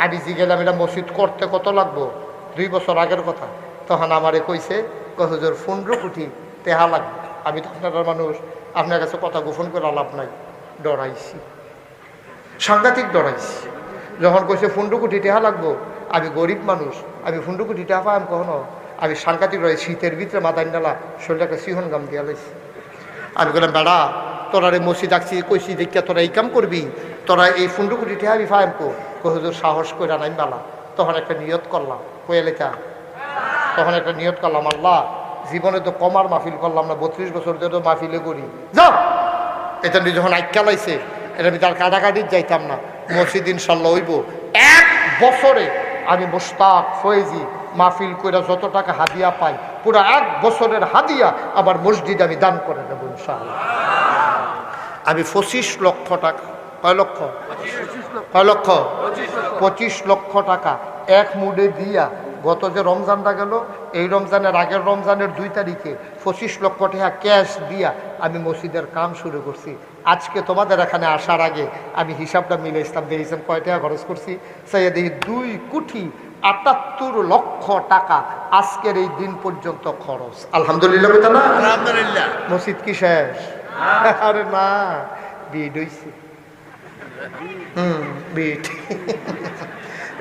Speaker 1: আমি গেলাম এটা মসজিদ করতে কত লাগবো, 2 বছর আগের কথা। তখন আমারে কইছে হুজুর 15 কোটি টেহা লাগবে। আমি তো আপনার মানুষ, আপনার কাছে কথা গোপন করে লাভ নাই, ডরাইছি, সাংঘাতিক ডরাইছি। যখন কইছে 15 কোটি টেহা লাগবো, আমি গরিব মানুষ, আমি 15 কোটি টেহা পাইম কখনো? আমি সাংঘাতিক ডরাই, শীতের ভিতরে মাথায় নালা শরীরটাকে সিহন গাম দিয়া লাইছি। আমি বললাম বেড়া তোরা রে মসজিদ ডাকছি, কইছি দেখিয়া তোরা এই কাম করবি, তোরা এই 15 কোটি টেহা আমি পাইম কো? হুজুর সাহস করে নাইম বালা। তখন একটা নিয়ত করলাম, কয়ে লেখা, তখন একটা নিয়ত করলাম, আল্লাহ জীবনে তো কমার মাহফিল করলাম না, 32 বছর ধরে মাহফিলে করি। যাও, এটা নিয়ে যখন আইকা লাইছে এটা আমি তার কাটাকাটির যাইতাম না। মসজিদ ইনশাল্লাহ হইব। 1 বছরে আমি মোস্তাক ফয়েজি মাহফিল করে যত টাকা হাদিয়া পাই, পুরো 1 বছরের হাদিয়া আবার মসজিদ আমি দান করে দেবো ইনশাআল্লাহ। আমি 25 লক্ষ টাকা, কয় লক্ষ? 25 লক্ষ টাকা এক মুডে দিয়া, গত যে রমজানটা গেল এই রমজানের আগের রমজানের 2 তারিখে 25 লক্ষ টাকা ক্যাশ দিয়া আমি মসজিদের কাম শুরু করছি। আজকে তোমাদের এখানে আসার আগে আমি হিসাবটা মিলে ইসলাম দেখেছেন কয় টাকা খরচ করছি, সেই দেখি 2,78,00,000 টাকা আজকের এই দিন পর্যন্ত খরচ। আলহামদুলিল্লাহ। আলহামদুলিল্লাহ। মসজিদ কি শেষ? আরে না, বিড হইছে।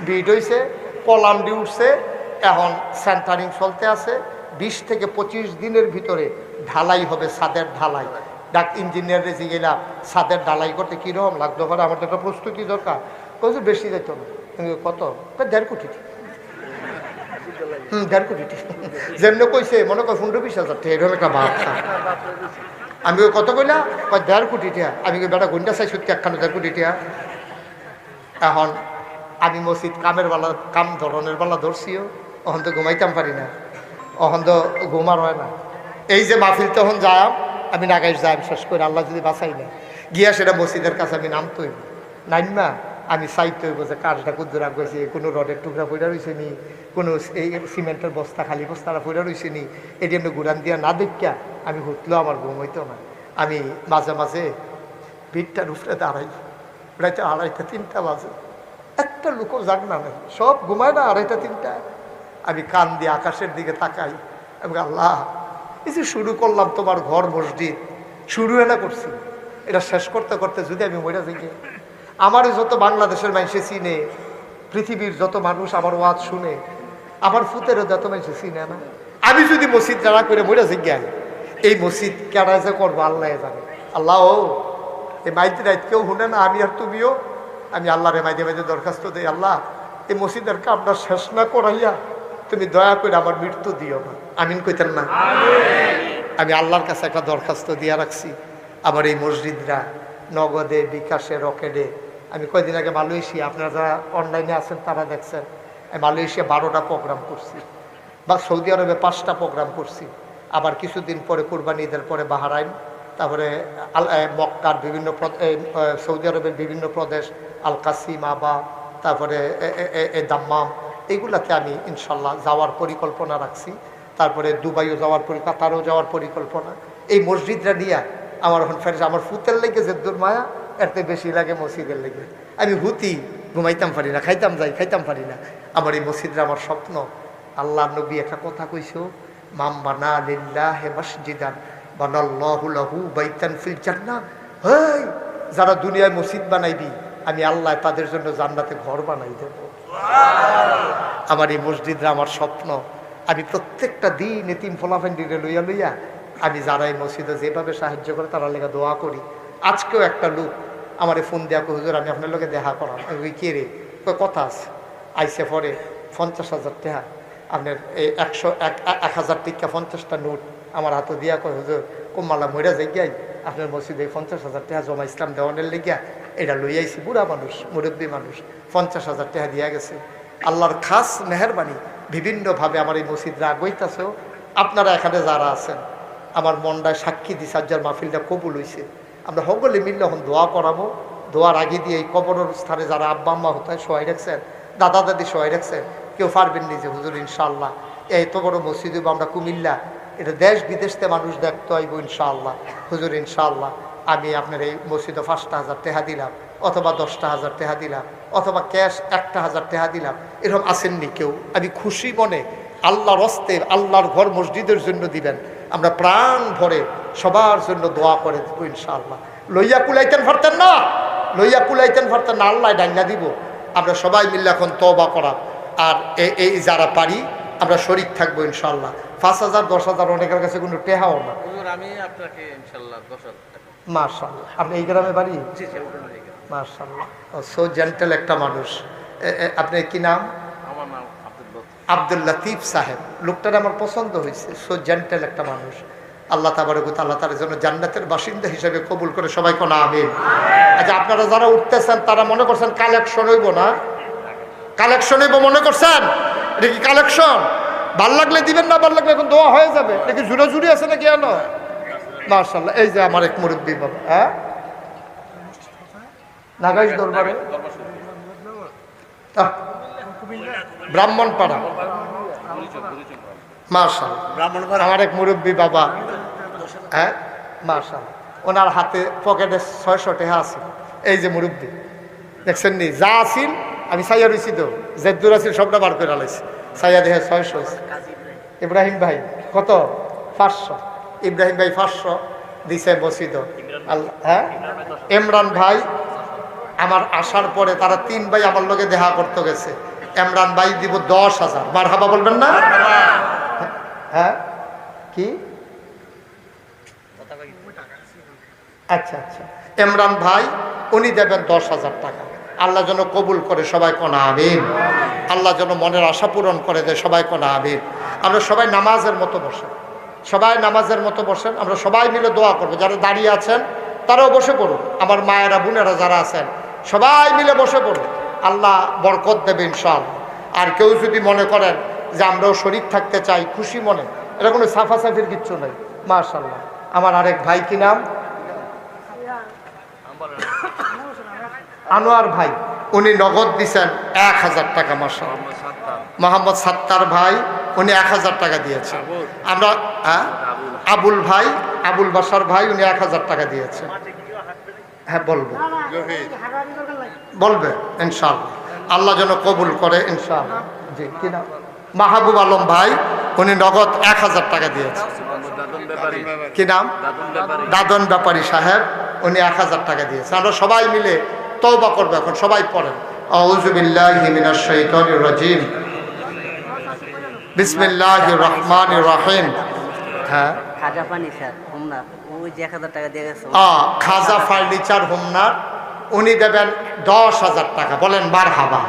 Speaker 1: বিড হইছে, কলাম দিয়ে উঠছে, এখন সেন্টারিং চলতে আছে। 20 থেকে 25 দিনের ভিতরে ঢালাই হবে, ছাদের ঢালাই। ইঞ্জিনিয়ার রেজি গেলাম, ছাদের ঢালাই করতে কীরকম লাগতে পারে, আমার তো একটা প্রস্তুতি দরকার। বলছে বেশি যেত না। কত? 1.5 কোটি। 1.5 কোটি। যেমনি কইছে মনে কর 15-20,000 টাকা, এরকম একটা ভাব। আমি কত কইলা? 1.5 কোটি টাকা। আমি বেটা ঘন্টা চাই সত্যি 1.5 কোটি টাকা। এখন আমি মসজিদ কামের বেলা, কাম ধরনের বেলা ধরছিও, অহন তো ঘুমাইতাম পারি না, অহন তো ঘুমার হয় না। এই যে মাহফিল তখন যাই, আমি নাগাইশ যাই শেষ করে, আল্লাহ যদি বাঁচাই না গিয়া সেটা মসজিদের কাছে আমি নামতে হইব। নাইমা আমি চাইতে হইব যে কাজটা কুদ্দুর আগ গেছে, কোনো রডের টুকরা পড়া রয়েছে নি, কোনো এই সিমেন্টের বস্তা খালি বস্তাটা পড়া রয়েছে নি, এটি আমি গুড়ান দিয়া না দেখিয়া আমি হুতলেও আমার ঘুম হইতো না। আমি মাঝে মাঝে ভিড়টার উপরে দাঁড়াই, রাইতে 2:30-3টা বাজে, একটা লোকও জাগনা নেই, সব ঘুমায় না 2:30-3টা। আমি কান দিয়ে আকাশের দিকে তাকাই, আমি আল্লাহ এই যে শুরু করলাম তোমার ঘর মসজিদ, শুরু না করছি, এটা শেষ করতে করতে যদি আমি মরে যাই, আমার যত বাংলাদেশের মানুষে চিনে, পৃথিবীর যত মানুষ আমার ওয়াজ শুনে, আমার ফুতেরও যত মানুষে চিনে না, আমি যদি মসজিদ যারা করে মরে যাই, এই মসজিদ কেনা যে করবো আল্লাহ জানে। আল্লাহ ও এই মাইতে রাইত কেউ শুনে না, আমি আর তুমিও। আমি আল্লাহরে মাইদে মাইদে দরখাস্ত দিই, আল্লাহ এই মসজিদের কামটা শেষ না করাইয়া তুমি দয়া করে আমার মৃত্যু দিও না। আমিন কইতেন না? আমি আল্লাহর কাছে একটা দরখাস্ত দিয়া রাখছি, আমার এই মসজিদরা নগদে, বিকাশে, রকেটে। আমি কয়েকদিন আগে মালয়েশিয়া, আপনারা যারা অনলাইনে আছেন তারা দেখছেন, মালয়েশিয়া 12টা প্রোগ্রাম করছি, বা সৌদি আরবে 5টা প্রোগ্রাম করছি। আবার কিছুদিন পরে কুরবানি ঈদের পরে বাহরাইন, তারপরে মক্কার বিভিন্ন, সৌদি আরবের বিভিন্ন প্রদেশ, আল কাসিম, আবা, তারপরে দাম্মাম, এগুলাতে আমি ইনশাল্লাহ যাওয়ার পরিকল্পনা রাখছি। তারপরে দুবাইও যাওয়ার কাতারও যাওয়ার পরিকল্পনা। এই মসজিদরা নিয়ে আমার এখন ফের আমার ফুতের লেগে যে দূর মায়া, এতে বেশি লাগে মসজিদের লেগে। আমি হুতি ঘুমাইতাম পারি না, খাইতাম যাই খাইতাম পারি না। আমার এই মসজিদরা আমার স্বপ্ন। আল্লাহ নবী একটা কথা কইছো, মাম বানা লিল্লাহি মসজিদান বানাল্লাহু লাহু বাইতান ফিল জান্নাহ। হেই, যারা দুনিয়ায় মসজিদ বানাইবি, আমি আল্লাহ তাদের জন্য জান্নাতে ঘর বানাই দেব। আমার এই মসজিদরা আমার স্বপ্ন। আমি প্রত্যেকটা দিন এতিম ফলাফেন্ডিরে লইয়া লইয়া আমি যারা এই মসজিদে যেভাবে সাহায্য করে তারা লেগে দোয়া করি। আজকেও একটা লোক আমার ফোন দেওয়া, হুজুর আমি আপনার লোকে দেখা করাম। ওই কে রে? কথা আছে। আইসে পরে 50,000 টাকা, আপনার এই 1,000 টিকা 50টা নোট আমার হাতে দিয়া কয়, হুজুর কোমালা মইরা যাই গাই আপনার মসজিদে 50,000 টাকা জমা ইসলাম দেওয়ানের লেগিয়া এটা লই আইছি। বুড়া মানুষ, মুরব্বী মানুষ, 50,000 টাকা দিয়া গেছে। আল্লাহর খাস মেহরবানি, বিভিন্নভাবে আমার এই মসজিদরা আগইতাছেও। আপনারা এখানে যারা আছেন, আমার মনটায় সাক্ষী দিছে, যার মাহফিলটা কবুল হয়েছে। আমরা সকলে মিললে এখন দোয়া করাবো। দোয়ার আগে দিয়ে এই কবরের স্থানে যারা আব্বা আম্মা হতায় সহায় রাখছেন, দাদা দাদি সহায় রাখছেন, কেউ পারবেন নিজে হুজুর ইনশাআল্লাহ এত বড় মসজিদ হইব, আমরা কুমিল্লা, এটা দেশ বিদেশ থেকে মানুষ দেখতে আইব ইনশাআল্লাহ। হুজুর ইনশাআল্লাহ আমি আপনার এই মসজিদে 5,000 টাকা দিলাম, অথবা 10,000 টাকা দিলাম, অথবা ক্যাশ 1,000 টাকা দিলাম, এরকম আসেননি কেউ? আমি খুশি মনে আল্লাহর হস্তে আল্লাহর ঘর মসজিদের জন্য দিবেন, আমরা প্রাণ ভরে সবার জন্য দোয়া করে দেব ইনশাআল্লাহ। লইয়া কুলাইতেন পারতেন না, লইয়া কুলাইতেন পারতেন না, আল্লাহ ডাইনা দিব। আমরা সবাই মিলে এখন তওবা করা, আর এই যারা পারি আমরা শরীক থাকবো ইনশাআল্লাহ। 5,000 10,000 অনেকের কাছে কোনো টেহাও না।
Speaker 2: আমি আপনাকে ইনশাআল্লাহ 10,000 টাকা।
Speaker 1: মাশাআল্লাহ। আপনি এই গ্রামে বাড়ি?
Speaker 2: জি জি।
Speaker 1: মাশাআল্লাহ, সো জেন্টেল একটা মানুষ। আপনি কি নাম?
Speaker 2: আমার নাম আব্দুল লতিফ।
Speaker 1: আব্দুল লতিফ সাহেব, লোকটার আমার পছন্দ হয়েছে, সো জেন্টেল একটা মানুষ। আল্লাহ তাবারক ওয়া তাআলা তার জন্য জান্নাতের বাসিন্দা হিসেবে কবুল করে, সবাই কোন আমিন। আচ্ছা, আপনারা যারা উঠতেছেন তারা মনে করছেন কালেকশন হইব না? কালেকশন হইব মনে করছেন? এটা কি কালেকশন? ভাল লাগলে দিবেন, না ভাল লাগলে এখন দোয়া হয়ে যাবে। এটা কি জুড়ে জুড়ে আছে নাকি? জানো মাশাআল্লাহ, এই যে আমার এক মুরব্বী বাবা, হ্যাঁ নাগাইশ দরবারে ব্রাহ্মণপাড়া, মাশাআল্লাহ আমার এক মুরব্বী বাবা, হ্যাঁ মাশাআল্লাহ, ওনার হাতে পকেটে 600 টাকা আছে। এই যে মুরব্বী দেখছেন নি, যা আসিল আমি সাইয়া রয়েছি তো, জেদ্দুর আসিল সবটা বার করে আলাইছি, সাইয়া দেখে 600। ইব্রাহিম ভাই কত? 500। ইব্রাহিম ভাই 500 দিছে মসজিদ। আল্লাহ, হ্যাঁ ইমরান ভাই আমার আসার পরে তারা 3 ভাই আমার লগে দেখা করতে গেছে। ইমরান ভাই দিব 10,000। মারহাবা বলবেন না? হ্যাঁ কি? আচ্ছা আচ্ছা, ইমরান ভাই উনি দেবেন 10,000 টাকা। আল্লাহ যেন কবুল করে, সবাই কোন আমিন। আল্লাহ যেন মনের আশা পূরণ করে দেয়, সবাই কোন আমিন। আমরা সবাই নামাজের মতো বসে, সবাই নামাজের মতো বসেন। আমরা সবাই মিলে দোয়া করবো। যারা দাঁড়িয়ে আছেন তারাও বসে পড়ুন। আমার মায়েরা বোনেরা যারা আছেন সবাই মিলে বসে পড়ুন, আল্লাহ বরকত দেবে ইনশাআল্লাহ। আর কেউ যদি মনে করেন যে আমরাও শরীক থাকতে চাই, খুশি মনে, এটা কোনো সাফাসাফির কিচ্ছু নেই। মাশাআল্লাহ আমার আরেক ভাই, কি নাম? আনোয়ার ভাই, উনি নগদ দিচ্ছেন 1000 টাকা। মাশাআল্লাহ মোহাম্মদ সাত্তার ভাই উনি 1000 টাকা দিয়েছেন। আমরা আবুল ভাই, আবুল বাসার ভাই উনি 1000 টাকা দিয়েছেন। হ্যাঁ বলবো, বলবে ইনশাআল্লাহ, আল্লাহ যেন কবুল করে ইনশাআল্লাহ। জি কি নাম? মাহবুব আলম ভাই উনি নগদ 1000 টাকা দিয়েছেন। কি নাম? দাদন ব্যাপারী সাহেব, উনি 1000 টাকা দিয়েছেন। আমরা সবাই মিলে তওবা করবো এখন, সবাই পড়েন আউযু বিল্লাহি মিনাশ শাইতানির রাজিম, বিসমিল্লাহির রহমানির রহিম। হ্যাঁ
Speaker 3: খাজা ফার্নিচার হোমনার, ওই যে 1000 টাকা দিয়ে গেছে।
Speaker 1: খাজা ফার্নিচার হোমনার উনি দেবেন 10,000 টাকা। বলেন মারহাবা।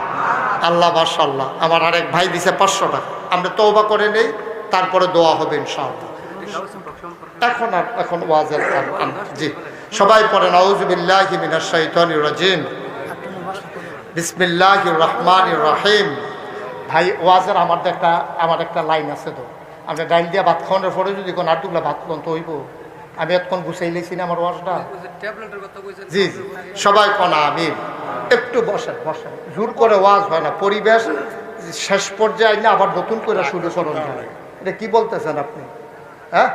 Speaker 1: আল্লাহ মাশাআল্লাহ। আমার আরেক ভাই দিছে 500 টাকা। আমরা তওবা করে নেই, তারপরে দোয়া হবে ইনশাআল্লাহ। এখন ওয়াজের জি সবাই পড়েন আউযু বিল্লাহি মিনাশ শাইতানির রাজিম, বিসমিল্লাহির রহমানির রহিম। ভাই ওয়াজের আমার একটা লাইন আছে তো, আমরা ডাইল দিয়া ভাত খাওয়ানোর পরে যদি কোন আটুকলা ভাত খান তো হইব। আমি এতক্ষণ গুছাই লেছি না আমার ওয়াজটা। জি জি সবাই কোন আমিন। একটু বসেন বসেন, জোর করে ওয়াজ হয় না। পরিবেশ শেষ পর্যায়ে না আবার নতুন করে শুরু করুন। এটা কি বলতেছেন আপনি? হ্যাঁ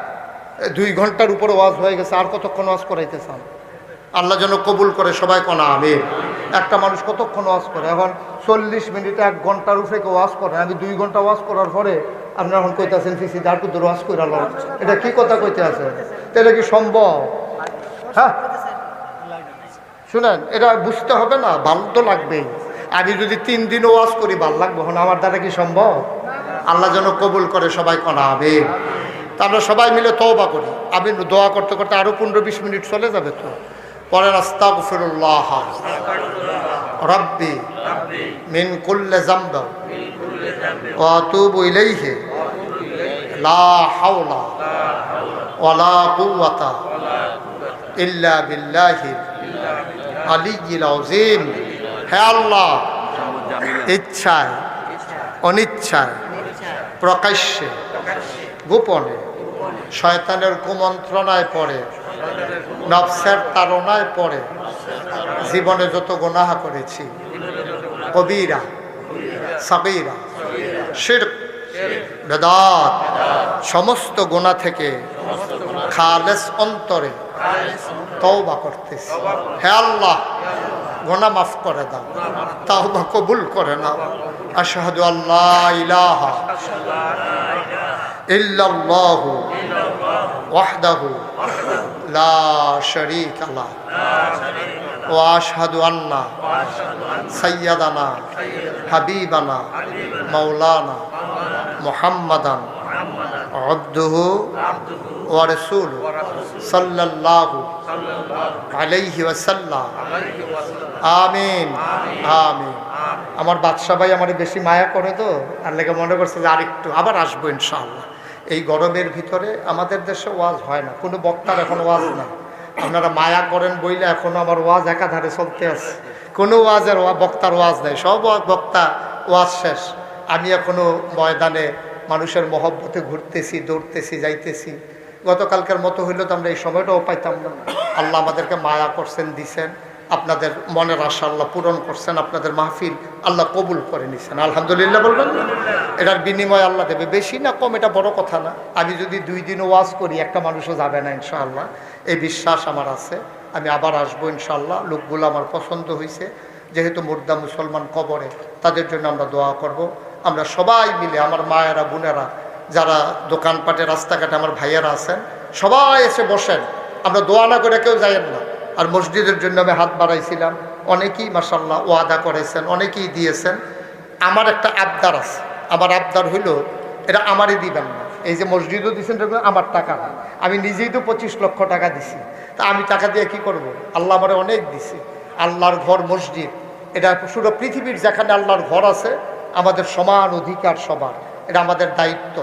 Speaker 1: 2 ঘন্টার উপরে ওয়াজ হয়ে গেছে, আর কতক্ষণ ওয়াজ করাইতে চান? আল্লাহ যেন কবুল করে, সবাই কোন আমিন। একটা মানুষ কতক্ষণ ওয়াজ করে? এখন 40 মিনিটে 1 ঘন্টার উপরে কেউ ওয়াজ করে। আমি 2 ঘন্টা ওয়াজ করার পরে আপনারা এখন কইতেছেন ফিসি দাঁড় কুদুর ওয়াজ করে আলো। এটা কি কথা কইতে আছে? এটা কি সম্ভব? হ্যাঁ শুনেন, এটা বুঝতে হবে না, ভালো তো লাগবেই। আমি যদি 3 দিনও ওয়াজ করি ভালো লাগবে, এখন আমার দ্বারা কি সম্ভব? আল্লাহ যেন কবুল করে, সবাই কোন আমিন। তা আমরা সবাই মিলে তওবা করি। আমি দোয়া করতে করতে আরো 15-20 মিনিট চলে যাবে তো। পরে আস্তাগফিরুল্লাহ রাব্বি মিন কুল্লি যামবি ওয়া আতুবু ইলাইহি লা হাওলা ওয়ালা কুওয়াতা ইল্লা বিল্লাহিল আলিয়্যিল আযীম। হে আল্লাহ, ইচ্ছায় অনিচ্ছায় প্রকাশ্যে গোপনে শয়তানের কুমন্ত্রণায় পড়ে, নফসের তাড়নায় পড়ে জীবনে যত গুনাহ করেছি, কবিরা সাগীরা শিরক বেদাত, সমস্ত গুনাহ থেকে খালেস অন্তরে তওবা করতেছি। হে আল্লাহ, গুনাহ মাফ করে দাও, তওবা কবুল করে নাও। আশহাদু আল্লা ইলাহা ইল্লাল্লাহু ওয়াহদাহু লা শারীকা লাহু ওয়া আশহাদু আন্না সাইয়্যিদানা হাবিবানা মাওলানা মুহাম্মাদান আবদুহু ওয়া রাসূলুহু সাল্লাল্লাহু আলাইহি ওয়াসাল্লাম। আমিন আমিন। আমার বাদশা ভাই আমার বেশি মায়া করে তো, আর লেগে মনে করছে যে আরেকটু আবার আসবো ইনশাআল্লাহ। এই গরমের ভিতরে আমাদের দেশে ওয়াজ হয় না, কোনো বক্তার এখন ওয়াজ নাই। আপনারা মায়া করেন বইলে এখনো আমার ওয়াজ একাধারে চলতে আছে, কোনো ওয়াজের বক্তার ওয়াজ নাই, সব বক্তা ওয়াজ শেষ। আমি এখনো ময়দানে মানুষের মহব্বতে ঘুরতেছি, দৌড়তেছি, যাইতেছি। গতকালকের মতো হইলে তো আমরা এই সময়টাও পাইতাম না। আল্লাহ আমাদেরকে মায়া করছেন, দিছেন, আপনাদের মনের আশা আল্লাহ পূরণ করছেন, আপনাদের মাহফিল আল্লাহ কবুল করে নিছেন, আলহামদুলিল্লাহ বলবেন। এটার বিনিময় আল্লাহ দেবে, বেশি না কম এটা বড় কথা না। আমি যদি 2 দিন ওয়াজ করি একটা মানুষও যাবে না ইনশাআল্লাহ, এই বিশ্বাস আমার আছে। আমি আবার আসবো ইনশাআল্লাহ। লোকগুলো আমার পছন্দ হয়েছে, যেহেতু মুর্দা মুসলমান কবরে, তাদের জন্য আমরা দোয়া করব। আমরা সবাই মিলে, আমার মায়েরা, বোনেরা, যারা দোকানপাটে, রাস্তাঘাটে আমার ভাইয়েরা আছেন, সবাই এসে বসেন। আমরা দোয়া না করে কেউ যাইয়েন না। আর মসজিদের জন্য আমি হাত বাড়াইছিলাম, অনেকেই মাশাআল্লাহ ওয়াদা করেছেন, অনেকেই দিয়েছেন। আমার একটা আবদার আছে, আমার আবদার হইল এটা আমারই দিবেন না। এই যে মসজিদও দিচ্ছেন আমার টাকা না, আমি নিজেই তো 25 লক্ষ টাকা দিছি, তা আমি টাকা দিয়ে কি করব? আল্লাহ আমারে অনেক দিছে। আল্লাহর ঘর মসজিদ, এটা পুরো পৃথিবীর যেখানে আল্লাহর ঘর আছে আমাদের সমান অধিকার সবার, এটা আমাদের দায়িত্ব।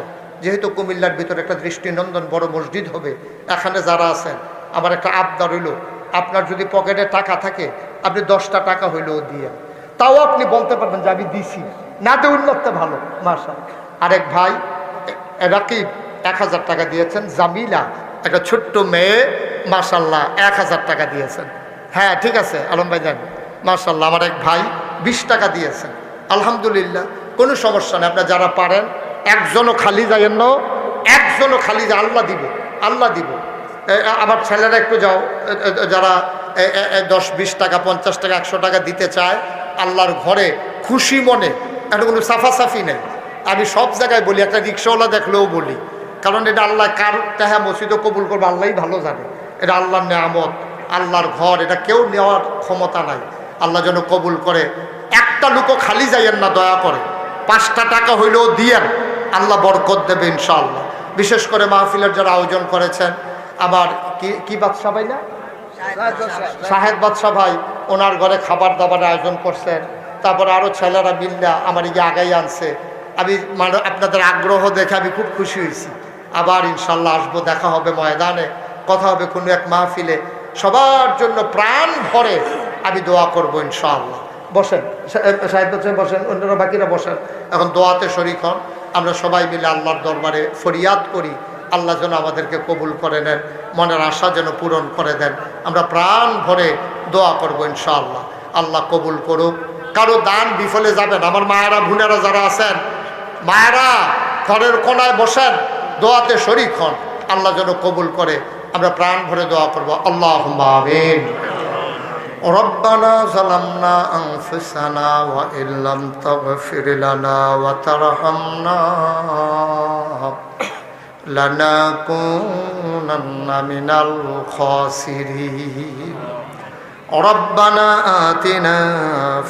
Speaker 1: যেহেতু কুমিল্লার ভিতরে একটা দৃষ্টিনন্দন বড় মসজিদ হবে, এখানে যারা আছেন, আমার একটা আবদার হইল, আপনার যদি পকেটে টাকা থাকে আপনি 10টা টাকা হইলেও দিয়ে, তাও আপনি বলতে পারবেন যে আমি দিছি, না দিয়ে উন্নত ভালো মাশাআল্লাহ। আরেক ভাই রাকিব 1000 টাকা দিয়েছেন, জামিলা একটা ছোট্ট মেয়ে মাশাআল্লাহ 1000 টাকা দিয়েছেন। হ্যাঁ ঠিক আছে আলম ভাই জান, মাশাআল্লাহ। আমার এক ভাই 20 টাকা দিয়েছেন, আলহামদুলিল্লাহ, কোনো সমস্যা নেই। আপনারা যারা পারেন একজনও খালি যাইয়েন না, একজনও খালি যায়, আল্লাহ দিব, আল্লাহ দিব। আমার ছেলেরা একটু যাও, যারা 10-20 টাকা, 50 টাকা, 100 টাকা দিতে চায় আল্লাহর ঘরে খুশি মনে, এটা কোনো সাফাসাফি নেই। আমি সব জায়গায় বলি, একটা রিক্সাওয়ালা দেখলেও বলি, কারণ এটা আল্লাহ কার টাকা মসজিদও কবুল করবে আল্লাহই ভালো জানে। এটা আল্লাহর নেয়ামত, আল্লাহর ঘর, এটা কেউ নেওয়ার ক্ষমতা নাই। আল্লাহ যেন কবুল করে। একটা লোকও খালি যাইয়েন না, দয়া করে 5টা টাকা হইলেও দিয়েন, আল্লাহ বরকত দেবে ইনশাআল্লাহ। বিশেষ করে মাহফিলের যারা আয়োজন করেছেন, আমার কি বাদশা ভাই না, শাহেদ বাদশা ভাই, ওনার ঘরে খাবার দাবার আয়োজন করছেন। তারপরে আরও ছেলেরা মিল্লা আমার আগাই আনছে। আমি মানে আপনাদের আগ্রহ দেখে আমি খুব খুশি হয়েছি। আবার ইনশাল্লাহ আসবো, দেখা হবে ময়দানে, কথা হবে কোনো এক মাহফিলে। সবার জন্য প্রাণ ভরে আমি দোয়া করবো ইনশাআল্লাহ। বসেন সাহেব বসেন, বসেন, অন্যরা বাকিরা বসেন। এখন দোয়াতে শরীক হন। আমরা সবাই মিলে আল্লাহর দরবারে ফরিয়াদ করি, আল্লাহ যেন আমাদেরকে কবুল করে নেন, মনের আশা যেন পূরণ করে দেন। আমরা প্রাণ ভরে দোয়া করবো ইনশাআল্লাহ, আল্লাহ কবুল করুক। কারো দান বিফলে যাবেন। আমার মায়েরা, বোনেরা যারা আছেন, মায়েরা ঘরের কোনায় বসেন, দোয়াতে শরীক হন, আল্লাহ যেন কবুল করে। আমরা প্রাণ ভরে দোয়া করবো, আল্লাহুম্মা আমিন। রব্বানা যালামনা আনফুসানা ওয়া ইল্লাম তাগফির লানা ওয়া তারহামনা লানাকুনান্না মিনাল খাসিরিন। রব্বানা আতিনা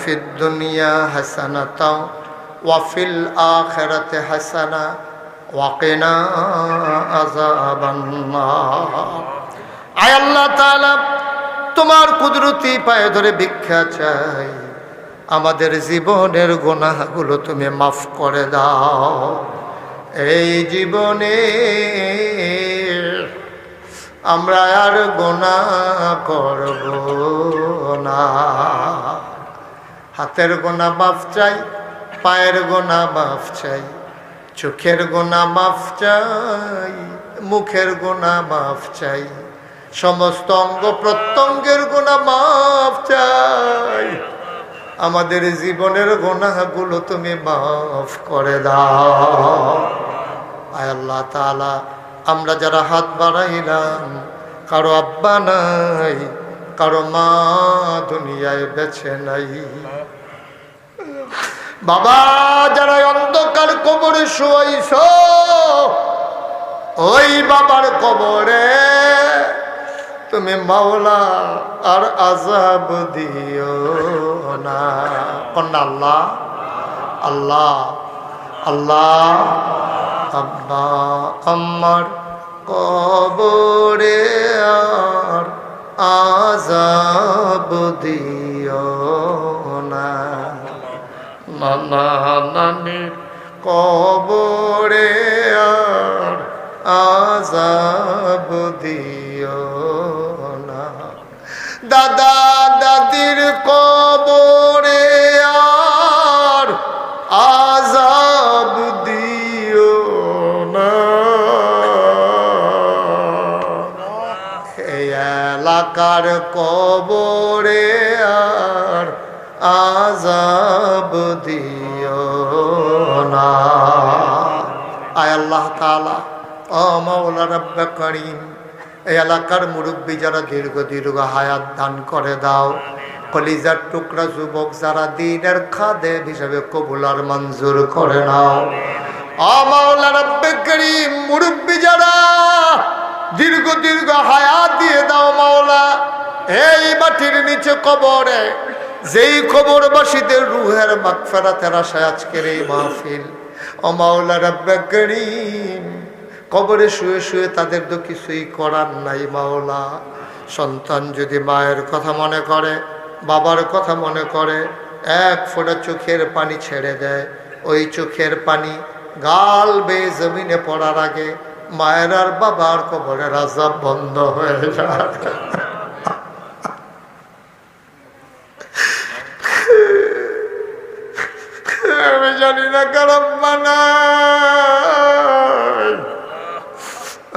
Speaker 1: ফিদ দুনিয়া হাসানাতাও ওয়া ফিল আখিরাতি হাসানা ওয়া কিনা আযাবান নার। আয় আল্লাহ তাআলা, তোমার কুদরতি পায়ে ধরে ভিক্ষা চাই, আমাদের জীবনের গুনাহগুলো তুমি মাফ করে দাও। এই জীবনে আমরা আর গুনাহ করব না। হাতের গুনাহ মাফ চাই, পায়ের গুনাহ মাফ চাই, চোখের গুনাহ মাফ চাই, মুখের গুনাহ মাফ চাই, সমস্ত অঙ্গ প্রত্যঙ্গের গুনাহ মাফ চাই। আমাদের জীবনের গুনাহগুলো তুমি মাফ করে দাও। আয় আল্লাহ তাআলা, আমরা যারা হাত বাড়াইলাম, কারো আব্বা নাই, কারো মা দুনিয়ায় বেঁচে নাই, বাবা যারা অন্ধকার কবরে শুয়াইছ, ওই বাবার কবরে তুমি মাওলা আর আযাব দিও না। কন্যা আল্লাহ আল্লাহ আল্লাহ। আব্বা আমার কবরে আর আযাব দিও না। নানা নানির কবরে আর আযাব দিও না, দাদা দাদির কবরে আর আযাব দিও না। এই এলাকার কবরে আর আযাব দিও না। আয় আল্লাহ তাআলা, ও মাওলা রব্বে করিম, এই এলাকার মুরব্বী যারা দীর্ঘ দীর্ঘ হায়াত দান করে দাও। কলিজার টুকরা যুবক যারা দ্বীনের খাদেম হিসেবে কবুল আর মঞ্জুর করে নাও। ও মাওলা রব্বে করিম, মুরব্বী যারা দীর্ঘ দীর্ঘ হায়াত দিয়ে দাও মাওলা। এই মাটির নিচে কবরে যেই কবরবাসীদের রুহের মাগফিরাতের আশায় আজকের এই মাহফিল, ও মাওলা রব্বে করিম, কবরে শুয়ে শুয়ে তাদের তো কিছুই করার নাই মাওলা। সন্তান যদি মায়ের কথা মনে করে, বাবার কথা মনে করে, এক ফোঁটা চোখের পানি ছেড়ে দেয়, ওই চোখের পানি গাল বেয়ে জমিনে পড়ার আগে মায়ের আর বাবার কবরের আযাব বন্ধ হয়ে যায়। আমি জানি না কারণ মানাই,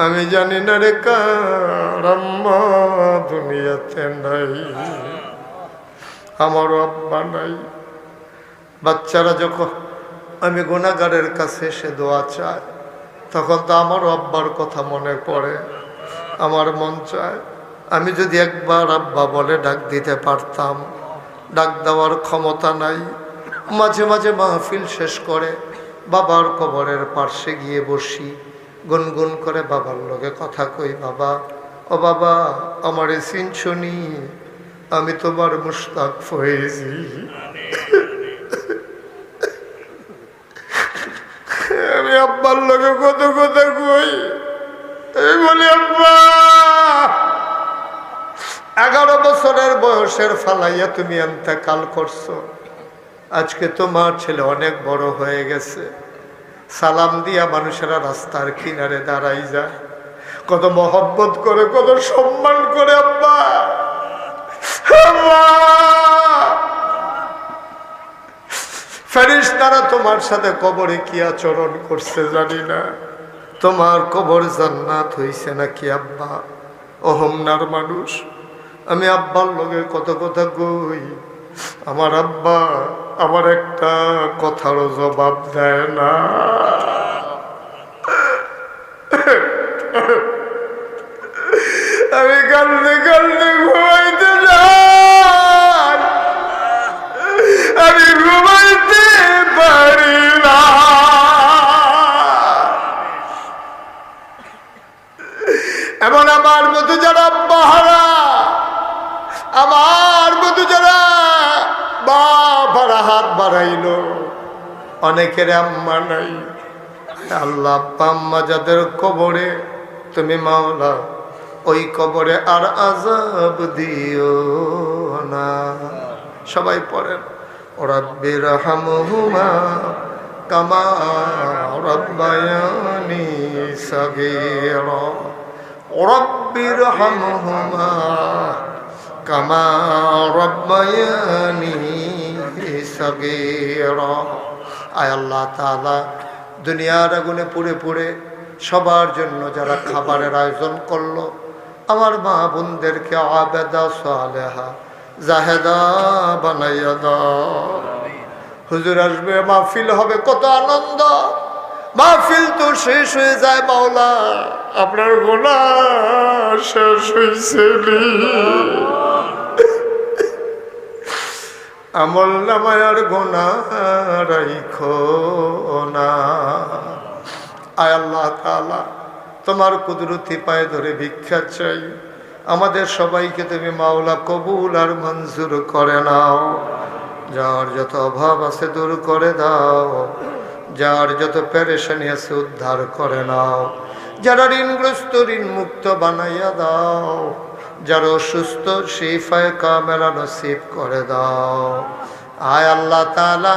Speaker 1: আমি জানি না রে কারম্মা দুনিয়াতে নাই, আমার আব্বা নাই। বাচ্চারা যখন আমি গুনাহগারের কাছে এসে দোয়া চায়, তখন তো আমার আব্বার কথা মনে পড়ে। আমার মন চায় আমি যদি একবার আব্বা বলে ডাক দিতে পারতাম, ডাক দেওয়ার ক্ষমতা নাই। মাঝে মাঝে মাহফিল শেষ করে বাবার কবরের পার্শ্বে গিয়ে বসি, গুনগুন করে বাবার লগে কথা কই, বাবা ও বাবা আমারে চিনছনি, আমি তোমার মুশতাক ফয়েজি। আমি আব্বার লগে কত কথা কই, এই বলি আব্বা 11 বছরের বয়সের ফালাইয়া তুমি ইন্তেকাল করছো, আজকে তোমার ছেলে অনেক বড় হয়ে গেছে। সালাম দিয়া মানুষেরা রাস্তার কিনারে দাঁড়াই যায়, কত মহব্বত করে, কত সম্মান করে। আব্বা ফেরেশতারা তোমার সাথে কবরে কি আচরণ করছে জানি না, তোমার কবর জান্নাত হইছে নাকি আব্বা? ও হোমনার মানুষ, আমি আব্বার লগে কত কথা কই, আমার আব্বা আমার একটা কথারও জবাব দেয় না। আমি কান্দে কান্দে ঘুমাইতে যাই, আমি ঘুমাইতে পারি না। এমন আমার মতো যারা বাহারা, আমার মতো যারা বাবারা হাত বাড়াইল, অনেকের আম্মা নাই। আল্লাহ আব্বা আম্মা যাদের কবরে, তুমি মাওলা ওই কবরে আর আযাব দিও না। সবাই পড়েন, রাব্বির হামহুমা কামা রাব্বায়ানি সাগীরা, রাব্বির হামহুমা কামা রাব্বায়ানি সাগীরা। আয় আল্লাহ তাআলা, দুনিয়ার আগুনে পুড়ে পুড়ে সবার জন্য যারা খাবারের আয়োজন করলো, আমার মা বোনদেরকে আবেদা সালেহা জাহেদা বানাইয়া দাও। হুজুর আসবে, মাহফিল হবে, কত আনন্দ। মাহফিল তো শেষ হয়ে যায় মাওলা, আপনার গুনাহ শেষ হয়েছে, আমল নামায় আর গুনাহ রাইখো না। আয় আল্লাহ তাআলা, তোমার কুদরতি পায়ে ধরে ভিক্ষা চাই, আমাদের সবাইকে তুমি মাওলা কবুল আর মঞ্জুর করে নাও। যার যত অভাব আছে দূর করে দাও, যার যত পেরেশানি আছে উদ্ধার করে নাও, যারা ঋণগ্রস্ত ঋণ মুক্ত বানাইয়া দাও, যারা অসুস্থ শিফায়ে কামেলা নসিব করে দাও। আয় আল্লাহ তাআলা,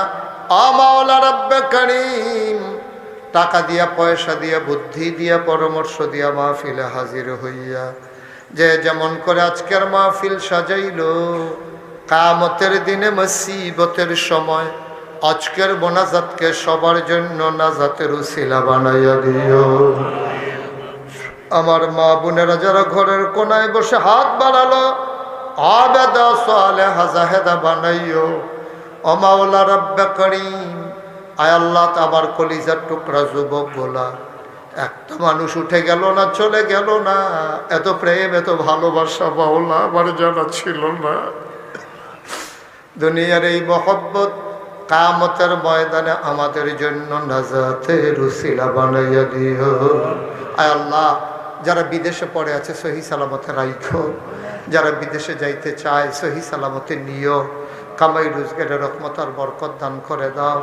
Speaker 1: মাওলা রব্বে করিম, টাকা দিয়া, পয়সা দিয়া, বুদ্ধি দিয়া, পরামর্শ দিয়া মাহফিলে হাজির হইয়া যে যেমন করে আজকের মাহফিল সাজাইলো, কিয়ামতের দিনে মুসিবতের সময় আজকের মোনাজাতকে সবার জন্য নাজাতের উসিলা বানাইয়া দিও। আমার মা বোনেরা যারা ঘরের কোনায় বসে হাত বাড়ালো, আবেদা সালেহা জাহেদা বানাইও। ও মাওলা রব্বে করিম, আয় আল্লাহ, আমার কলিজার টুকরা যুবক গোলা, একটা মানুষ উঠে গেল না, চলে গেল না। এত প্রেম, এত ভালোবাসা মাওলা আমার জানা ছিল না। দুনিয়ার এই মহব্বত কিয়ামতের ময়দানে আমাদের জন্য নাজাতের উসিলা বানাইয়া দিও। আয় আল্লাহ, যারা বিদেশে পড়ে আছে সহি সালামতে রাইখো, যারা বিদেশে যাইতে চায় সহি সালামতে নিও। কামাই রোজগারের রহমত আর বরকত দান করে দাও।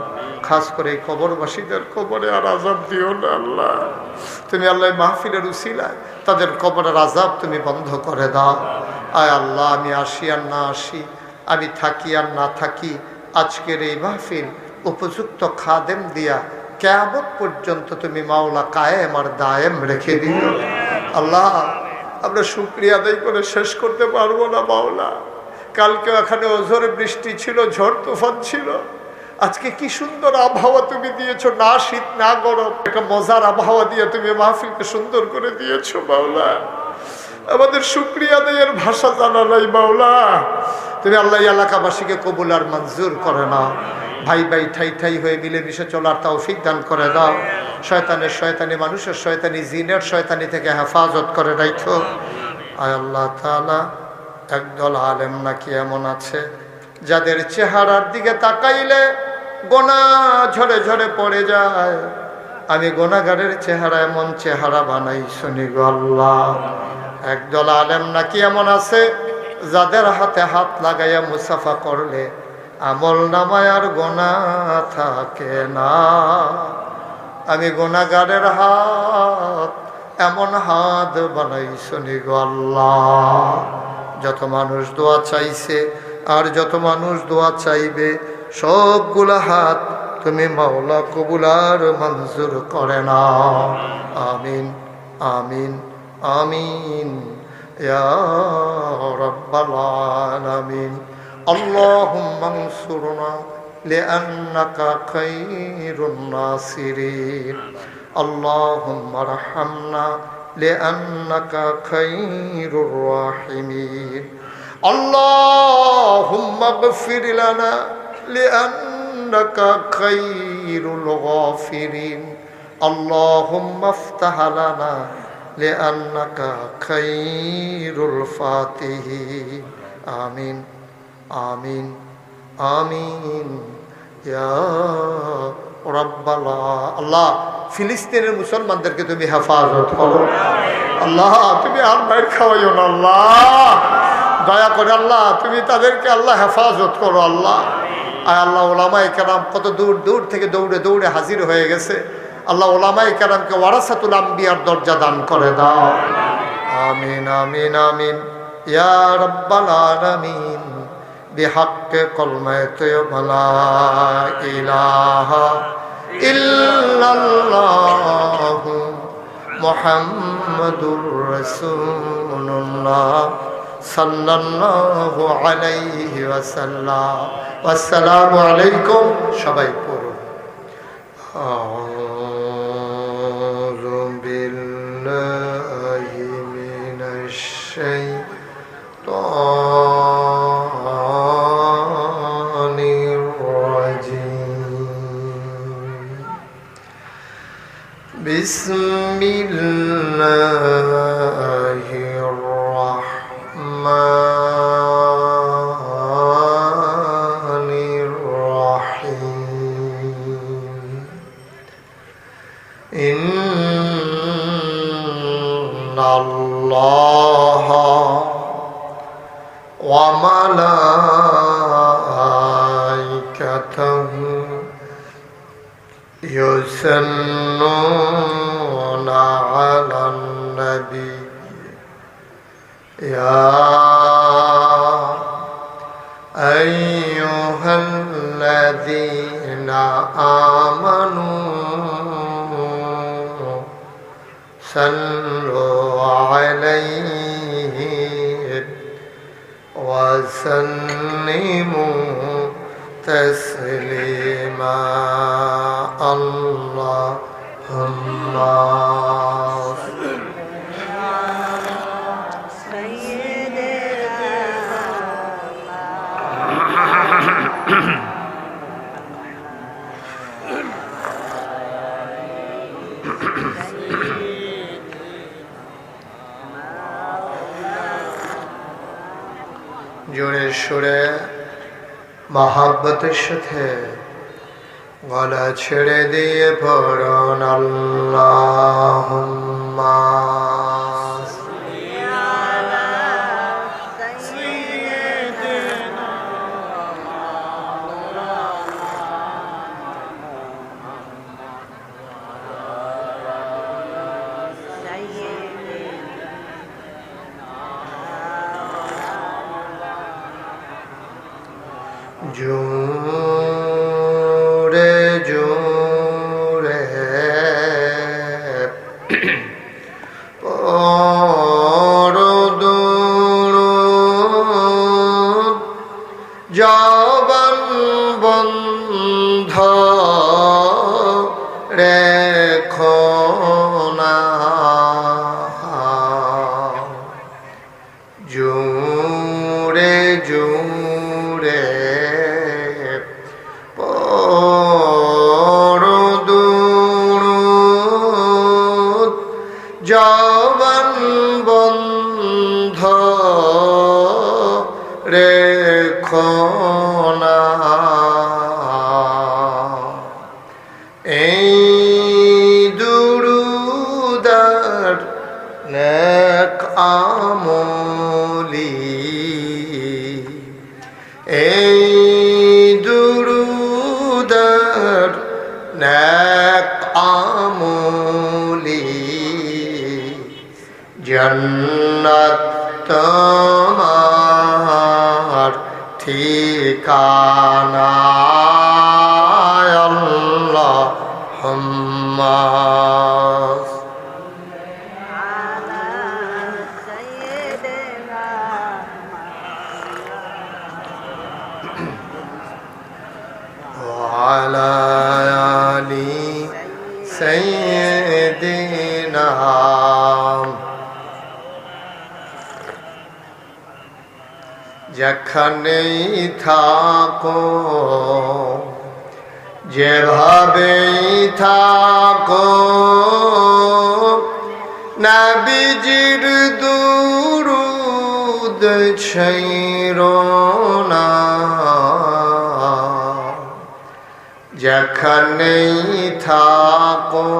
Speaker 1: খাস করে এই কবরবাসীদের কবরে আর আযাব দিও না আল্লাহ। তুমি আল্লাহ মাহফিলের উসিলায় তাদের কবরের আযাব তুমি বন্ধ করে দাও। আয় আল্লাহ, আমি আসি আর না আসি, আমি থাকি আর না থাকি, আজকের এই মাহফিল উপযুক্ত খাদেম দিয়া কিয়ামত পর্যন্ত তুমি মাওলা কায়েম আর দায়েম রেখে দিও। আল্লাহ, আমরা শুকরিয়া আদায় করে শেষ করতে পারবো না মাওলা। কালকে এখানে অঝরে বৃষ্টি ছিল, ঝড় তুফান ছিল। আজকে কি সুন্দর আবহাওয়া তুমি দিয়েছো, না শীত না গরম, একটা মজার আবহাওয়া দিয়ে তুমি মাহফিলকে সুন্দর করে দিয়েছো মাওলা। আমাদের শুকরিয়া আদায়ের ভাষা জানা নাই মাওলা। তুমি আল্লাহ এলাকাবাসীকে কবুল আর মঞ্জুর করে নাও। ভাই ভাই ঠাই ঠাই হয়ে মিলেমিশে চলার তৌফিক দান করে দাও। শয়তানের শয়তানি, মানুষের শয়তানি, জিনের শয়তানি থেকে হেফাজত করে রাখো। আয় আল্লাহ তাআলা, একদল আলেম নাকি এমন আছে যাদের চেহারার দিকে তাকাইলে গোনাহ ঝরে ঝরে পড়ে যায়। আমি গোনাগারের চেহারা এমন চেহারা বানাই শুনি গো আল্লাহ। একদল আলেম নাকি এমন আছে যাদের হাতে হাত লাগাইয়া মুসাফা করলে আমল নামায় আর গোনাহ থাকে না। আমি গোনাগারের হাত এমন হাত বানাই শুনি গো আল্লাহ। যত মানুষ দোয়া চাইছে আর যত মানুষ দোয়া চাইবে, সবগুলা হাত তুমি মাওলা কবুল আর মঞ্জুর করে নাও। আমিন আমিন আমিন ইয়া রাব্বাল আলামিন। আল্লাহুম্মা আনসুরনা লিআন্নাকা খায়রুন নাসিরিন। আল্লাহুম্মা আরহামনা লিআন্নাকা খায়রুর রাহিমিন। আল্লাহুম্মা গফির লানা লিআন্নাকা খায়রুল গাফিরিন। আল্লাহুম্মা ইফতাহ লানা লিআন্নাকা খায়রুল ফাতিহিন। আমিন আমিন আমিন ইয়া রাব্বাল আল্লাহ। ফিলিস্তিনের মুসলমানদেরকে তুমি হেফাজত করো আল্লাহ। তুমি আর বাইর খাওয়াইও না আল্লাহ, দয়া করে আল্লাহ। তুমি তাদেরকে আল্লাহ হেফাজত করো আল্লাহ। আয় আল্লাহ, ওলামায়ে কেরাম কত দূর দূর থেকে দৌড়ে দৌড়ে হাজির হয়ে গেছে আল্লাহ। ওলামায়ে কেরামকে ওয়ারাসাতুল আম্বিয়ার দরজা দান করে দাও। আমিন আমিন আমিন ইয়া রাব্বাল আলামিন। বিহাক্কে কলমায়ে তাইয়্যিবা লা ইলাহা ইল্লাল্লাহু মুহাম্মাদুর রাসূলুল্লাহ সাল্লাল্লাহু আলাইহি ওয়াসাল্লাম। আসসালামু আলাইকুম। সবাই পড়ুন। আউযু বিল্লাহি মিনাশ শাইতানির রাজীম। বিসমিল্লাহির রাহমানির রাহিম। ইন্নাল্লাহা ওয়া মালাইকাতাহু ইউসাল্লুনা আলান নবী ইয়া আইয়ুহাল্লাযীনা آمنوا صلوا عليه وسلموا تسليما اللهم জোরে সুরে মহাব্বতের সাথে গলা ছেড়ে দিয়ে পড়ুন আল্লাহুম্মা জোরে জোরে পরদুরুদ জবান বন্ধ রেখো না জোরে জোরে পরদুরুদ জবান বন্ধ রেখো না এই দুরুদার নেক আমলি এই দুরুদার নেক আমলি জান্নাত তোমার ঠিকানা আল্লাহুম্মা وعلى آل سيدنا যেখানেই থাকো যেভাবেই থাকো নবীজির দুরুদ ছাইরো না যেখানেই থাকো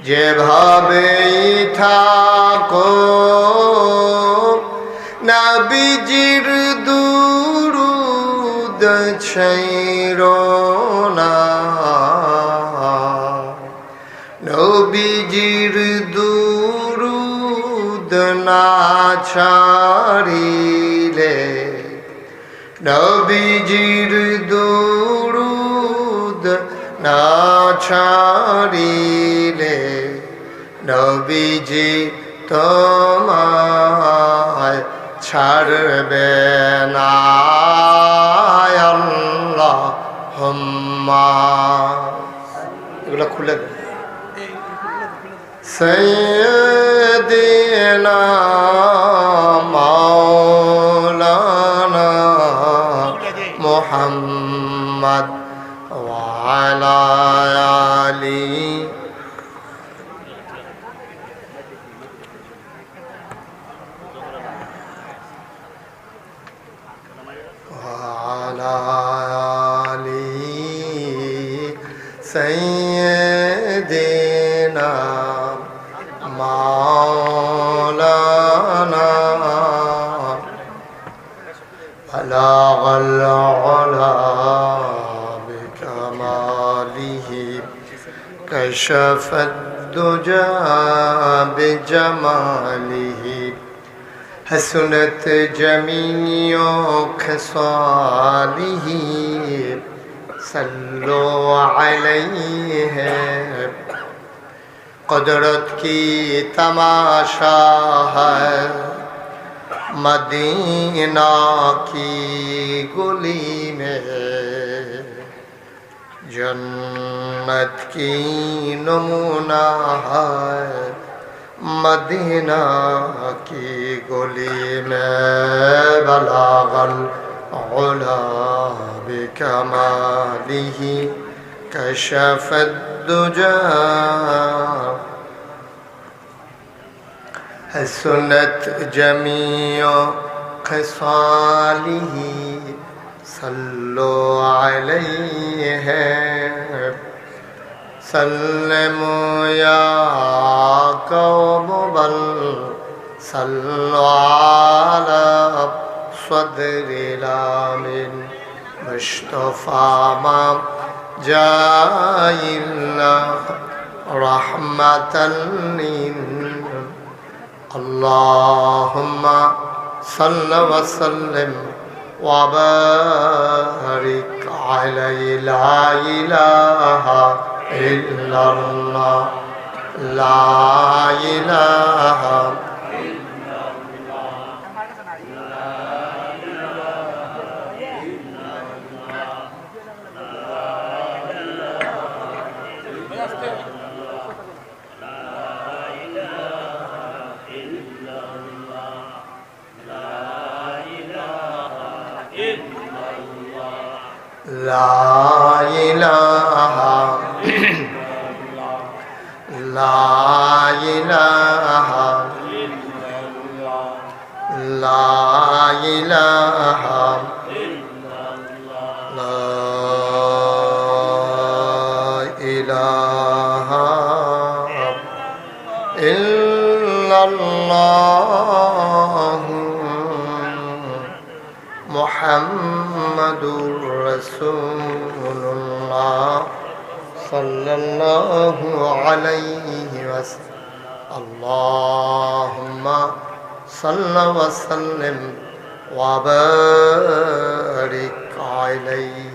Speaker 1: যেভাবেই থাকো নবীজির দুরুদ ছাইরো না নবীজির দুরুদ না ছাড়িলে নবীজির দুরুদ না ছাড়িলে নবীজি তোমায় ছাড়বে না আল্লাহুম্মা এগুলো খুলে দেন সাইয়্যিদিনা মাওলানা মুহাম্মদ ওয়া আলা আলি وعلى آل سيدنا مولانا بلغ العلا بكماله كشف الدجى بجماله حسنت جميع خصاله सल्लो अलैहि कुदरत की तमाशा है मदीना की गली में जन्नत की नमूना है मदीना की गली में बलागल उला बिकमालिही कशफत दुजा हसनत जमीओ खसालिही सल्लो अलैहि सल्लमु या कौम बल सल्लो अला सदरिल आमिन मुस्तफा मा जाइल्ला रहमतल लिल अल्लाहुम्मा सल्लि व सल्लिम व बारिक अलैहि ला इलाहा इल्लल्लाह ला इलाहा ला इलाहा ला इलाहा ला इलाहा ला इलाहा इल्लल्लाह मुहम्मदुर रसूलुल्लाह सल्लल्लाहु अलैहि वसल्लम अल्लाहुम्मा सल्लि व सल्लिम व बारिक अलैहि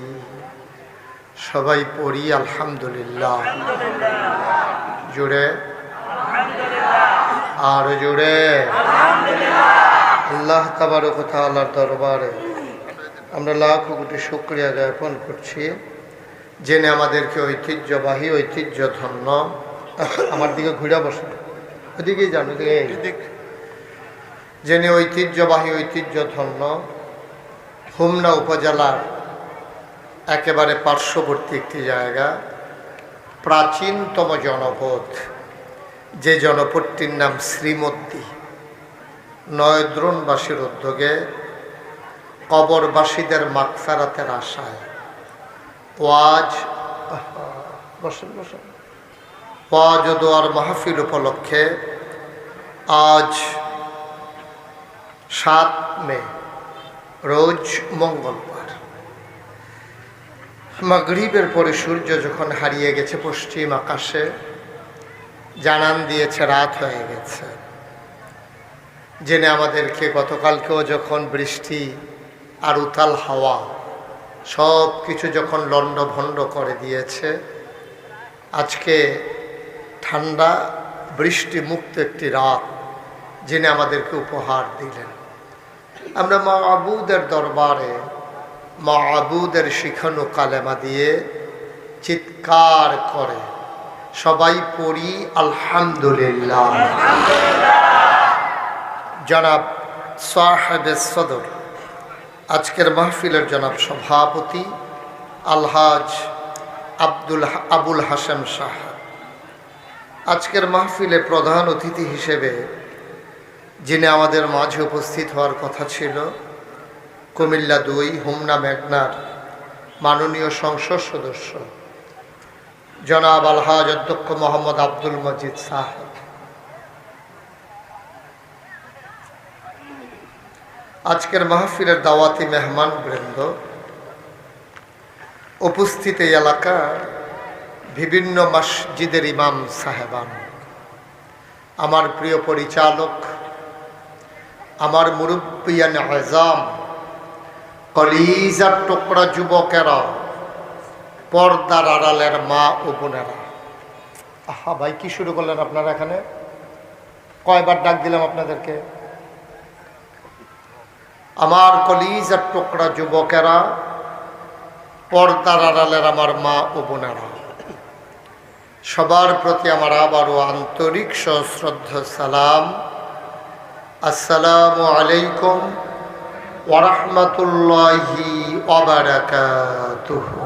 Speaker 1: সবাই পড়ি আলহামদুলিল্লাহ জুড়ে আর জুড়ে আল্লাহ তাবারক ওয়া তাআলার দরবারে আমরা লাখ কোটি শুকরিয়া জ্ঞাপন করছি জেনে আমাদেরকে ঐতিহ্যবাহী ঐতিহ্যধন্য আমার দিকে ঘুরে বসে ওদিকেই জানো জেনে ঐতিহ্যবাহী ঐতিহ্যধন্য হোমনা উপজেলার একেবারে পার্শ্ববর্তী একটি জায়গা প্রাচীনতম জনপদ যে জনপদটির নাম শ্রীমদ্দী নয়দ্রণবাসীর উদ্যোগে কবরবাসীদের মাগফিরাতের আশায় ওয়াজ ওয়াজ ও দোয়ার মাহফিল উপলক্ষে আজ 7 মে রোজ মঙ্গলবার মাগরিবের পরে সূর্য যখন হারিয়ে গেছে পশ্চিম আকাশে জানান দিয়েছে রাত হয়ে গেছে জেনে আমাদেরকে গতকালকেও যখন বৃষ্টি আর উতাল হাওয়া সব কিছু যখন লণ্ডভণ্ড করে দিয়েছে আজকে ঠান্ডা বৃষ্টি মুক্ত একটি রাত জেনে আমাদেরকে উপহার দিলেন আমরা মাবুদের দরবারে মাবুদের শিখানো কালেমা দিয়ে চিৎকার করে সবাই পড়ি আলহামদুলিল্লাহ জনাব সাহেবে সদর আজকের মাহফিলের জনাব সভাপতি আলহাজ আবুল হাশেম সাহেব আজকের মাহফিলে প্রধান অতিথি হিসেবে যিনি আমাদের মাঝে উপস্থিত হওয়ার কথা ছিল কুমিল্লা 2 হোমনা মেঘনার মাননীয় সংসদ সদস্য জনাব আলহাজ অধ্যক্ষ মোহাম্মদ আব্দুল মজিদ সাহেব আজকের মাহফিলের দাওয়াতি মেহমান বৃন্দ উপস্থিত এই এলাকার বিভিন্ন মসজিদের ইমাম সাহেবান আমার প্রিয় পরিচালক আমার মুরব্বিয়ান আযম কলিজার টুকরা যুবকেরা পর্দার আড়ালের মা ও বোনেরা। আহা ভাই, কি শুরু করলেন আপনারা এখানে? কয়বার ডাক দিলাম আপনাদেরকে? আমার কলিজার টুকরা যুবকেরা, পর্দার আড়ালের আমার মা ও বোনেরা, সবার প্রতি আমার আবারও আন্তরিক সশ্রদ্ধ সালাম। আসসালামু আলাইকুম ওয়া রাহমাতুল্লাহি ওয়া বারাকাতুহু।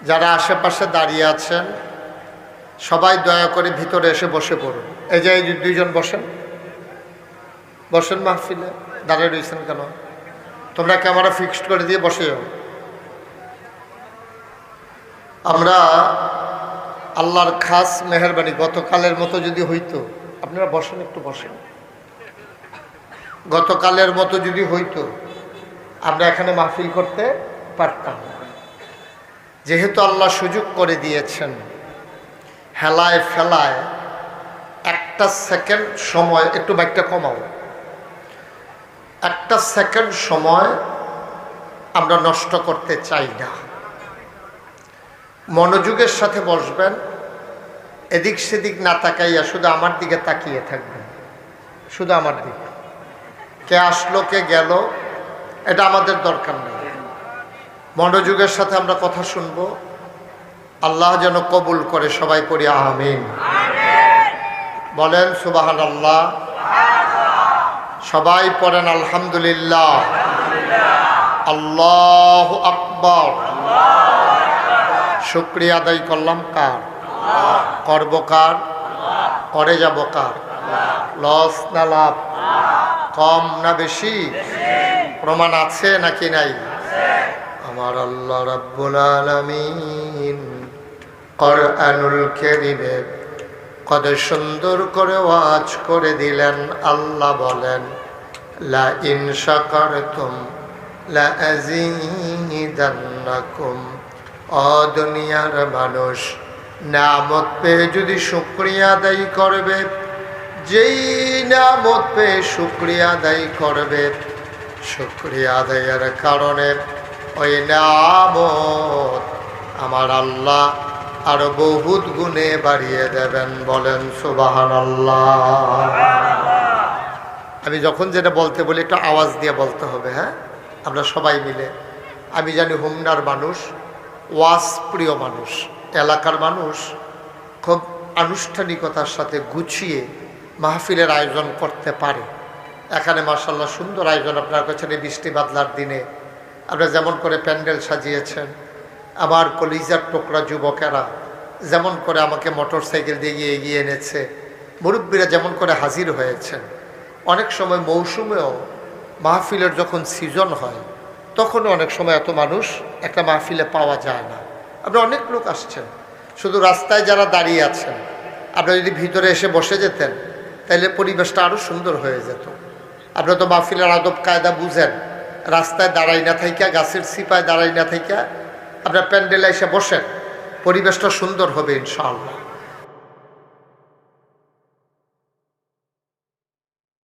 Speaker 1: যারা আশেপাশে দাঁড়িয়ে আছেন সবাই দয়া করে ভিতরে এসে বসে পড়ুন। এই যে দুইজন বসেন, বসেন মাহফিলে। দাঁড়িয়ে রয়েছেন কেন? তোমরা ক্যামেরা ফিক্সড করে দিয়ে বসে যাও। আমরা আল্লাহর খাস মেহেরবানি, গতকালের মতো যদি হইতো, আপনারা বসেন, একটু বসেন। গতকালের মতো যদি হইতো আমরা এখানে মাহফিল করতে পারতাম। যেহেতু আল্লাহ সুযোগ করে দিয়েছেন, হেলায় ফেলায় একটা সেকেন্ড সময়, একটু বাইকটা কমাও, একটা সেকেন্ড সময় আমরা নষ্ট করতে চাই না। মনোযোগের সাথে বসবেন, এদিক সেদিক না তাকাইয়া শুধু আমার দিকে তাকিয়ে থাকবেন, শুধু আমার দিকে। কে আসলো কে গেল এটা আমাদের দরকার নেই। মনোযোগের সাথে আমরা কথা শুনবো। আল্লাহ যেন কবুল করে। সবাই পড়ি আমিন। বলেন সুবহানাল্লাহ। সবাই পড়েন আলহামদুলিল্লাহ। আল্লাহু আকবার। শুকরিয়া আদায় করলাম কার? করব কার? করে যাব কার? লস না লাভ? কম না বেশি? প্রমাণ আছে নাকি নাই? আমার আল্লাহ রাব্বুল আলামিন কোরআনুল কারীমে কত সুন্দর করে ওয়াজ করে দিলেন। আল্লাহ বলেন, লা ইন শাকারতুম লা আযীদান্নাকুম। ও দুনিয়ার মানুষ, নিয়ামত পেয়ে যদি শুকরিয়া আদায় করবে, যেই নিয়ামত পেয়ে শুকরিয়া আদায় করবে, শুকরিয়া আদায়ের কারণে ওই নিয়ামত আমার আল্লাহ আরো বহুত গুণে বাড়িয়ে দেবেন। বলেন সুবহানাল্লাহ। আমি যখন যেটা বলতে বলি একটু আওয়াজ দিয়ে বলতে হবে, হ্যাঁ? আমরা সবাই মিলে। আমি জানি হোমনার মানুষ ওয়াজ প্রিয় মানুষ, এলাকার মানুষ খুব আনুষ্ঠানিকতার সাথে গুছিয়ে মাহফিলের আয়োজন করতে পারে। এখানে মাশাআল্লাহ সুন্দর আয়োজন আপনার কাছে। বৃষ্টি বাদলার দিনে আপনারা যেমন করে প্যান্ডেল সাজিয়েছেন, আমার কলিজার টুকরা যুবকেরা যেমন করে আমাকে মোটর সাইকেল দিয়ে এগিয়ে এনেছে, মুরব্বীরা যেমন করে হাজির হয়েছেন। অনেক সময় মৌসুমেও মাহফিলের যখন সিজন হয় তখনও অনেক সময় এত মানুষ একটা মাহফিলে পাওয়া যায় না। আপনারা অনেক লোক আসছেন, শুধু রাস্তায় যারা দাঁড়িয়ে আছেন আপনারা যদি ভিতরে এসে বসে যেতেন তাহলে পরিবেশটা আরও সুন্দর হয়ে যেত। আপনারা তো মাহফিলের আদব কায়দা বুঝেন। রাস্তায় দাঁড়াই না থাইকা, গাছের সিপায় দাঁড়াই না থাইকা আপনার প্যান্ডেলে এসে বসেন, পরিবেশটা সুন্দর হবে ইনশাআল্লাহ।